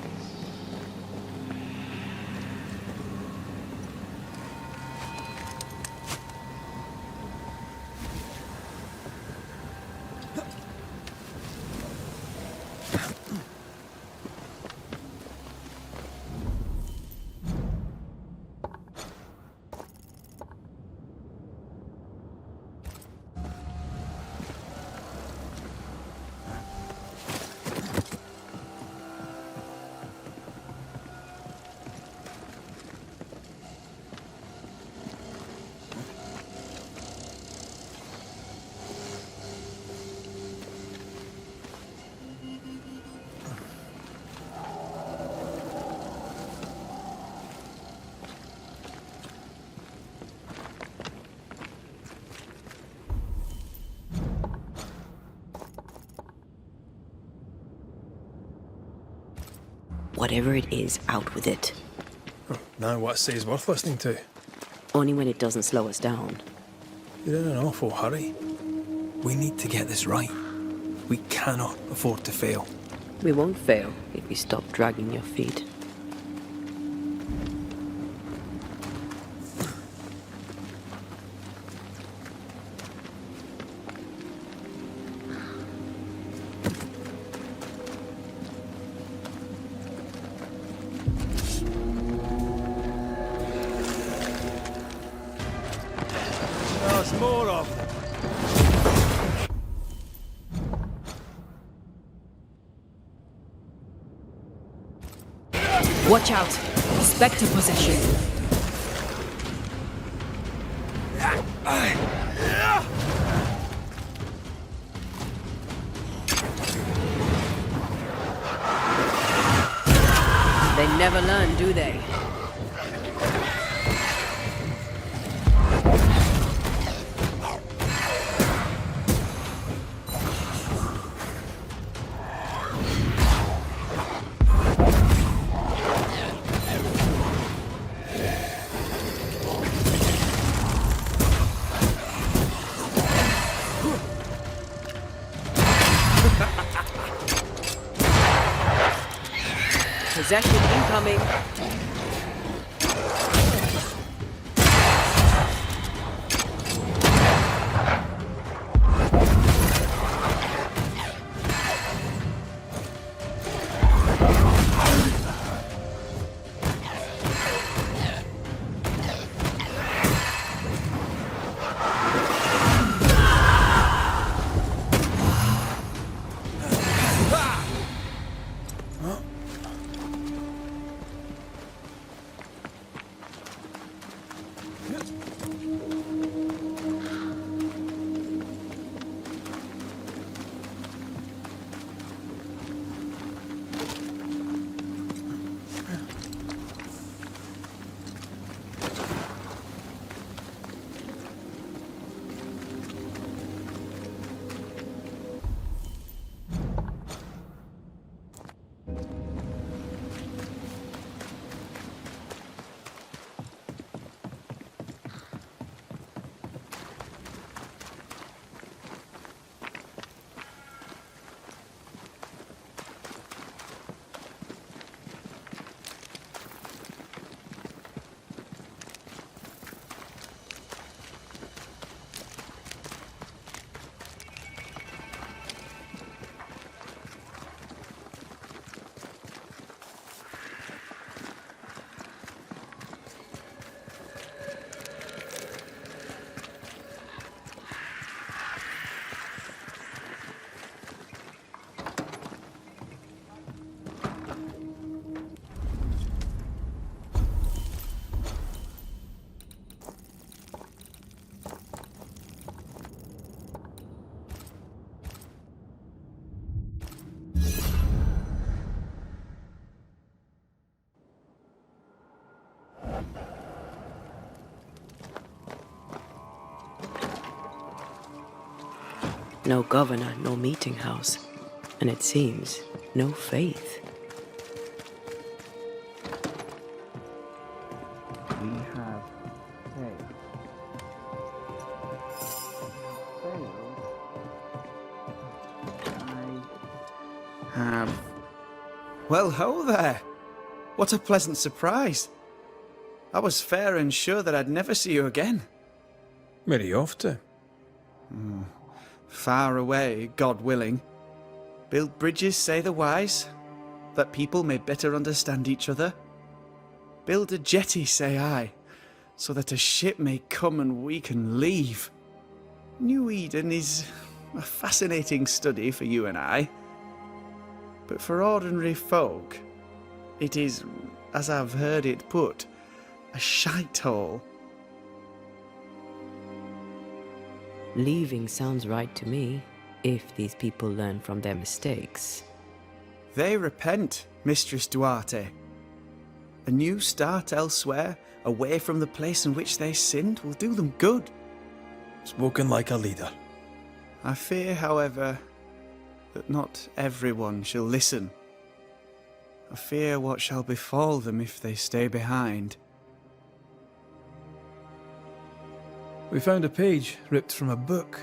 Whatever it is, out with it. Now what say is worth listening to? Only when it doesn't slow us down. You're in an awful hurry. We need to get this right. We cannot afford to fail. We won't fail if you stop dragging your feet. There's more of them. Watch out! Spectre possession. They never learn, do they? Possession incoming. No governor, no meeting house. And it seems, no faith. We have failed. I have... Well, ho there! What a pleasant surprise. I was fair and sure that I'd never see you again. Where are you off to? Far away, God willing. Build bridges, say the wise, that people may better understand each other. Build a jetty, say I, so that a ship may come and we can leave. New Eden is a fascinating study for you and I. But for ordinary folk, it is, as I've heard it put, a shite hole. Leaving sounds right to me, if these people learn from their mistakes. They repent, Mistress Duarte. A new start elsewhere, away from the place in which they sinned, will do them good. Spoken like a leader. I fear, however, that not everyone shall listen. I fear what shall befall them if they stay behind. We found a page ripped from a book.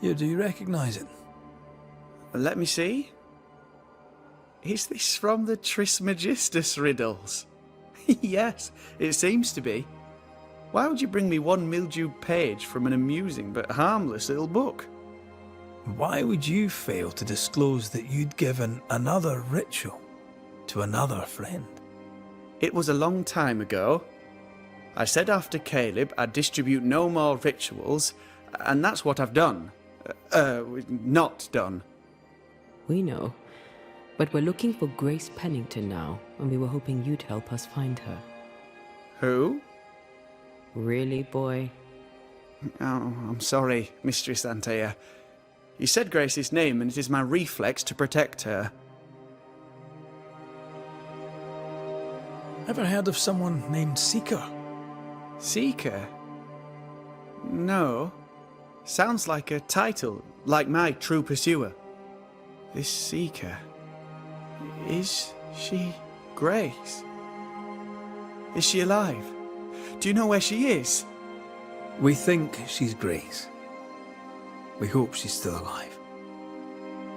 Here, do you recognize it? Let me see. Is this from the Trismegistus riddles? Yes, it seems to be. Why would you bring me one mildewed page from an amusing but harmless little book? Why would you fail to disclose that you'd given another ritual to another friend? It was a long time ago. I said after Caleb I'd distribute no more rituals, and that's what I've done. Not done. We know. But we're looking for Grace Pennington now, and we were hoping you'd help us find her. Who? Really, boy? Oh, I'm sorry, Mistress Antea. You said Grace's name, and it is my reflex to protect her. Ever heard of someone named Seeker? Seeker? No. Sounds like a title, like my True Pursuer. This Seeker... Is she Grace? Is she alive? Do you know where she is? We think she's Grace. We hope she's still alive.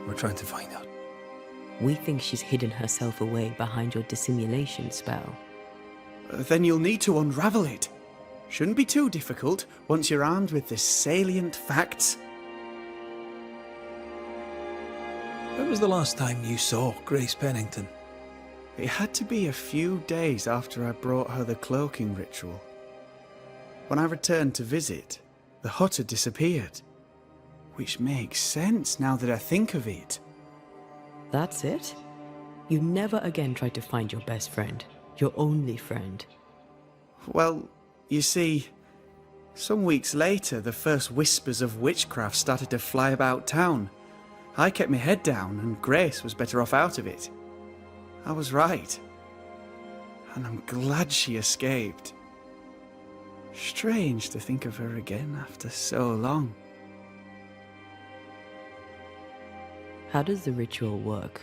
We're trying to find her. We think she's hidden herself away behind your dissimulation spell. Then you'll need to unravel it. Shouldn't be too difficult once you're armed with the salient facts. When was the last time you saw Grace Pennington? It had to be a few days after I brought her the cloaking ritual. When I returned to visit, the hut had disappeared. Which makes sense now that I think of it. That's it? You never again tried to find your best friend, your only friend. Well, you see, some weeks later the first whispers of witchcraft started to fly about town. I kept my head down and Grace was better off out of it. I was right. And I'm glad she escaped. Strange to think of her again after so long. How does the ritual work?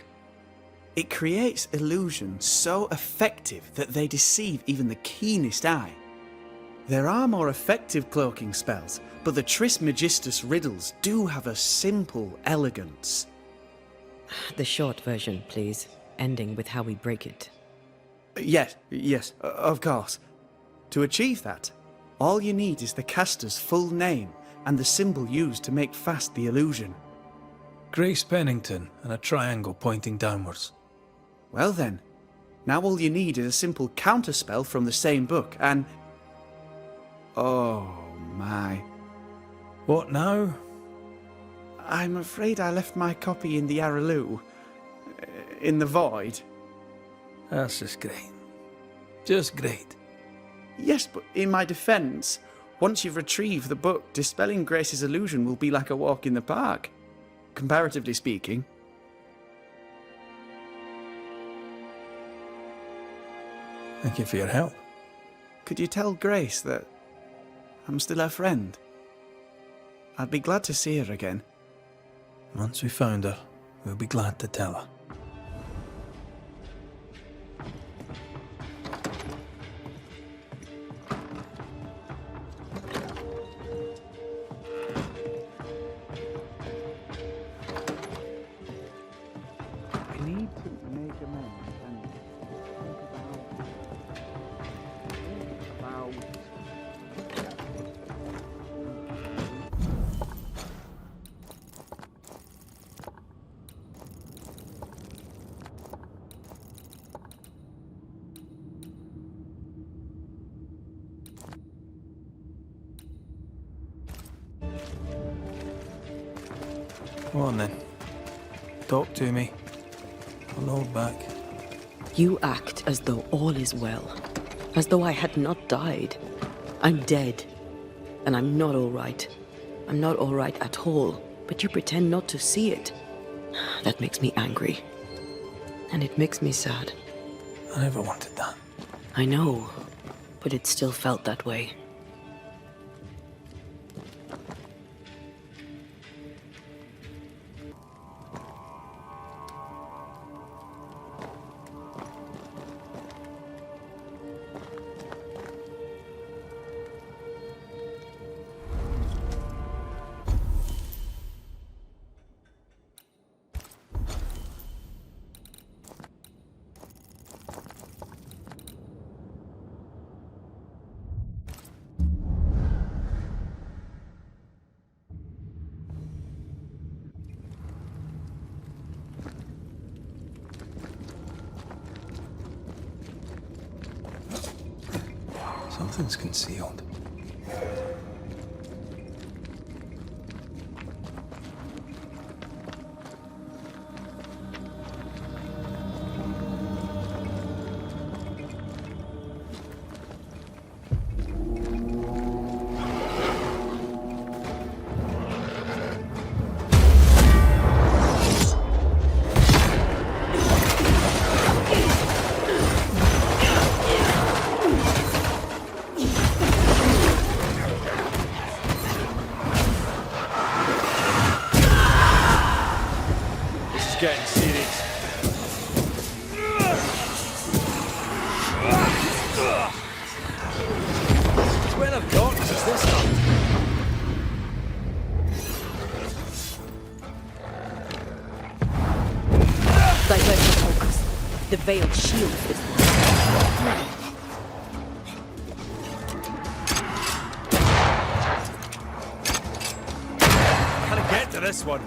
It creates illusions so effective that they deceive even the keenest eye. There are more effective cloaking spells, but the Trismegistus riddles do have a simple elegance. The short version, please, ending with how we break it. Yes, of course. To achieve that, all you need is the caster's full name and the symbol used to make fast the illusion. Grace Pennington and a triangle pointing downwards. Well then, now all you need is a simple counterspell from the same book and... Oh my. What now? I'm afraid I left my copy in the Araloo. In the void. That's just great. Just great. Yes, but in my defense, once you've retrieved the book, dispelling Grace's illusion will be like a walk in the park. Comparatively speaking. Thank you for your help. Could you tell Grace that I'm still her friend? I'd be glad to see her again. Once we found her, we'll be glad to tell her. I need to make amends and think about Come on then. Talk to me. Don't hold back. You act as though all is well, as though I had not died. I'm dead, and I'm not all right. I'm not all right at all, but you pretend not to see it. That makes me angry. And it makes me sad. I never wanted that. I know, but it still felt that way. Something's concealed. Getting serious. When I've got is this up? Divert your focus. The veiled shield is Can I get to this one?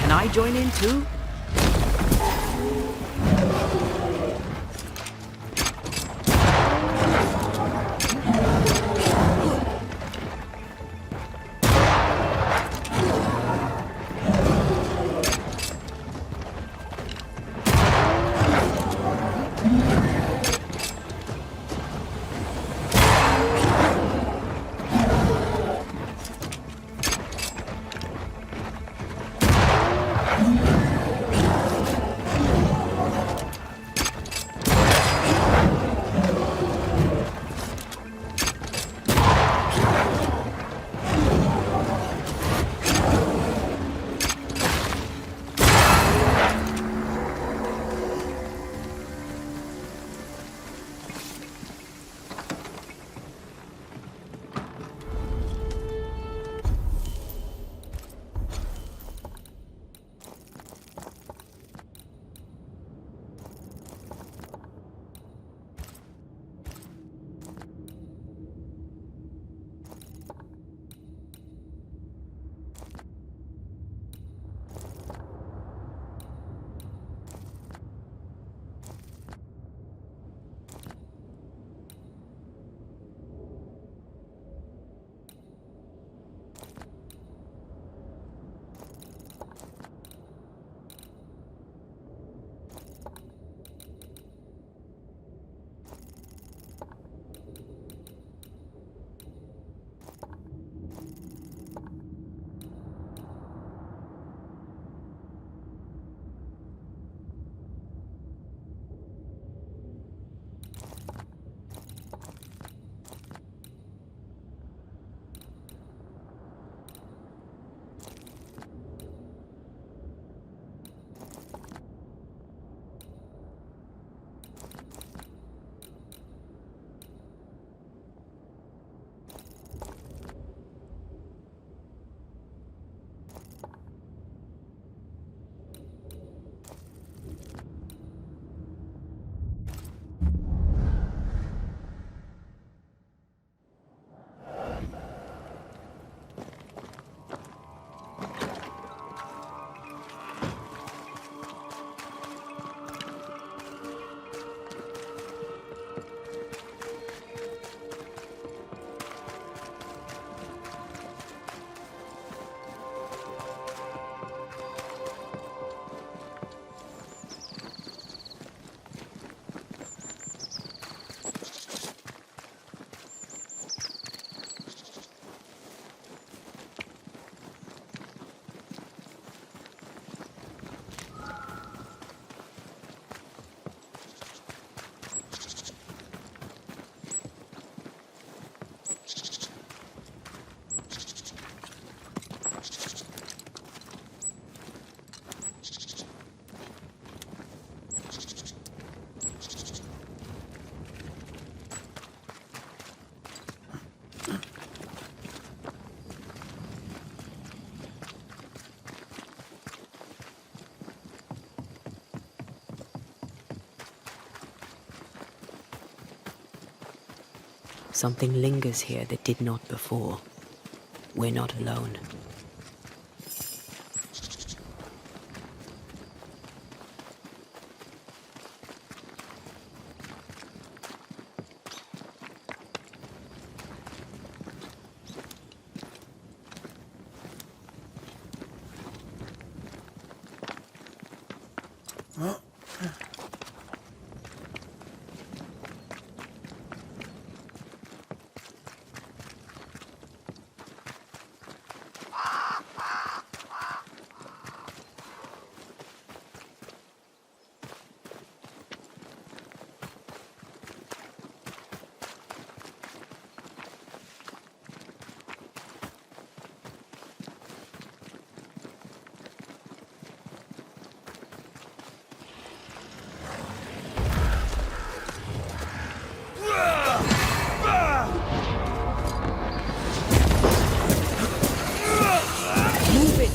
Can I join in too? Something lingers here that did not before. We're not alone. Move it!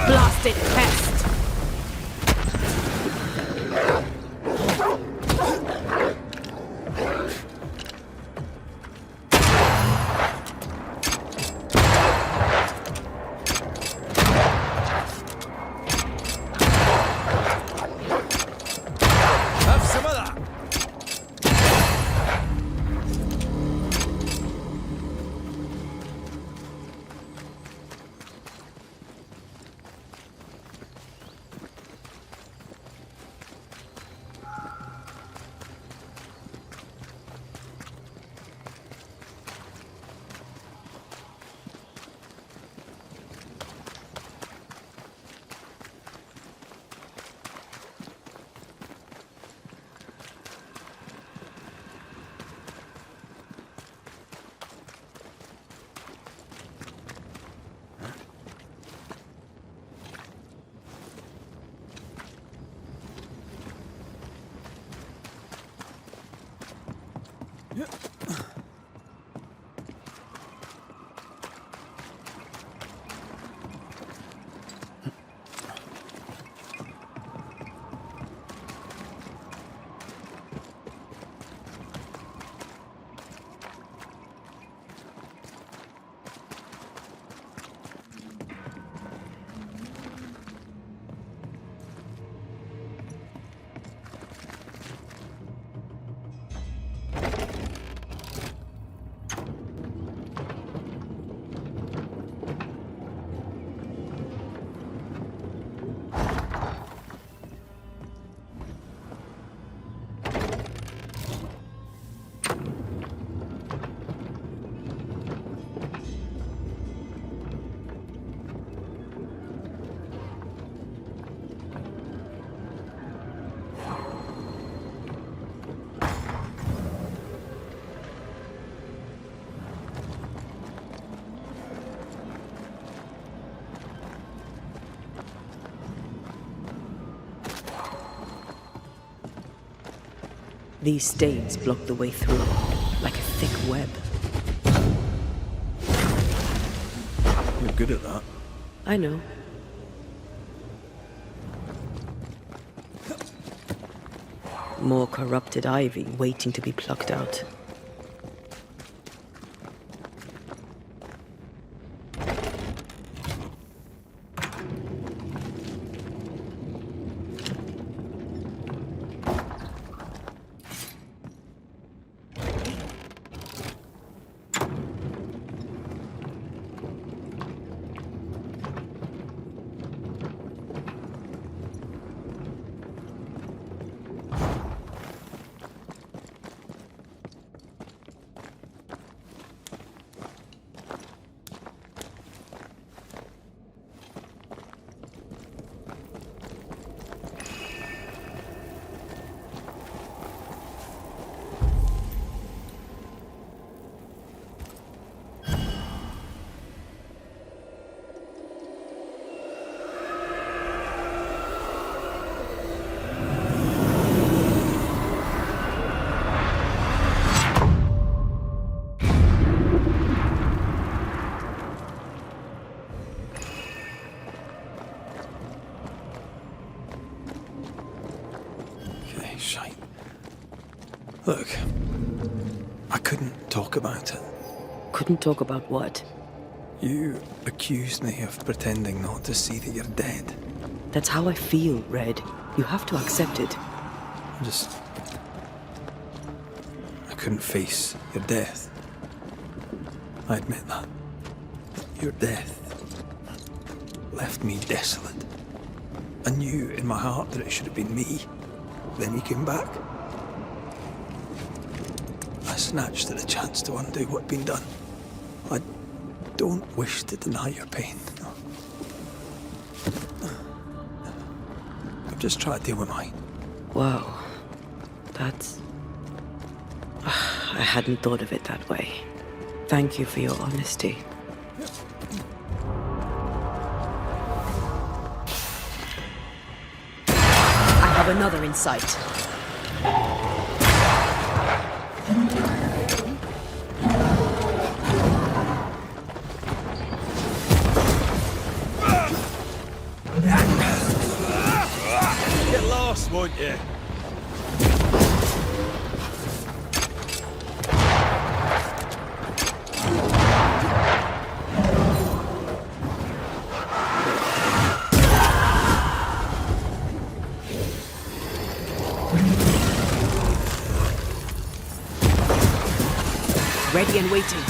Blasted pest! Have some of that! These stains block the way through, like a thick web. You're good at that. I know. More corrupted ivy waiting to be plucked out. shite. Look, I couldn't talk about it. Couldn't talk about what? You accused me of pretending not to see that you're dead. That's how I feel, Red. You have to accept it. I couldn't face your death. I admit that. Your death left me desolate. I knew in my heart that it should have been me. Then you came back. I snatched at a chance to undo what had been done. I don't wish to deny your pain. I've just tried to deal with mine. Wow. That's... I hadn't thought of it that way. Thank you for your honesty. I have another in sight. Get lost, won't you? Ready and waiting.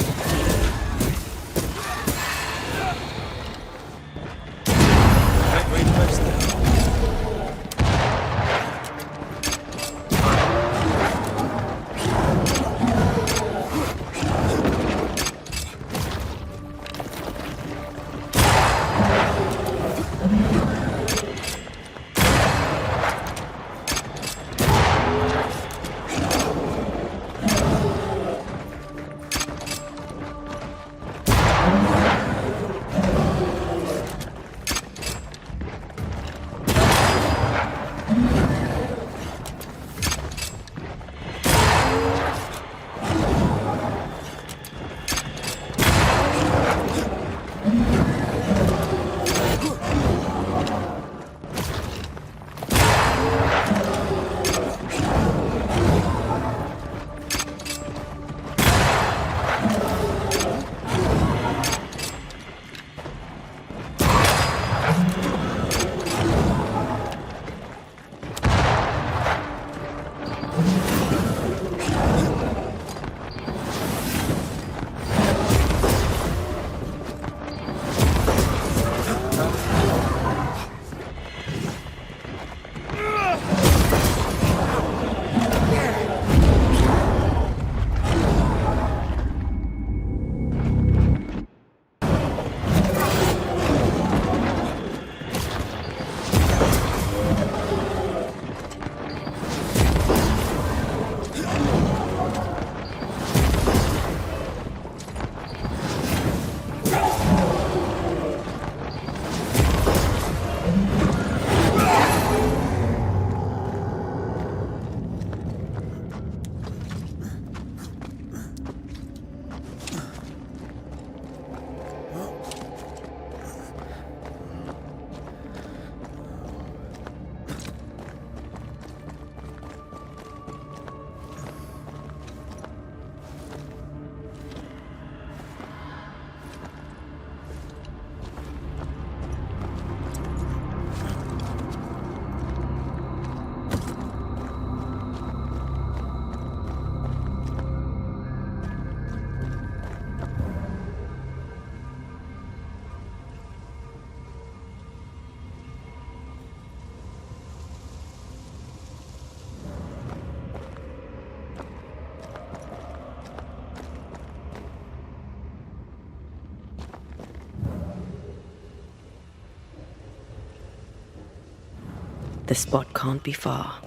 The spot can't be far.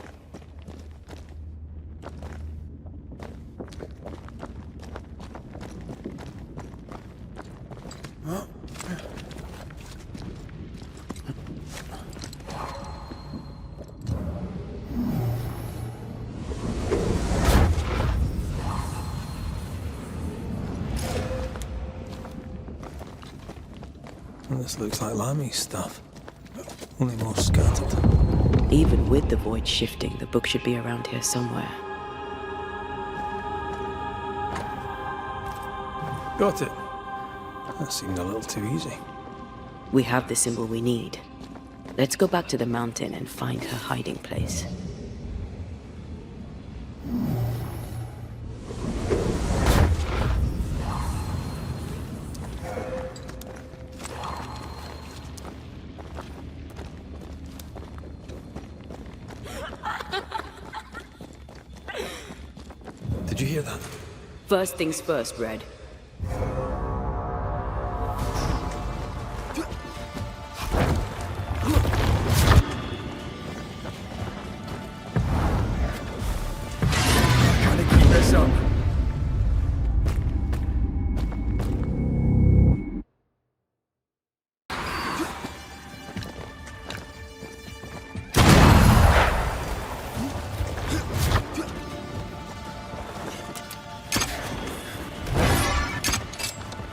Well, this looks like Lami's stuff, only more scattered. Even with the void shifting, the book should be around here somewhere. Got it. That seemed a little too easy. We have the symbol we need. Let's go back to the mountain and find her hiding place. Did you hear that? First things first, Red. Gotta keep this up.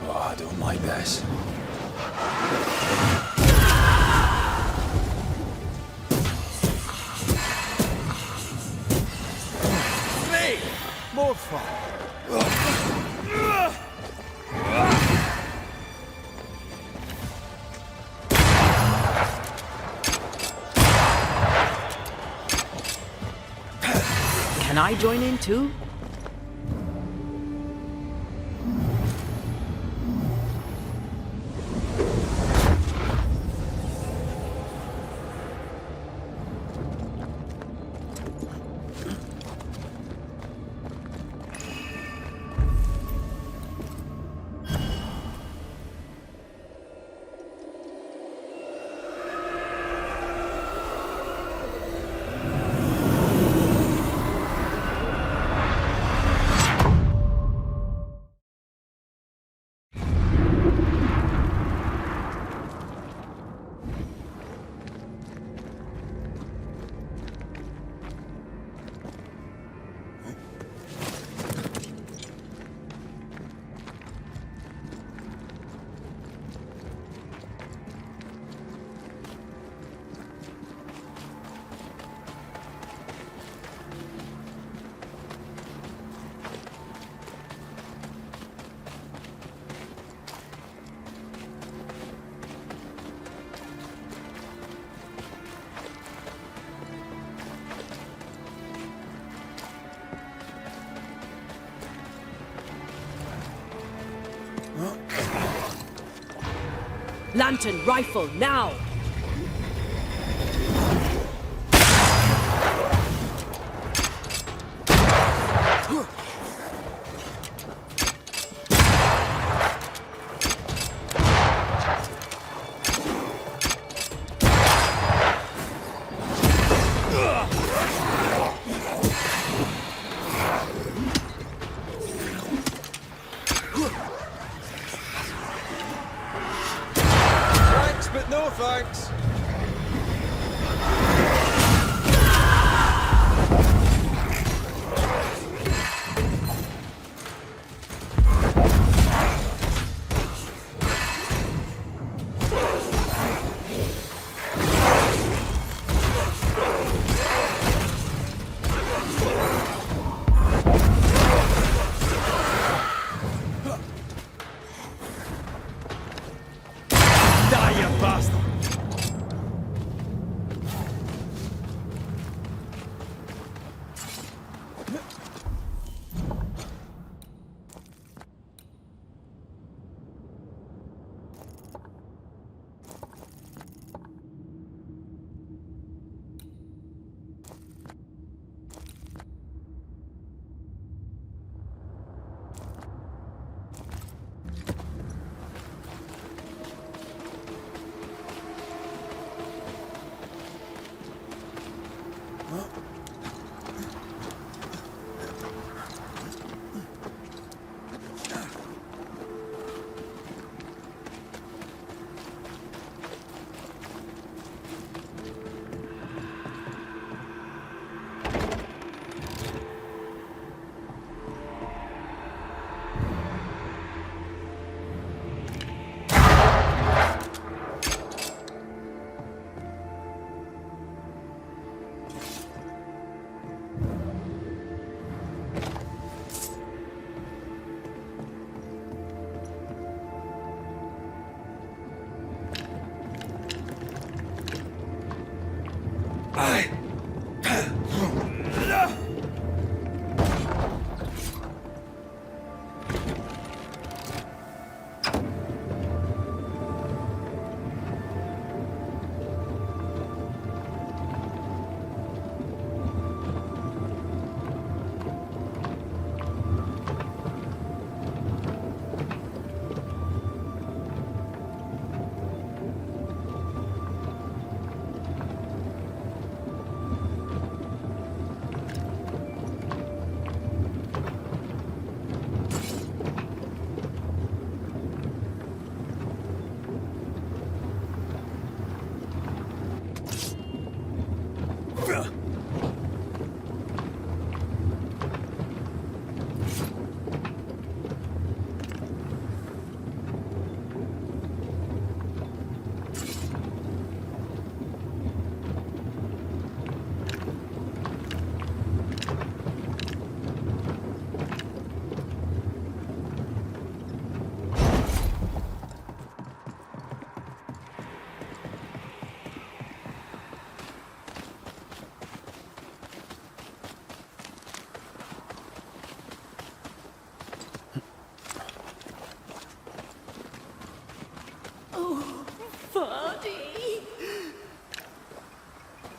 Oh, I don't like this. More fun. Can I join in too? Lantern, rifle, now! But no thanks. Die, you bastard!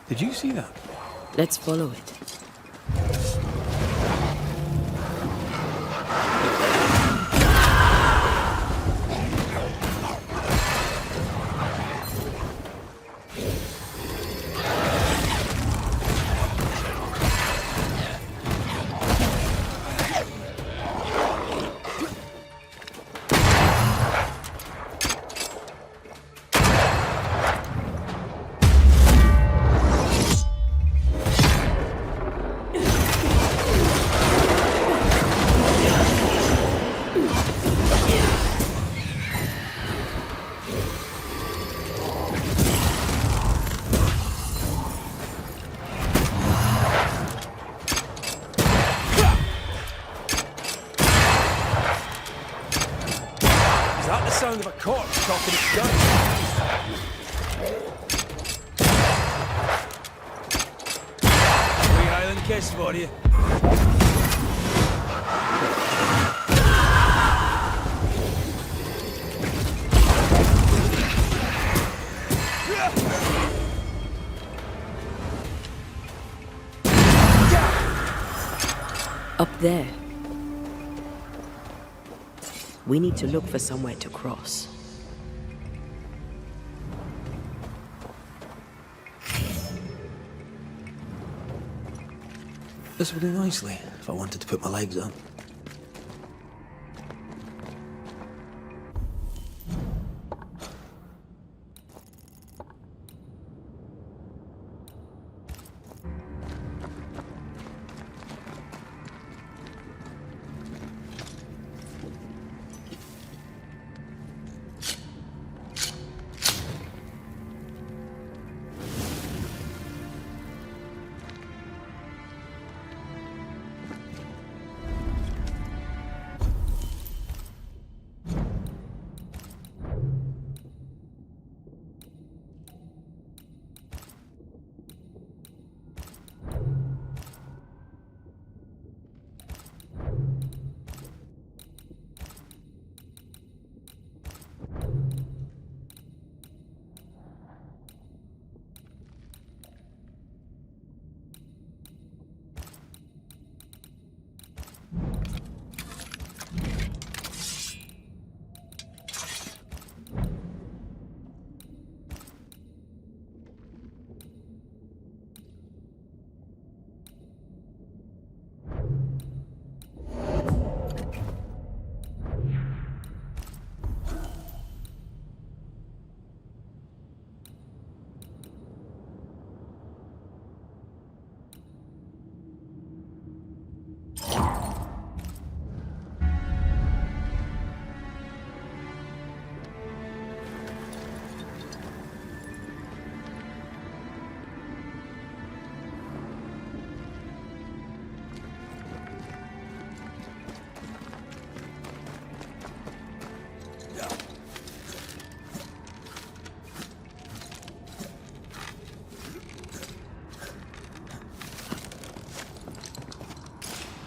Did you see that? Let's follow it. Sound of a corpse cocking its gun. Wee Highland kiss for you. Up there. We need to look for somewhere to cross. This would do nicely if I wanted to put my legs up.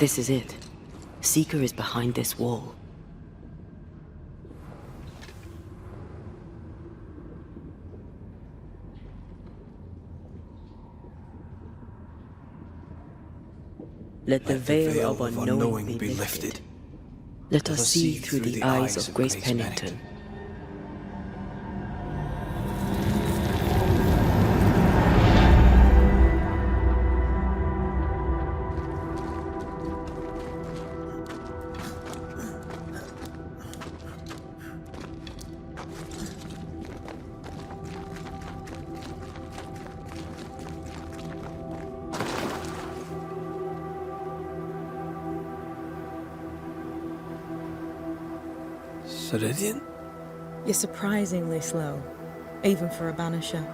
This is it. Seeker is behind this wall. Let the veil of unknowing be lifted. Let us see through the eyes of Grace Pennington. Ceridian? You're surprisingly slow, even for a Banisher.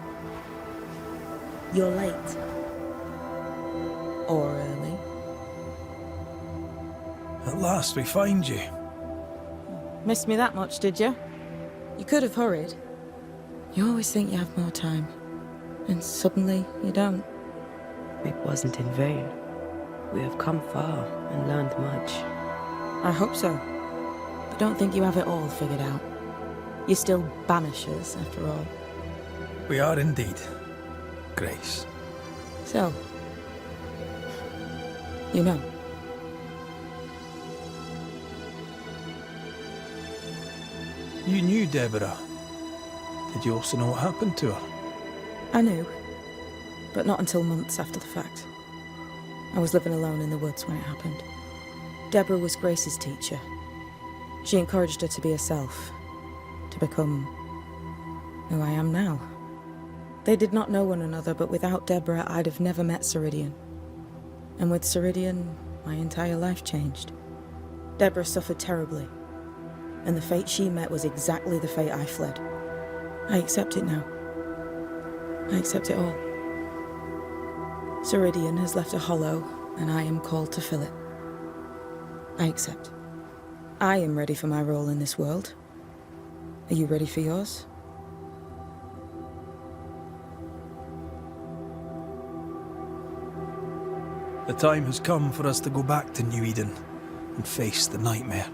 You're late. Or early. At last we find you. Missed me that much, did you? You could have hurried. You always think you have more time, and suddenly you don't. It wasn't in vain. We have come far and learned much. I hope so. But don't think you have it all figured out. You're still Banishers, after all. We are indeed, Grace. So, you know. You knew Deborah. Did you also know what happened to her? I knew, but not until months after the fact. I was living alone in the woods when it happened. Deborah was Grace's teacher. She encouraged her to be herself, to become who I am now. They did not know one another, but without Deborah, I'd have never met Ceridian. And with Ceridian, my entire life changed. Deborah suffered terribly, and the fate she met was exactly the fate I fled. I accept it now. I accept it all. Ceridian has left a hollow, and I am called to fill it. I accept. I am ready for my role in this world. Are you ready for yours? The time has come for us to go back to New Eden and face the nightmare.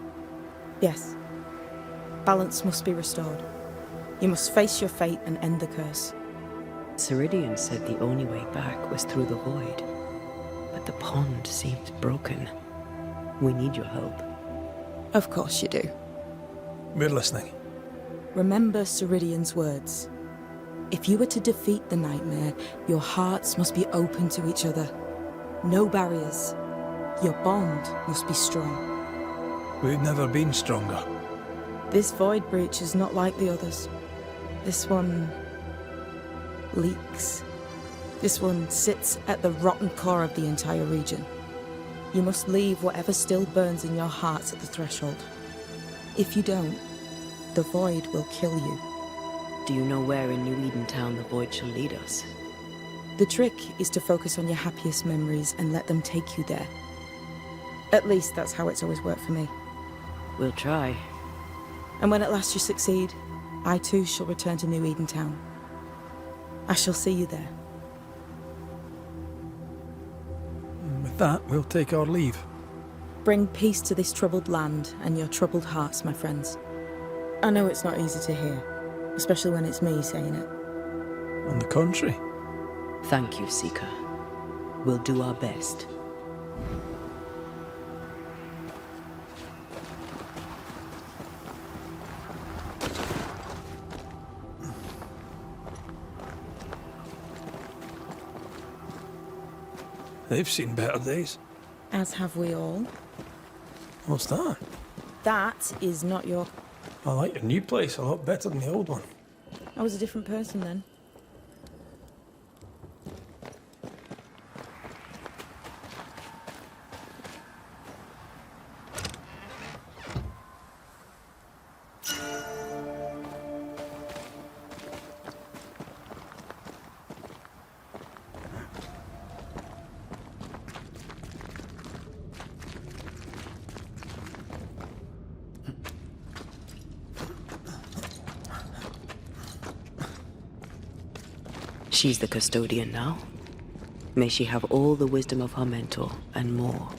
Yes. Balance must be restored. You must face your fate and end the curse. Ceridian said the only way back was through the void. But the pond seems broken. We need your help. Of course you do. We're listening. Remember Ceridian's words. If you are to defeat the nightmare, your hearts must be open to each other. No barriers. Your bond must be strong. We've never been stronger. This void breach is not like the others. This one leaks. This one sits at the rotten core of the entire region. You must leave whatever still burns in your hearts at the threshold. If you don't, the void will kill you. Do you know where in New Eden Town the void shall lead us? The trick is to focus on your happiest memories and let them take you there. At least that's how it's always worked for me. We'll try. And when at last you succeed, I too shall return to New Eden Town. I shall see you there. With that, we'll take our leave. Bring peace to this troubled land and your troubled hearts, my friends. I know it's not easy to hear, especially when it's me saying it. On the contrary. Thank you, Seeker. We'll do our best. They've seen better days. As have we all. What's that? That is not your... I like your new place a lot better than the old one. I was a different person then. She's the custodian now. May she have all the wisdom of her mentor and more.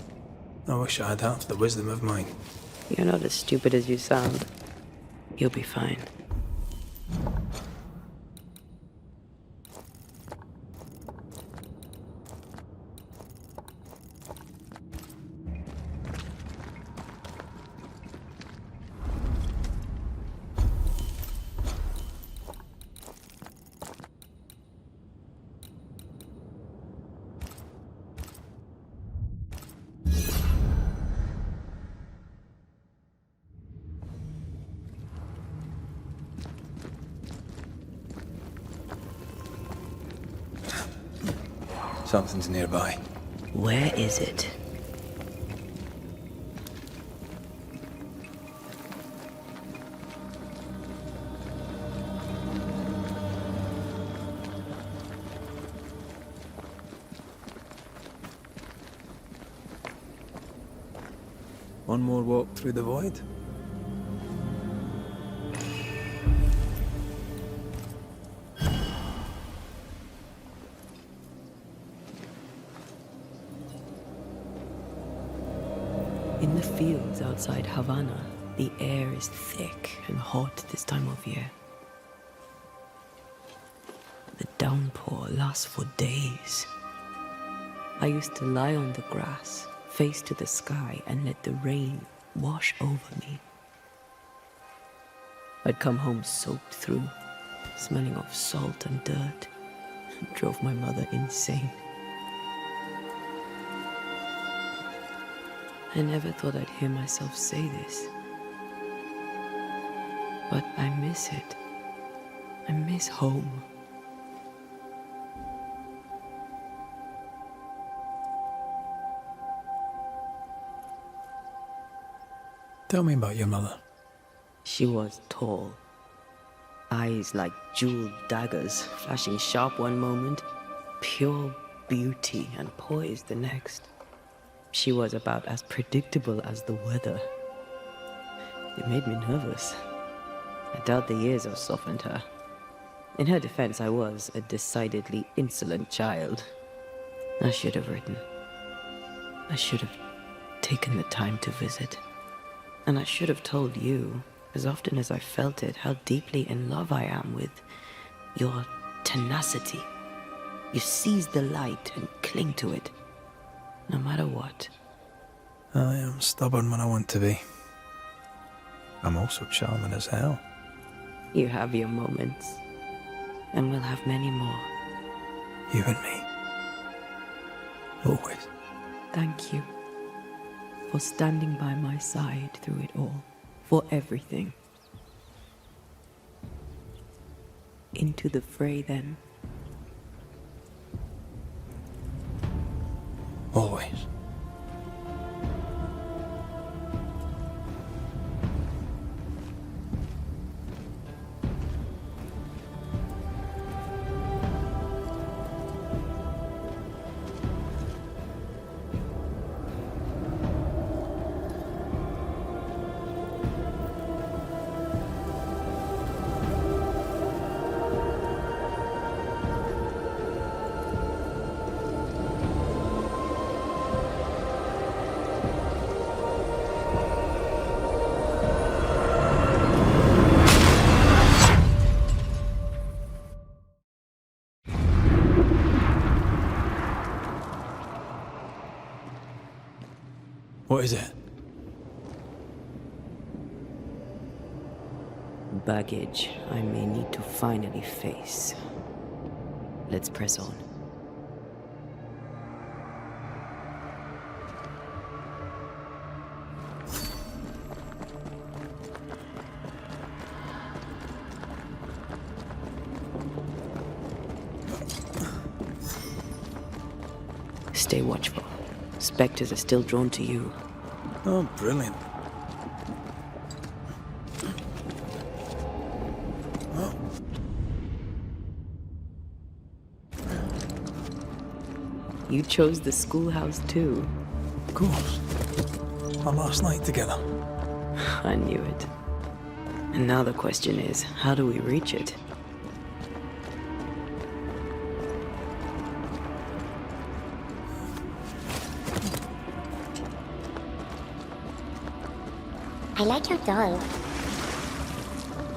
I wish I had half the wisdom of mine. You're not as stupid as you sound. You'll be fine. Something's nearby. Where is it? One more walk through the void. In the fields outside Havana, the air is thick and hot this time of year. The downpour lasts for days. I used to lie on the grass, face to the sky, and let the rain wash over me. I'd come home soaked through, smelling of salt and dirt. It drove my mother insane. I never thought I'd hear myself say this. But I miss it. I miss home. Tell me about your mother. She was tall. Eyes like jeweled daggers, flashing sharp one moment, pure beauty and poise the next. She was about as predictable as the weather. It made me nervous. I doubt the years have softened her. In her defense, I was a decidedly insolent child. I should have written. I should have taken the time to visit. And I should have told you, as often as I felt it, how deeply in love I am with your tenacity. You seize the light and cling to it, no matter what. I am stubborn when I want to be. I'm also charming as hell. You have your moments, and we'll have many more. You and me. Always. Thank you for standing by my side through it all, for everything. Into the fray, then. Always. What is it? Baggage I may need to finally face. Let's press on. Stay watchful. Spectres are still drawn to you. Oh, brilliant. You chose the schoolhouse too. Of course. Our last night together. I knew it. And now the question is, how do we reach it? I like your dog.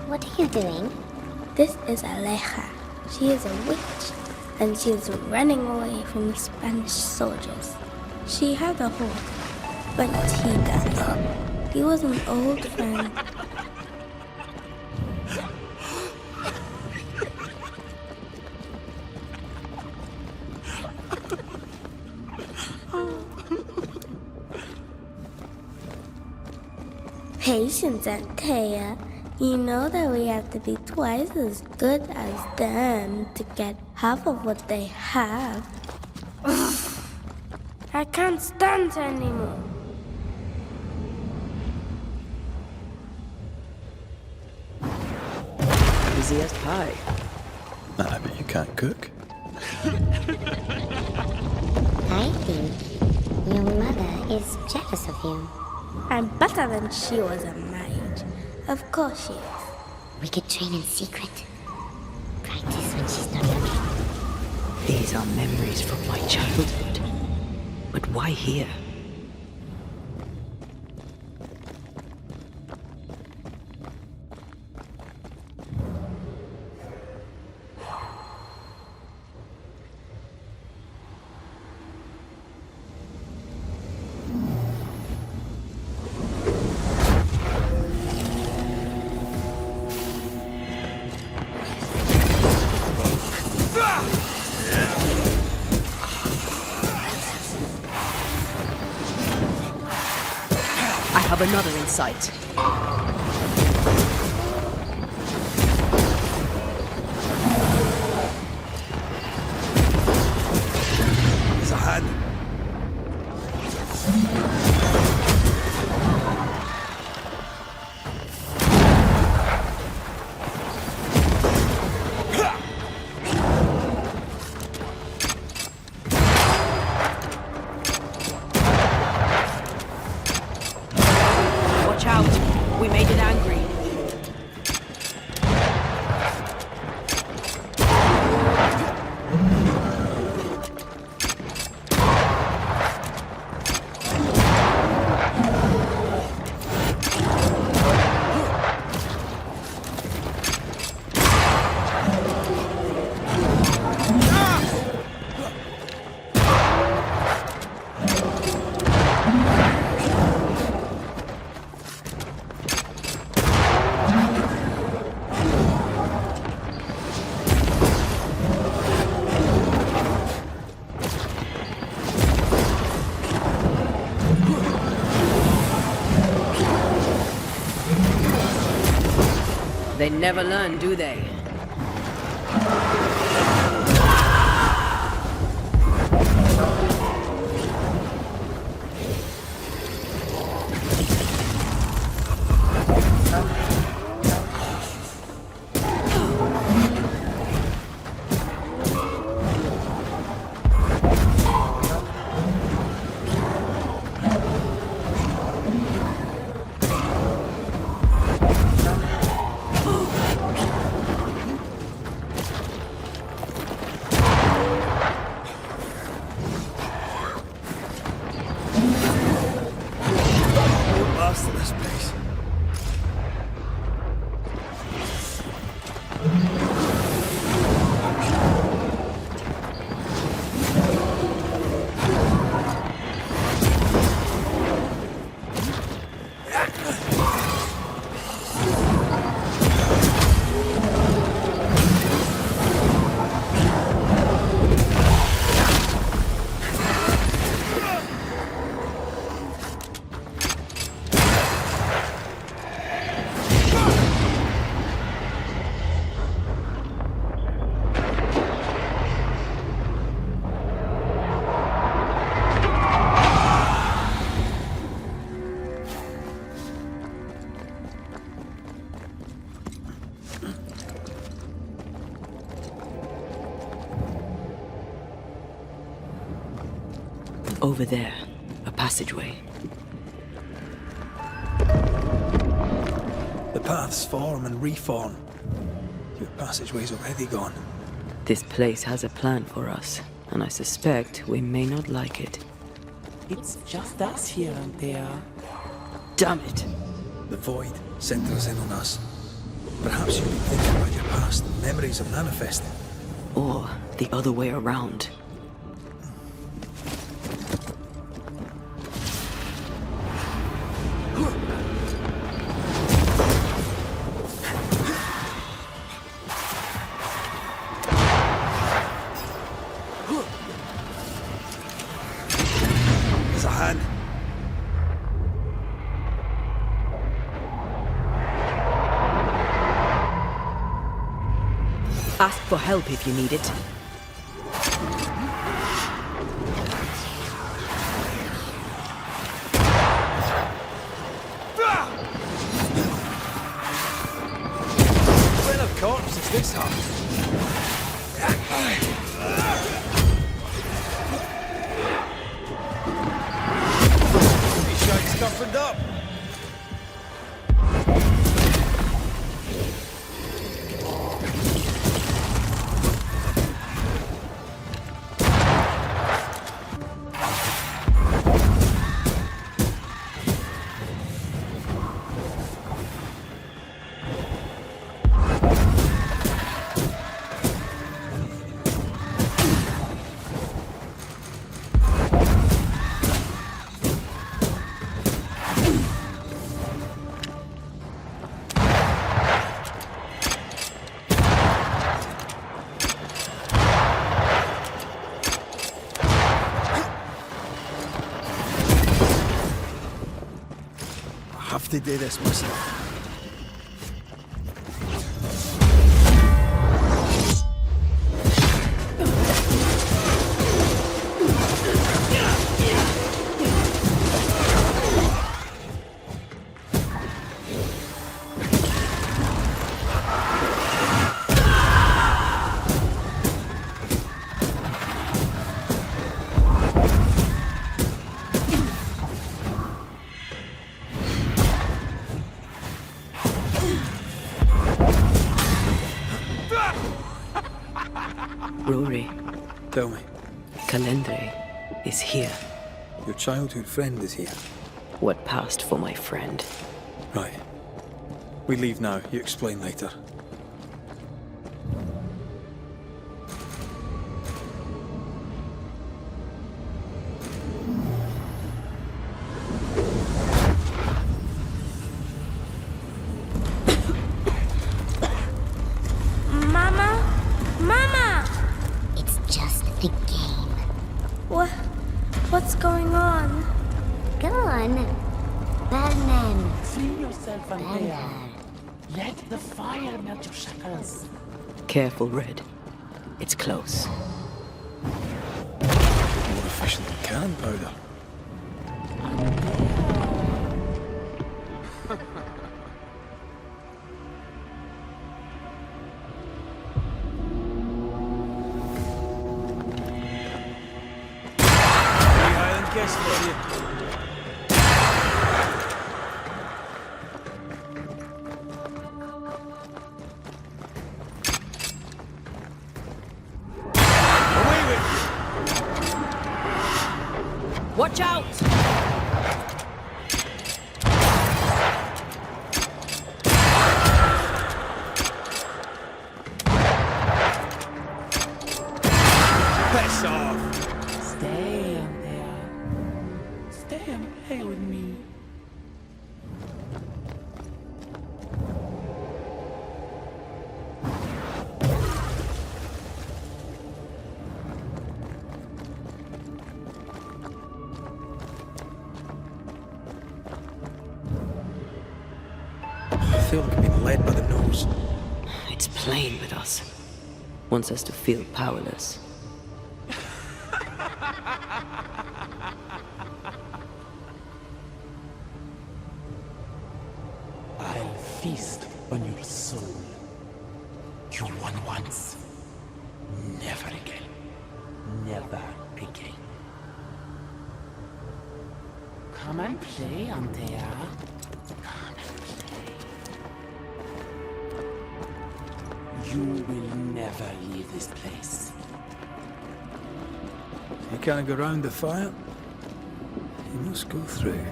What are you doing? This is Aleja. She is a witch, and she is running away from the Spanish soldiers. She had a horse, but he died. He was an old friend. Patience, Antea. You know that we have to be twice as good as them to get half of what they have. I can't stand her anymore. Easy as pie. I bet you can't cook. I think your mother is jealous of you. I'm better than she was at my age. Of course she is. We could train in secret. Practice when she's not looking. These are memories from my childhood. But why here? I have another in sight. There's a hand. Watch out! We made it angry. They never learn, do they? Master this place. Over there, a passageway. The paths form and reform. Your passageway's already gone. This place has a plan for us, and I suspect we may not like it. It's just us here, Antea. Damn it! The void centres in on us. Perhaps you've been thinking about your past and memories are manifesting. Or the other way around. There's a hand. Ask for help if you need it. When of corpse is this hot? These shakes toughened up. I have to do this myself. Rory, Tell me, Calendre is here. your childhood friend is here. What passed for my friend? Right. We leave now. You explain later. Mama? Mama! It's just a game. What's going on? Go on. Batman. Free yourself, Andrea. Let the fire melt your shackles. Careful, Red. It's close. More efficient than cannon powder. Highland guest for you. Watch out! Piss off! Stay in there. Stay and play with me. I feel like I'm being led by the nose. It's playing with us. Wants us to feel powerless. I'll feast on your soul. You won once. Never again. Never again. Come and play, Antea. Come and play. You will never leave this place. You can't go round the fire. You must go through.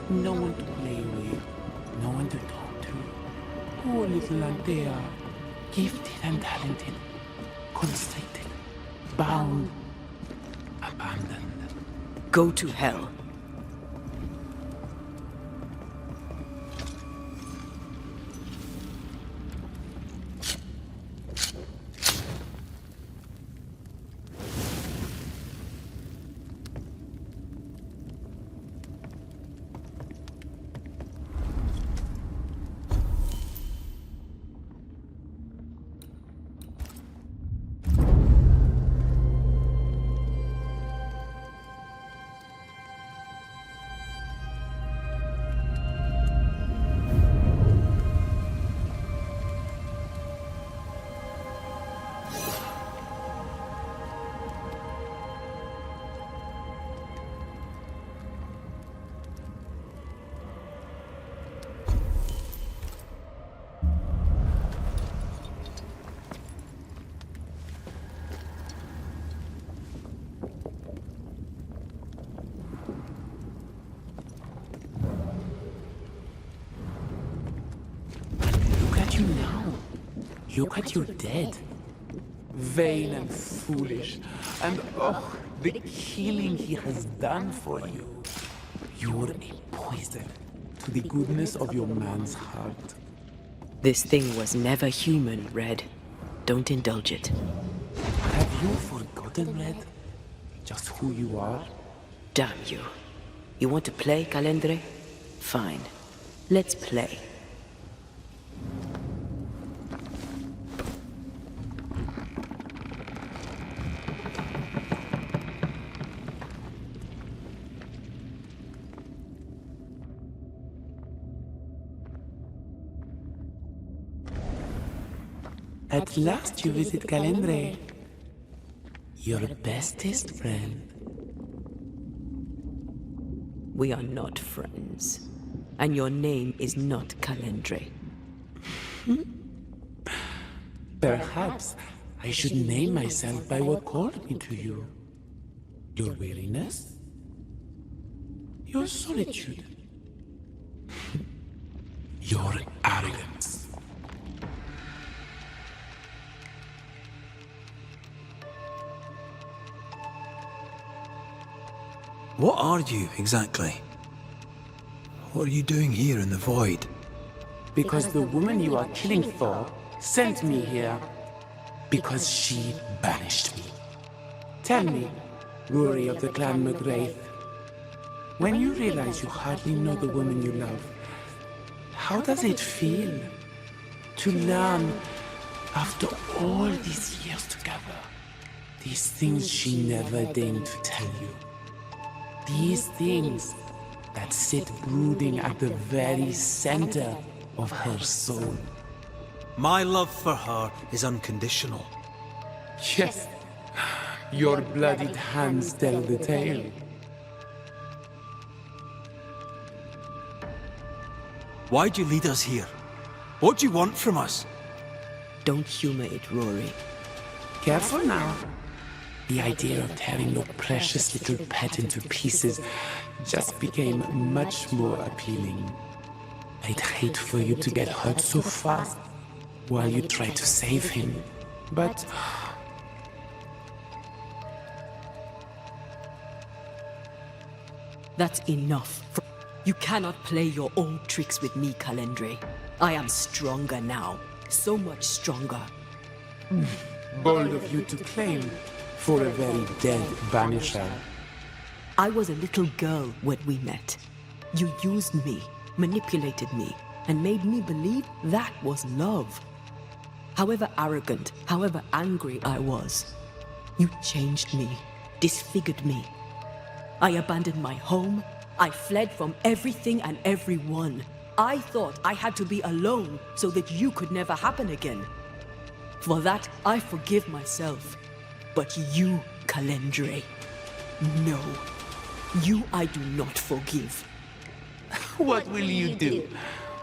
No one to play with, no one to talk to. Poor little Antea, gifted and talented, constricted, bound, abandoned. Go to hell. Look at you now. Look at your dead. Vain and foolish. And oh, the killing he has done for you. You're a poison to the goodness of your man's heart. This thing was never human, Red. Don't indulge it. Have you forgotten, Red? Just who you are? Damn you. You want to play, Calendre? Fine. Let's play. At last you visit Calendre. Your bestest friend. We are not friends. And your name is not Calendre. Perhaps I should name myself by what called me to you. Your weariness? Your solitude? Your arrogance? What are you, exactly? What are you doing here in the void? Because the woman you are killing for sent me here. Because she banished me. Tell me, Rory of the clan McGrath, when you realize you hardly know the woman you love, how does it feel to learn, after all these years together, these things she never deigned to tell you? These things that sit brooding at the very center of her soul. My love for her is unconditional. Yes, your bloodied hands tell the tale. Why'd you lead us here? What do you want from us? Don't humor it, Rory. Careful now. The idea of tearing your precious little pet into pieces just became much more appealing. I'd hate for you to get hurt so fast while you try to save him, but... That's enough. You cannot play your old tricks with me, Calendre. I am stronger now. So much stronger. Bold of you to claim for a very dead Banisher. I was a little girl when we met. You used me, manipulated me, and made me believe that was love. However arrogant, however angry I was, you changed me, disfigured me. I abandoned my home. I fled from everything and everyone. I thought I had to be alone so that you could never happen again. For that, I forgive myself. But you, Calendre, no. You I do not forgive. What will you do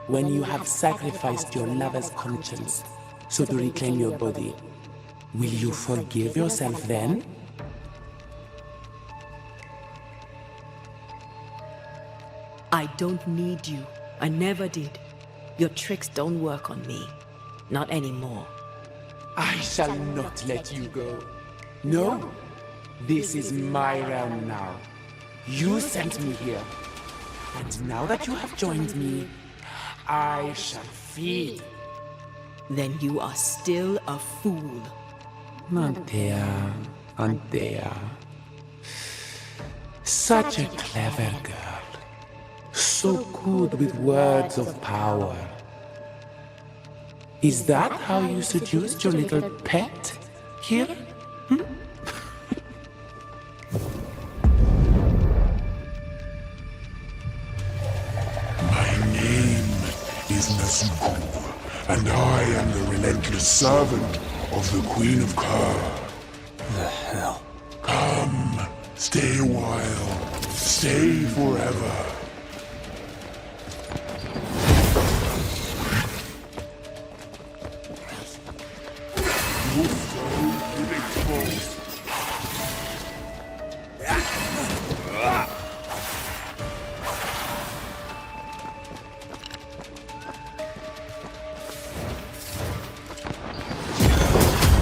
when you have sacrificed your lover's conscience so to reclaim your body? Will you forgive yourself then? I don't need you. I never did. Your tricks don't work on me. Not anymore. I shall not let you go. No, this is my realm now. You sent me here. And now that you have joined me, I shall feed. Then you are still a fool. Antea, Antea. Such a clever girl. So good with words of power. Is that how you seduced your little pet here? My name is Nezuko, and I am the relentless servant of the Queen of Kerr. The hell? Come, stay a while, stay forever. You're so predictable.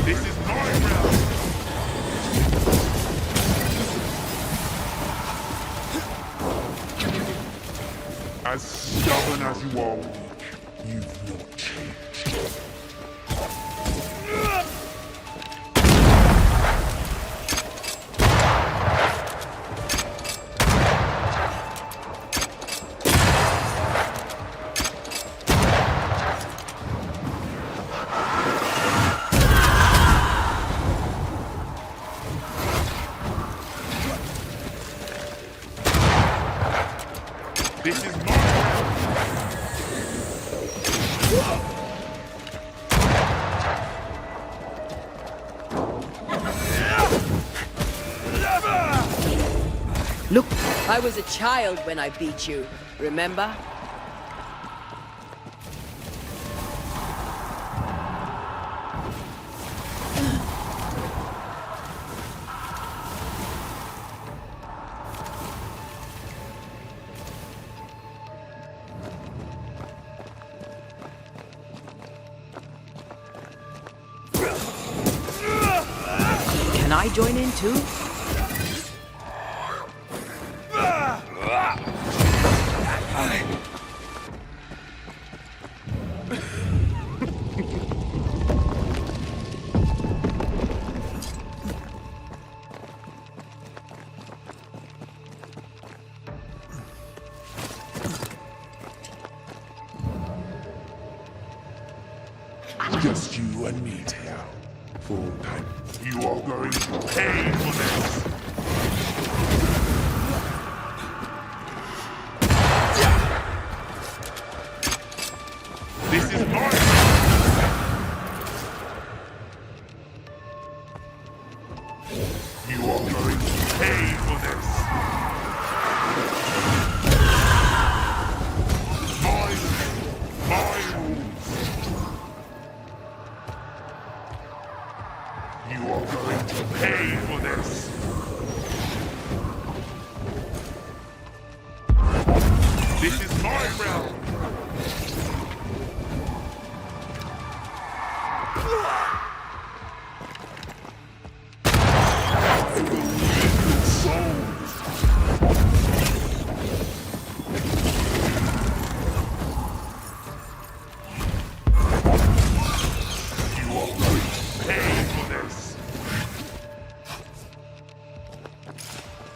This is my realm. As stubborn as you are weak, you've not changed. This is my Look, I was a child when I beat you, remember? Can I join in too? just you and me, Teo. Full time. You are going to pay for this. This is mine! You are going to pay for this! My rules! You are going to pay for this! This is my realm!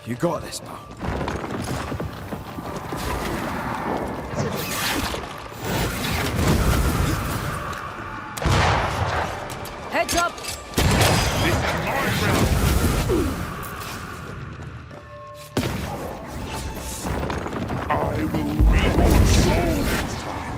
You got this, pal. Heads up! This is my realm! I will reap your soul next time.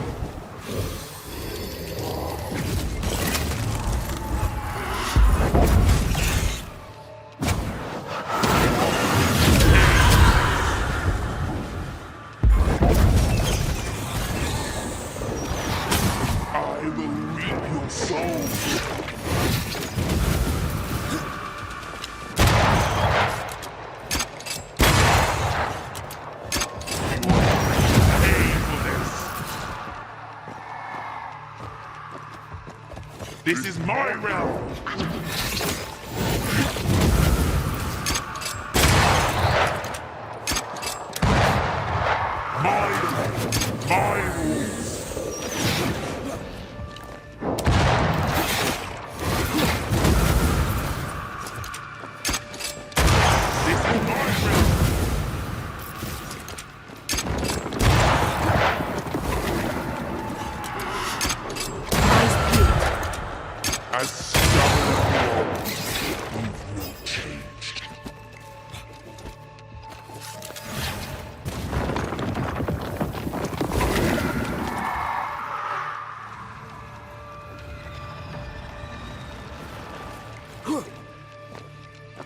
This is my realm! My rules! This is my realm! As stubborn as you are, you've not changed.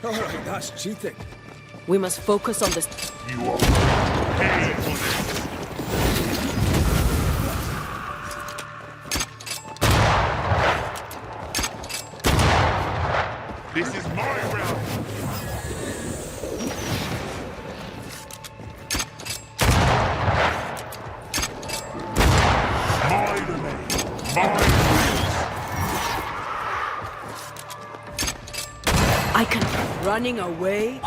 Alright, that's cheating. We must focus on this. You are paying for this. This is my realm. My domain. My rules. I can. Running away?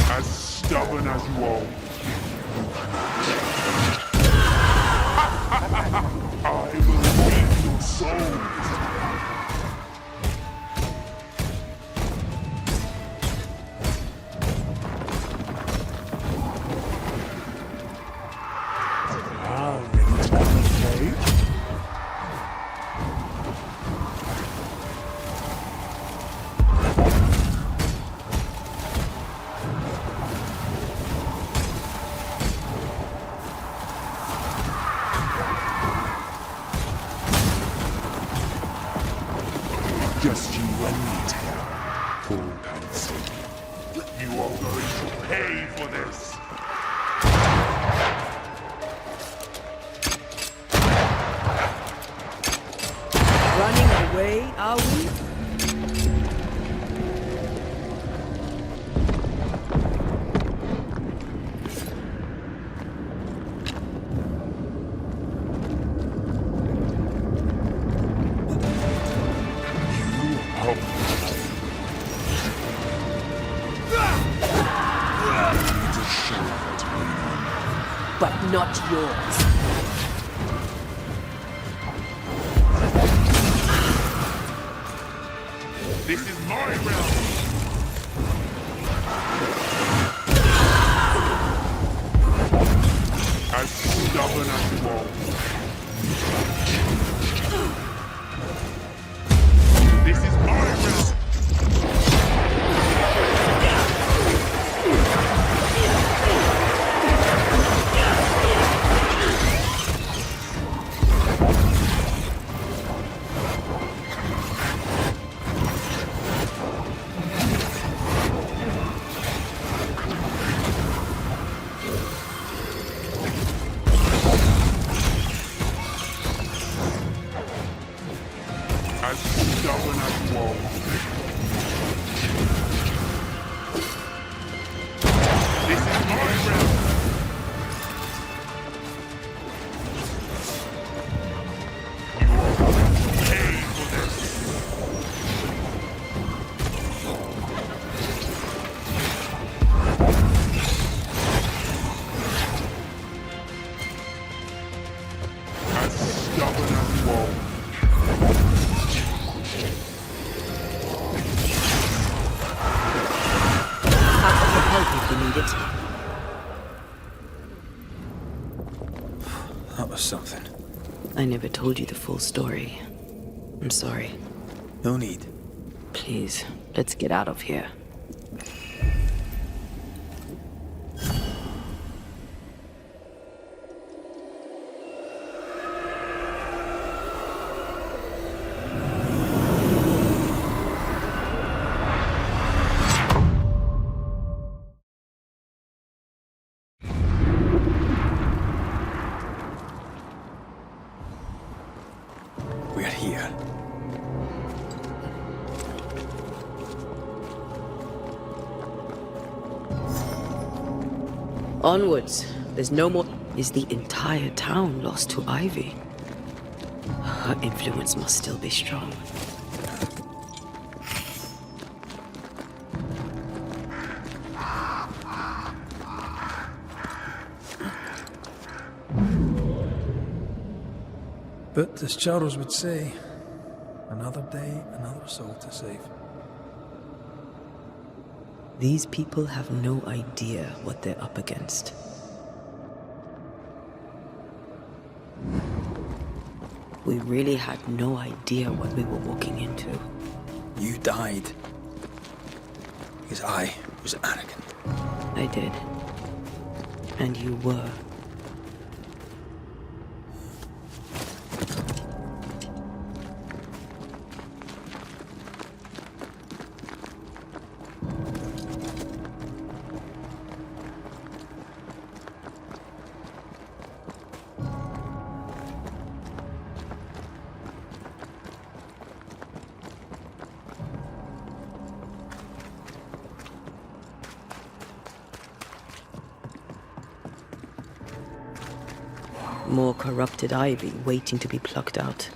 As stubborn as you are. I will eat your souls. I'll return the fate. Just you and me, Taylor. Full pencil. You are going to pay for this. Running away, are we? But not yours. This is my realm. As stubborn as you are. This is my realm. As stubborn as you are. This is my realm. You are paying for this. As stubborn as you are. Help if you need it. That was something. I never told you the full story. I'm sorry. No need. Please, let's get out of here. here. Onwards. There's no more. Is the entire town lost to Ivy? Her influence must still be strong. But as Charles would say, another day, another soul to save. These people have no idea what they're up against. We really had no idea what we were walking into. You died because I was arrogant. I did. And you were. More corrupted ivy waiting to be plucked out.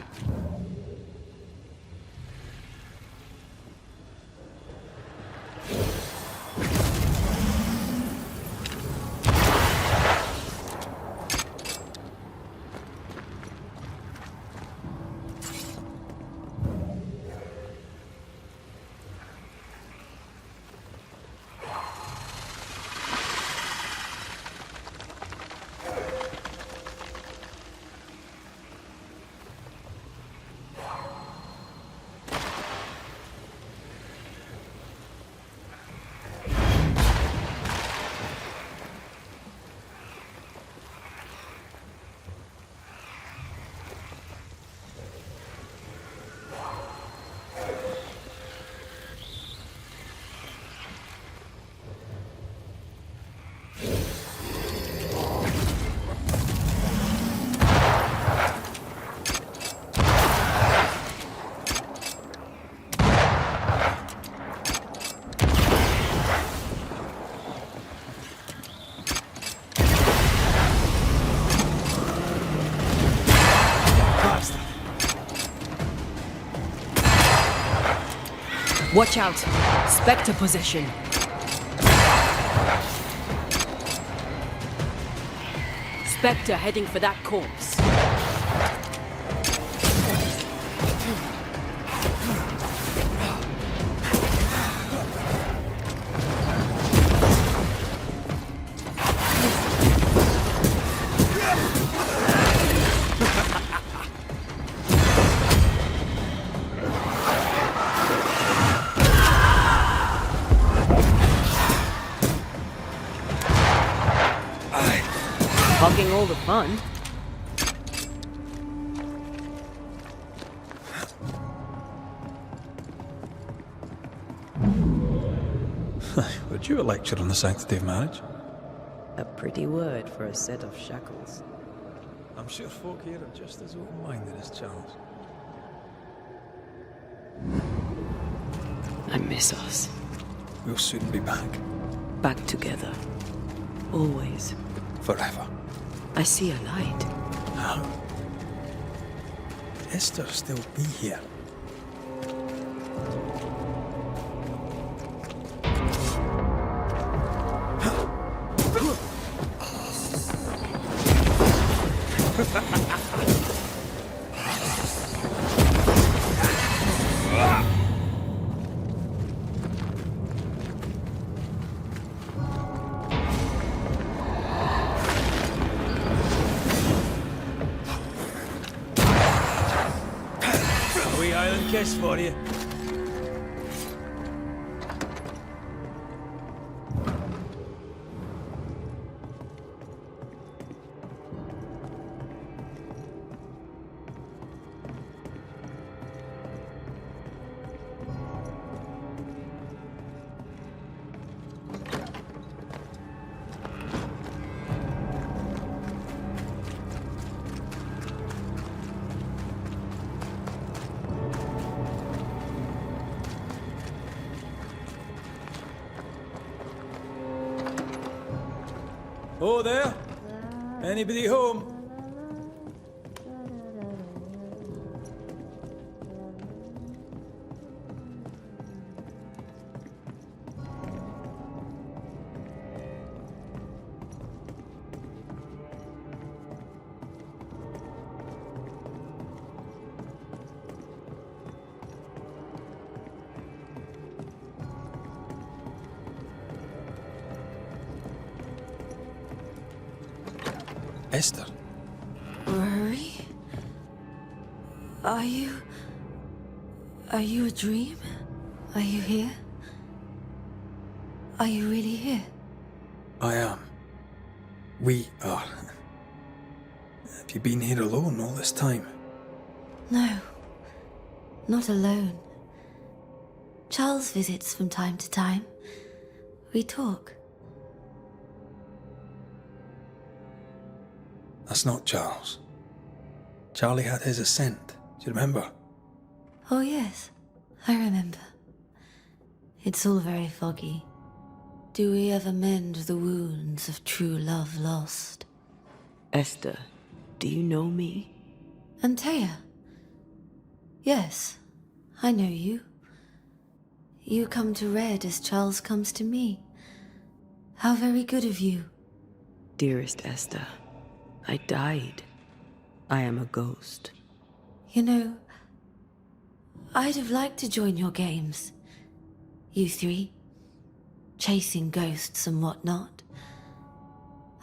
Watch out! Spectre possession! Spectre heading for that corpse. Hogging all the fun. Would you a lecture on the sanctity of marriage? A pretty word for a set of shackles. I'm sure folk here are just as open-minded as Charles. I miss us. We'll soon be back. Back together. Always. Forever. I see a light. How? Esther still be here? Wee island kiss for you. Oh, there? Anybody home? Esther? Rory? Are you a dream? Are you here? Are you really here? I am. We are. Have you been here alone all this time? No. Not alone. Charles visits from time to time. We talk. That's not Charles. Charlie had his ascent. Do you remember? Oh yes, I remember. It's all very foggy. Do we ever mend the wounds of true love lost? Esther, do you know me? Antea? Yes, I know you. You come to Red as Charles comes to me. How very good of you. Dearest Esther, I died. I am a ghost. You know, I'd have liked to join your games. You three. Chasing ghosts and whatnot.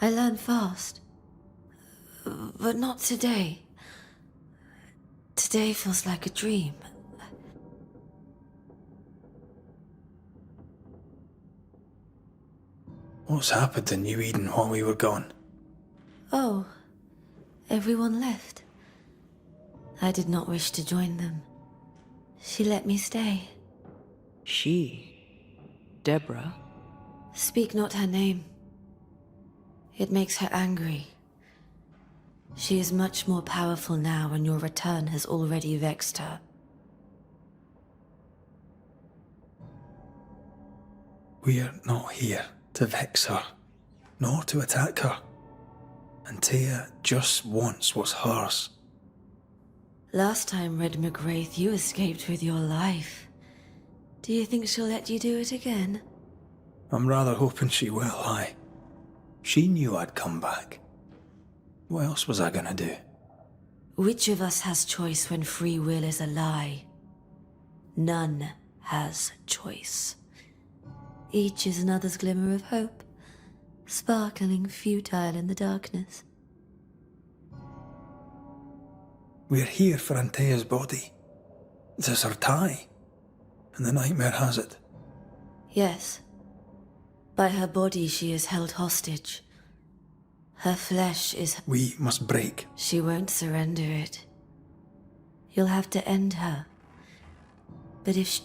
I learn fast. But not today. Today feels like a dream. What's happened in New Eden while we were gone? Oh, everyone left. I did not wish to join them. She let me stay. She? Deborah? Speak not her name. It makes her angry. She is much more powerful now, and your return has already vexed her. We're not here to vex her, nor to attack her. Antea just wants what's hers. Last time, Red McGrath, you escaped with your life. Do you think she'll let you do it again? I'm rather hoping she will, aye. She knew I'd come back. What else was I gonna do? Which of us has choice when free will is a lie? None has choice. Each is another's glimmer of hope, sparkling futile in the darkness. We're here for Antea's body. This is her tie. And the nightmare has it. Yes. By her body she is held hostage. Her flesh is... We must break. She won't surrender it. You'll have to end her. But if she...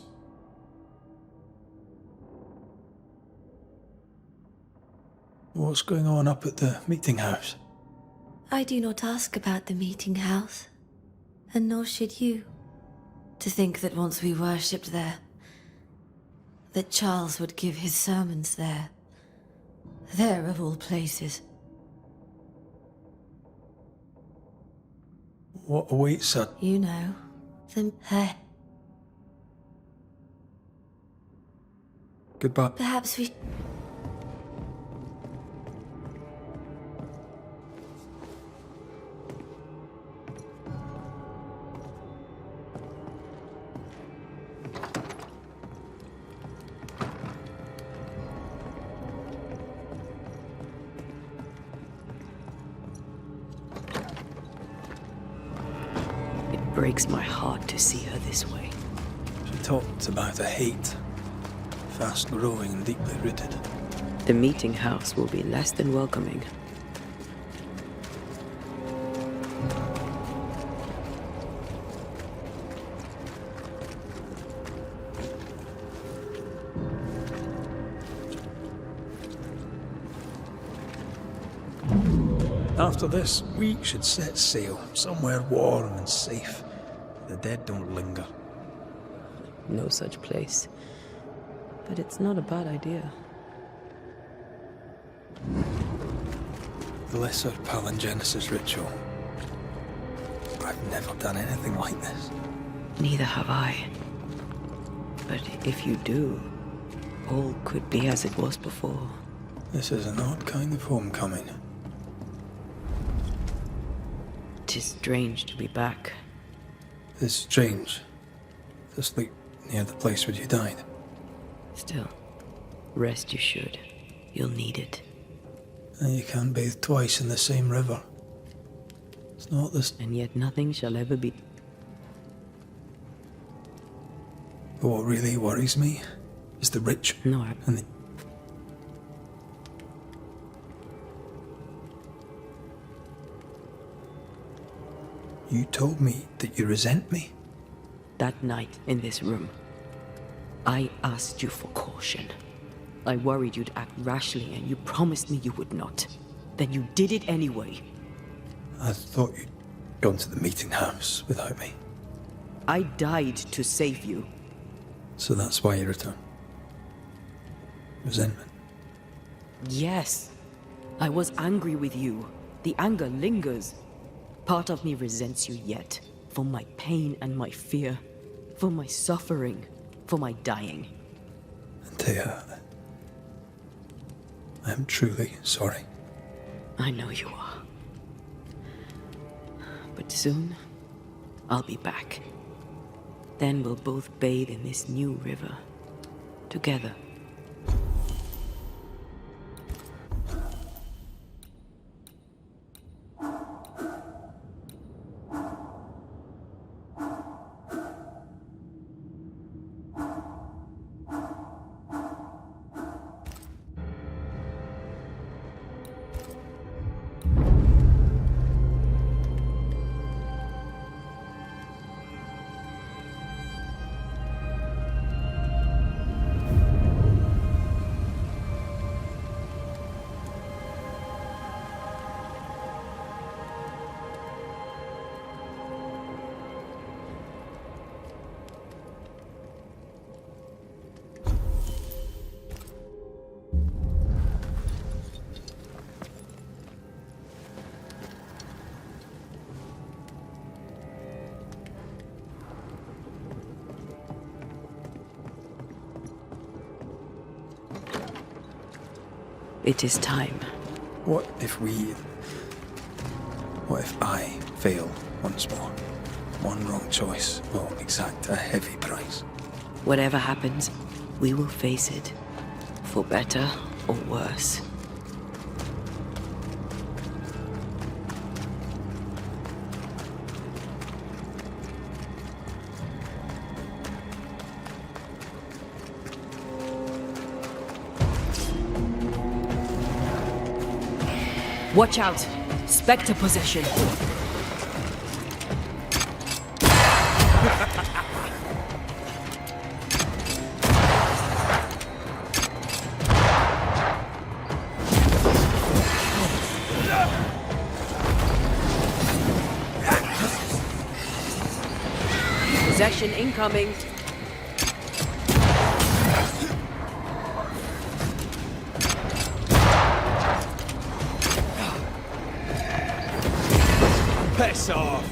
What's going on up at the meeting house? I do not ask about the meeting house. And nor should you. To think that once we worshipped there, that Charles would give his sermons there. There of all places. What awaits her? You know, her. Goodbye. Perhaps we... Breaks my heart to see her this way. She talked about a hate, fast growing and deeply rooted. The meeting house will be less than welcoming. After this, we should set sail somewhere warm and safe. The dead don't linger. No such place. But it's not a bad idea. the lesser palingenesis ritual. I've never done anything like this. Neither have I. But if you do, all could be as it was before. This is an odd kind of homecoming. 'Tis strange to be back. It's strange to sleep near the place where you died. Still, rest you should. You'll need it. And you can't bathe twice in the same river. It's not this. And yet nothing shall ever be. But what really worries me is the rich No. and the... You told me that you resent me. That night in this room, I asked you for caution. I worried you'd act rashly, and you promised me you would not. Then you did it anyway. I thought you'd gone to the meeting house without me. I died to save you. So that's why you returned. Resentment. Yes. I was angry with you. The anger lingers. Part of me resents you yet. For my pain and my fear. For my suffering. For my dying. Thea, I am truly sorry. I know you are. But soon, I'll be back. Then we'll both bathe in this new river. Together. It is time. What if I fail once more? One wrong choice will exact a heavy price. Whatever happens, we will face it. For better or worse. Watch out! Spectre possession! Possession incoming! Piss off!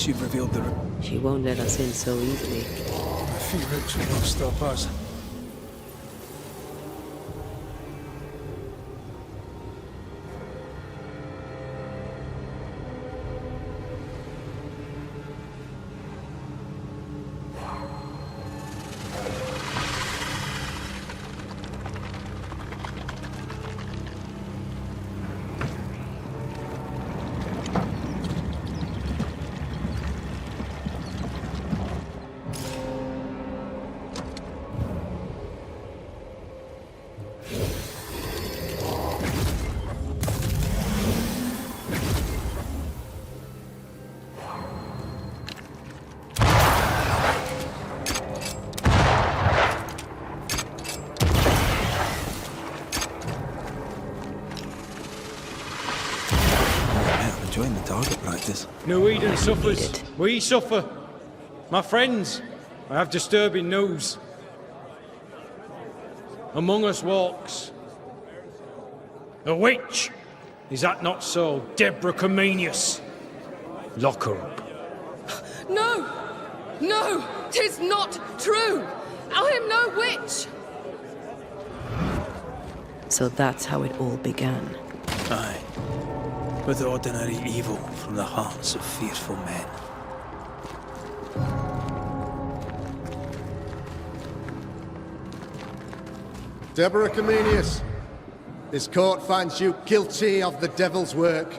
You've revealed the... She won't let us in so easily. A few rituals won't stop us. enjoying the target practice. No Eden suffers. We suffer. My friends, I have disturbing news. Among us walks a witch. Is that not so, Deborah Comenius? Lock her up. No! No! 'Tis not true! I am no witch! So that's how it all began. Aye. With ordinary evil from the hearts of fearful men. Deborah Comenius, this court finds you guilty of the devil's work.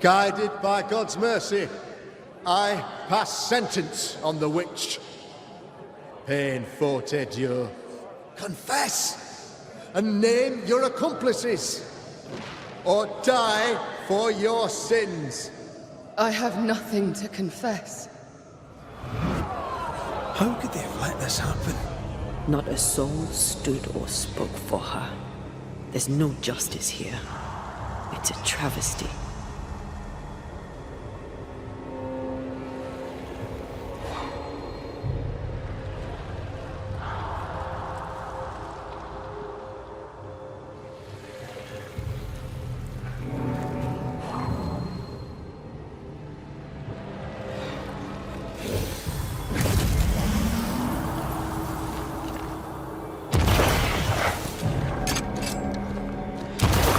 Guided by God's mercy, I pass sentence on the witch. Pain forte Dieu. Confess and name your accomplices, or die for your sins. I have nothing to confess. How could they have let this happen? Not a soul stood or spoke for her. There's no justice here. It's a travesty.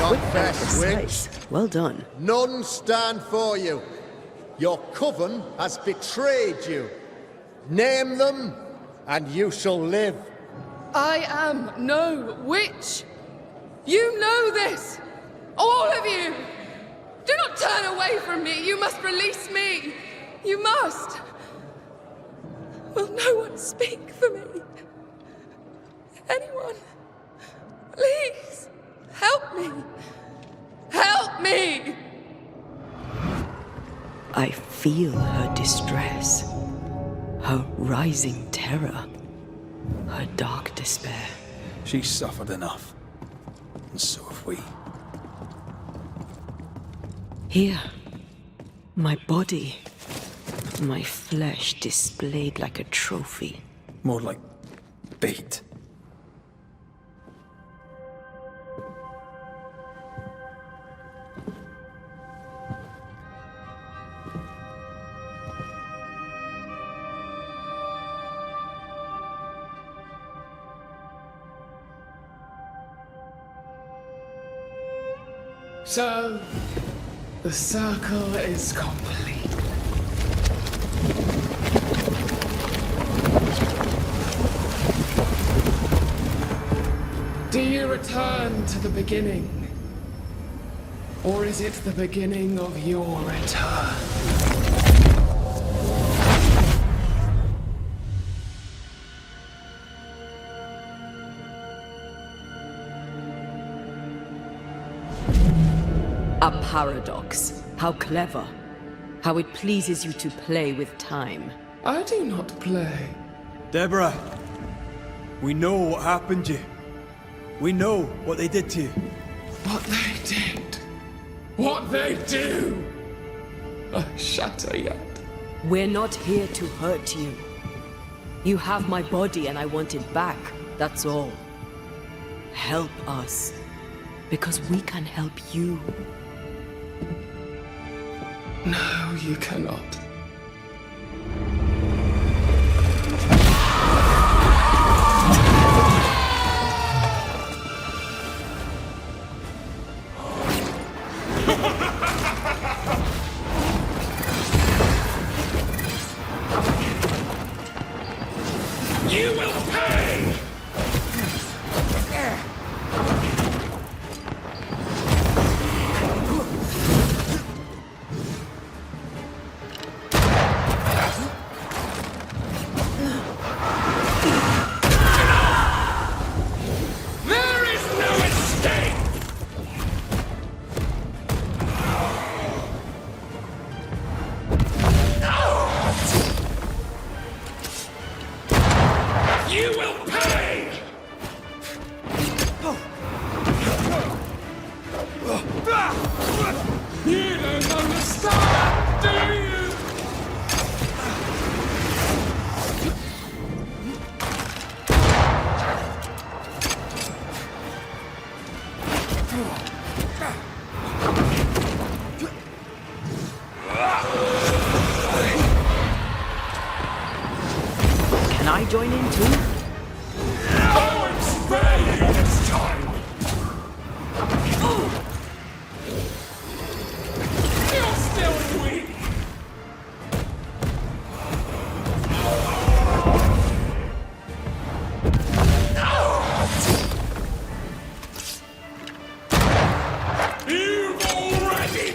Confess, witch. Well done. None stand for you. Your coven has betrayed you. Name them, and you shall live. I am no witch! You know this! All of you! Do not turn away from me! You must release me! You must! Will no one speak for me? Anyone? Please! Help me! Help me! I feel her distress, her rising terror, her dark despair. She's suffered enough. And so have we. Here, my body, my flesh displayed like a trophy. More like bait. So, the circle is complete. Do you return to the beginning? Or is it the beginning of your return? A paradox. How clever. How it pleases you to play with time. I do not play. Deborah, we know what happened to you. We know what they did to you. What they did. What they do. I shatter yet. We're not here to hurt you. You have my body and I want it back. That's all. Help us. Because we can help you. No, you cannot. You will pay! Can I join in too? I will spare you this time! You're still weak! You've already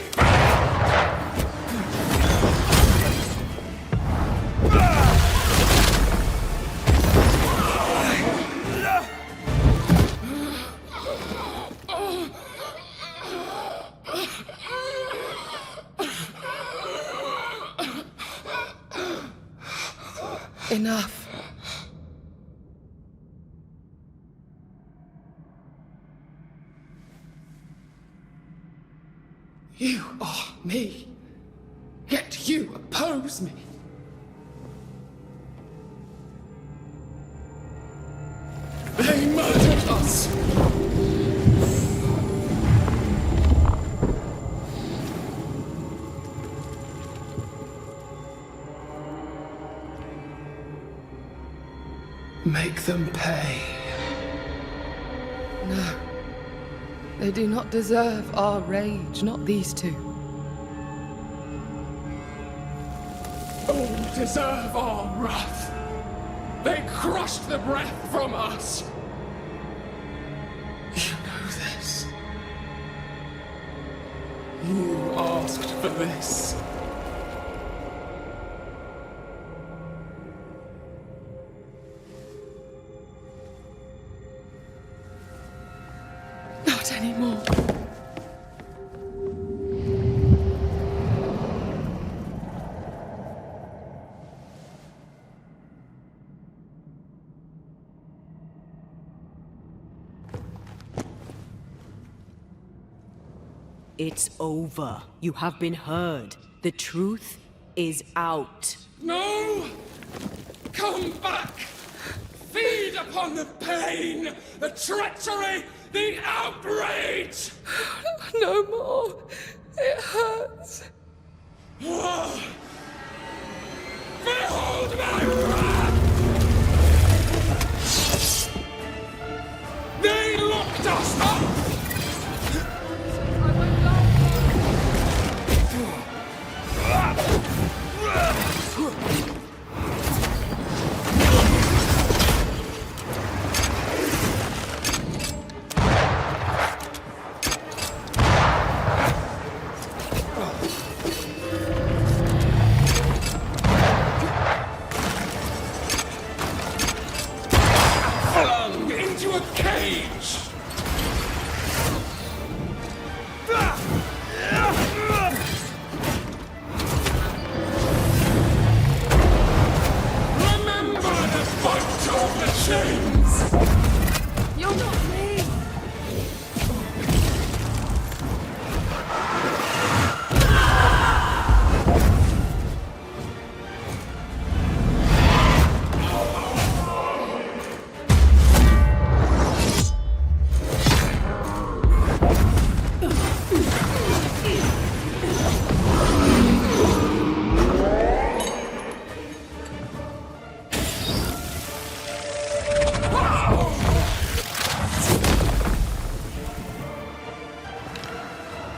Enough. You are me, yet you oppose me. They murdered us. Make them pay. No. They do not deserve our rage, not these two. All deserve our wrath. They crushed the breath from us. You know this. You asked for this. Not anymore. It's over. You have been heard. The truth is out. No! Come back! Feed upon the pain, the treachery, the outrage! No more. It hurts. Behold my wrath! They locked us up! Flung into a cage! Remember the fight of the chains! You're not me.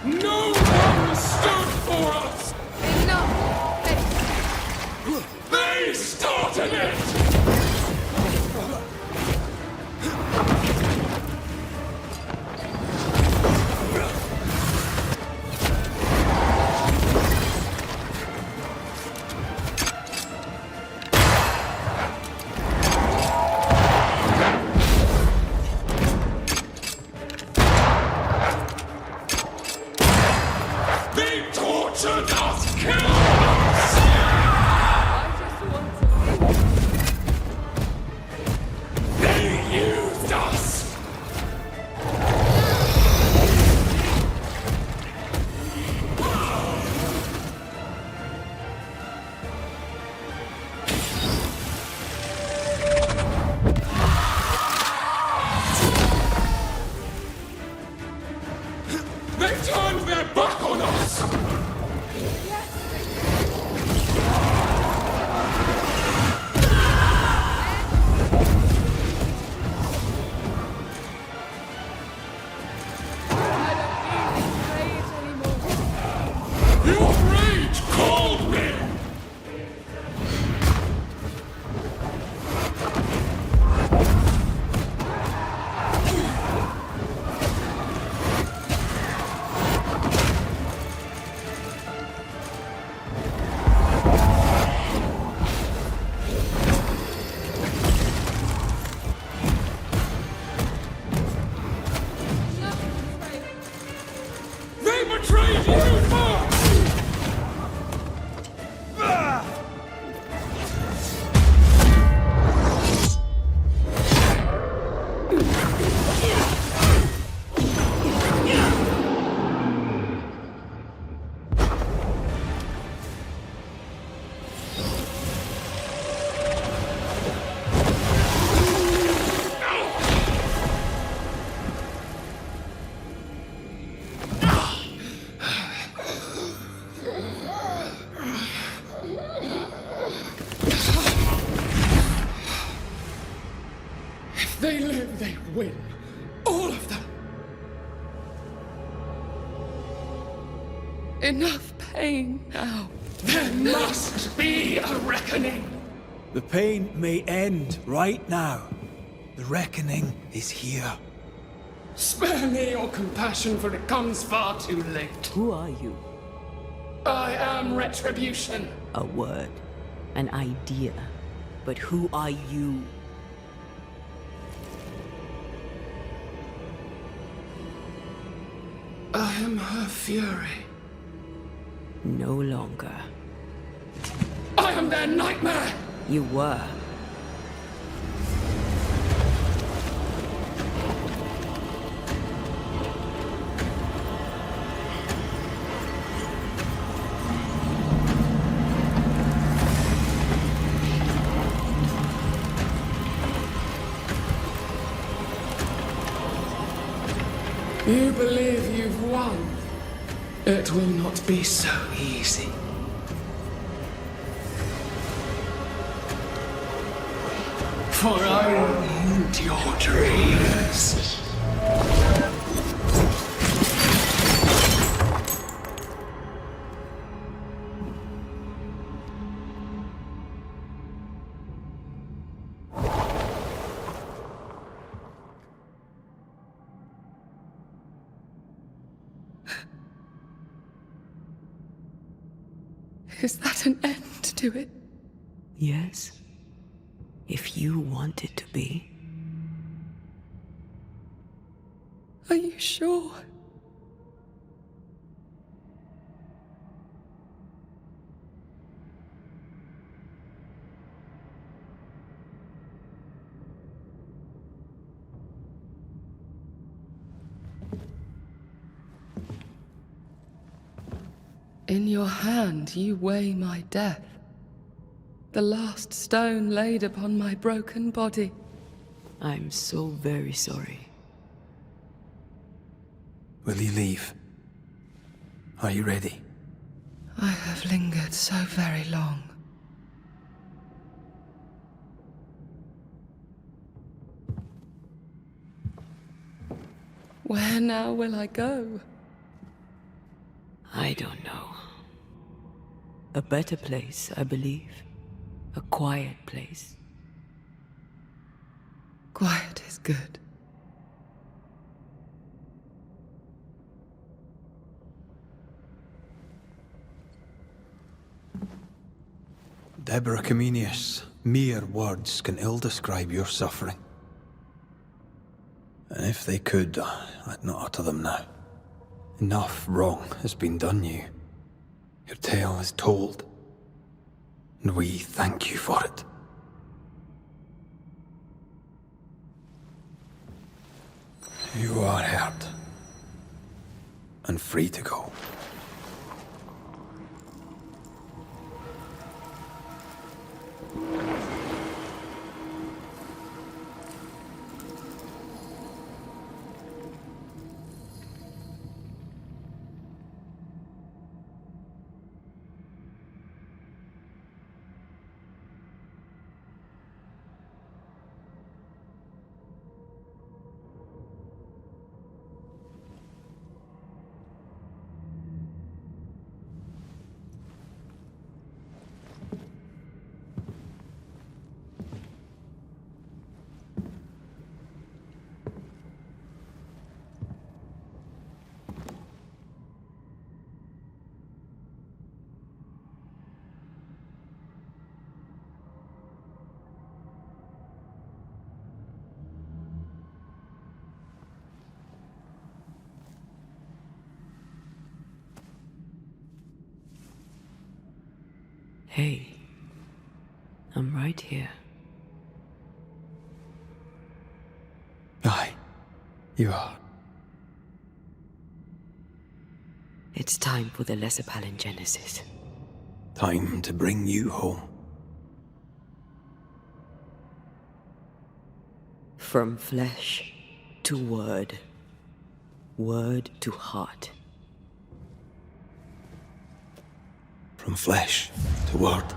No one stood for us! Enough. They started it! They tortured us, killed us! They used us! Your rage called me! They betrayed you first! If they live, they win. All of them. Enough pain now. There must be a reckoning. The pain may end right now. The reckoning is here. Spare me your compassion, for it comes far too late. Who are you? I am Retribution. A word. An idea. But who are you? I am her fury. No longer. I am their nightmare! You were. You believe you've won. It will not be so easy. For I will end your dreams. Is that an end to it? Yes. If you want it to be. Are you sure? In your hand you weigh my death. The last stone laid upon my broken body. I'm so very sorry. Will you leave? Are you ready? I have lingered so very long. Where now will I go? I don't know. A better place, I believe. A quiet place. Quiet is good. Deborah Comenius, mere words can ill describe your suffering. And if they could, I'd not utter them now. Enough wrong has been done you. Your tale is told. And we thank you for it. You are heard. And free to go. Hey, I'm right here. Aye, you are. It's time for the lesser palingenesis. Time to bring you home. From flesh to word. Word to heart. From flesh to word.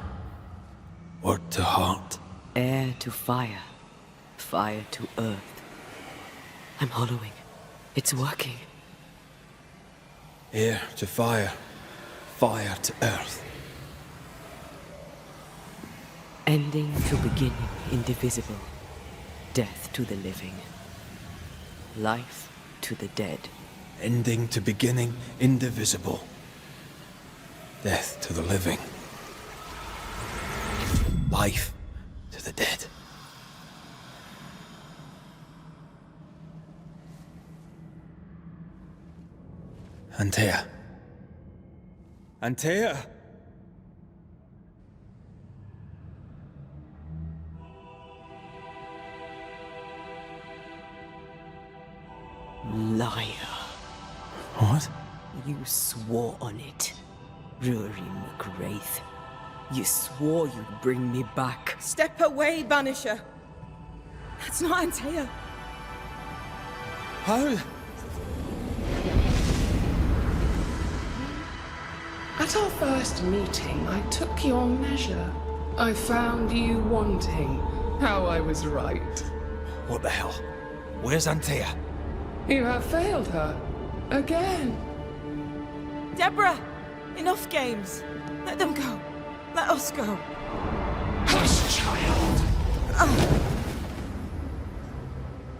Word to heart. Air to fire. Fire to earth. I'm hollowing. It's working. Air to fire. Fire to earth. Ending to beginning, indivisible. Death to the living. Life to the dead. Ending to beginning, indivisible. Death to the living. Life to the dead. Antea. Antea! Liar. What? You swore on it, Rory McGrath. You swore you'd bring me back. Step away, Banisher. That's not Antea. How? At our first meeting, I took your measure. I found you wanting. How I was right. What the hell? Where's Antea? You have failed her. Again. Deborah! Enough games. Let them go. Let us go. Hush, child!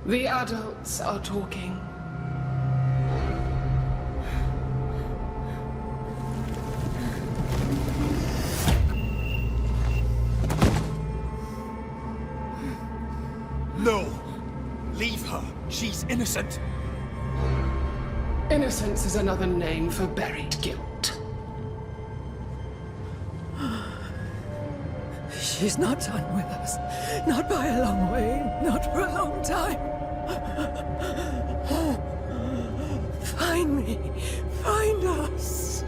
The adults are talking. No! Leave her. She's innocent. Innocence is another name for buried guilt. She's not done with us. Not by a long way. Not for a long time. Find me. Find us.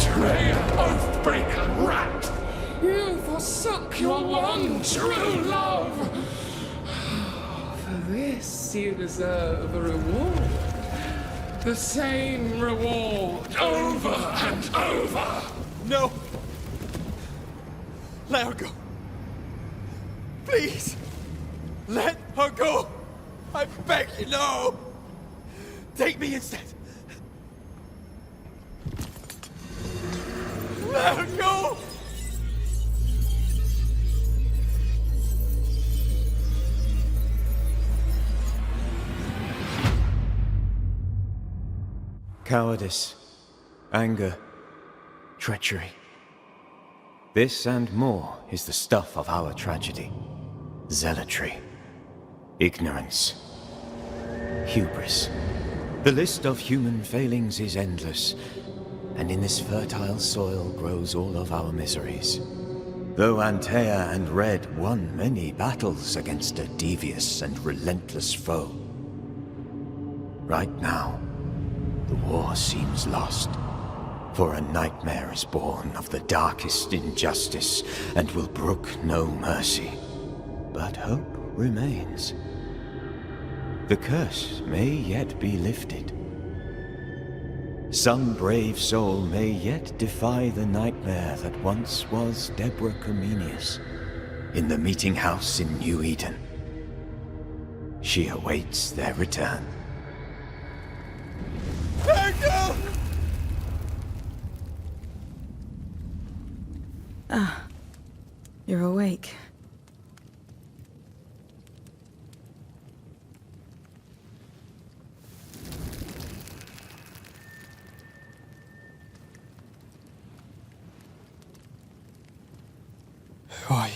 Traitor, oath-breaker, rat! You forsook your one true love! For this you deserve a reward. The same reward over and over! No! Let her go. Please! Let her go! I beg you, no! Take me instead! Let her go! Cowardice, anger, treachery. This and more is the stuff of our tragedy. Zealotry, ignorance, hubris. The list of human failings is endless, and in this fertile soil grows all of our miseries. Though Antea and Red won many battles against a devious and relentless foe, right now, the war seems lost, for a nightmare is born of the darkest injustice and will brook no mercy. But hope remains. The curse may yet be lifted. Some brave soul may yet defy the nightmare that once was Deborah Comenius in the meeting house in New Eden. She awaits their return. Ah, you're awake. Who are you?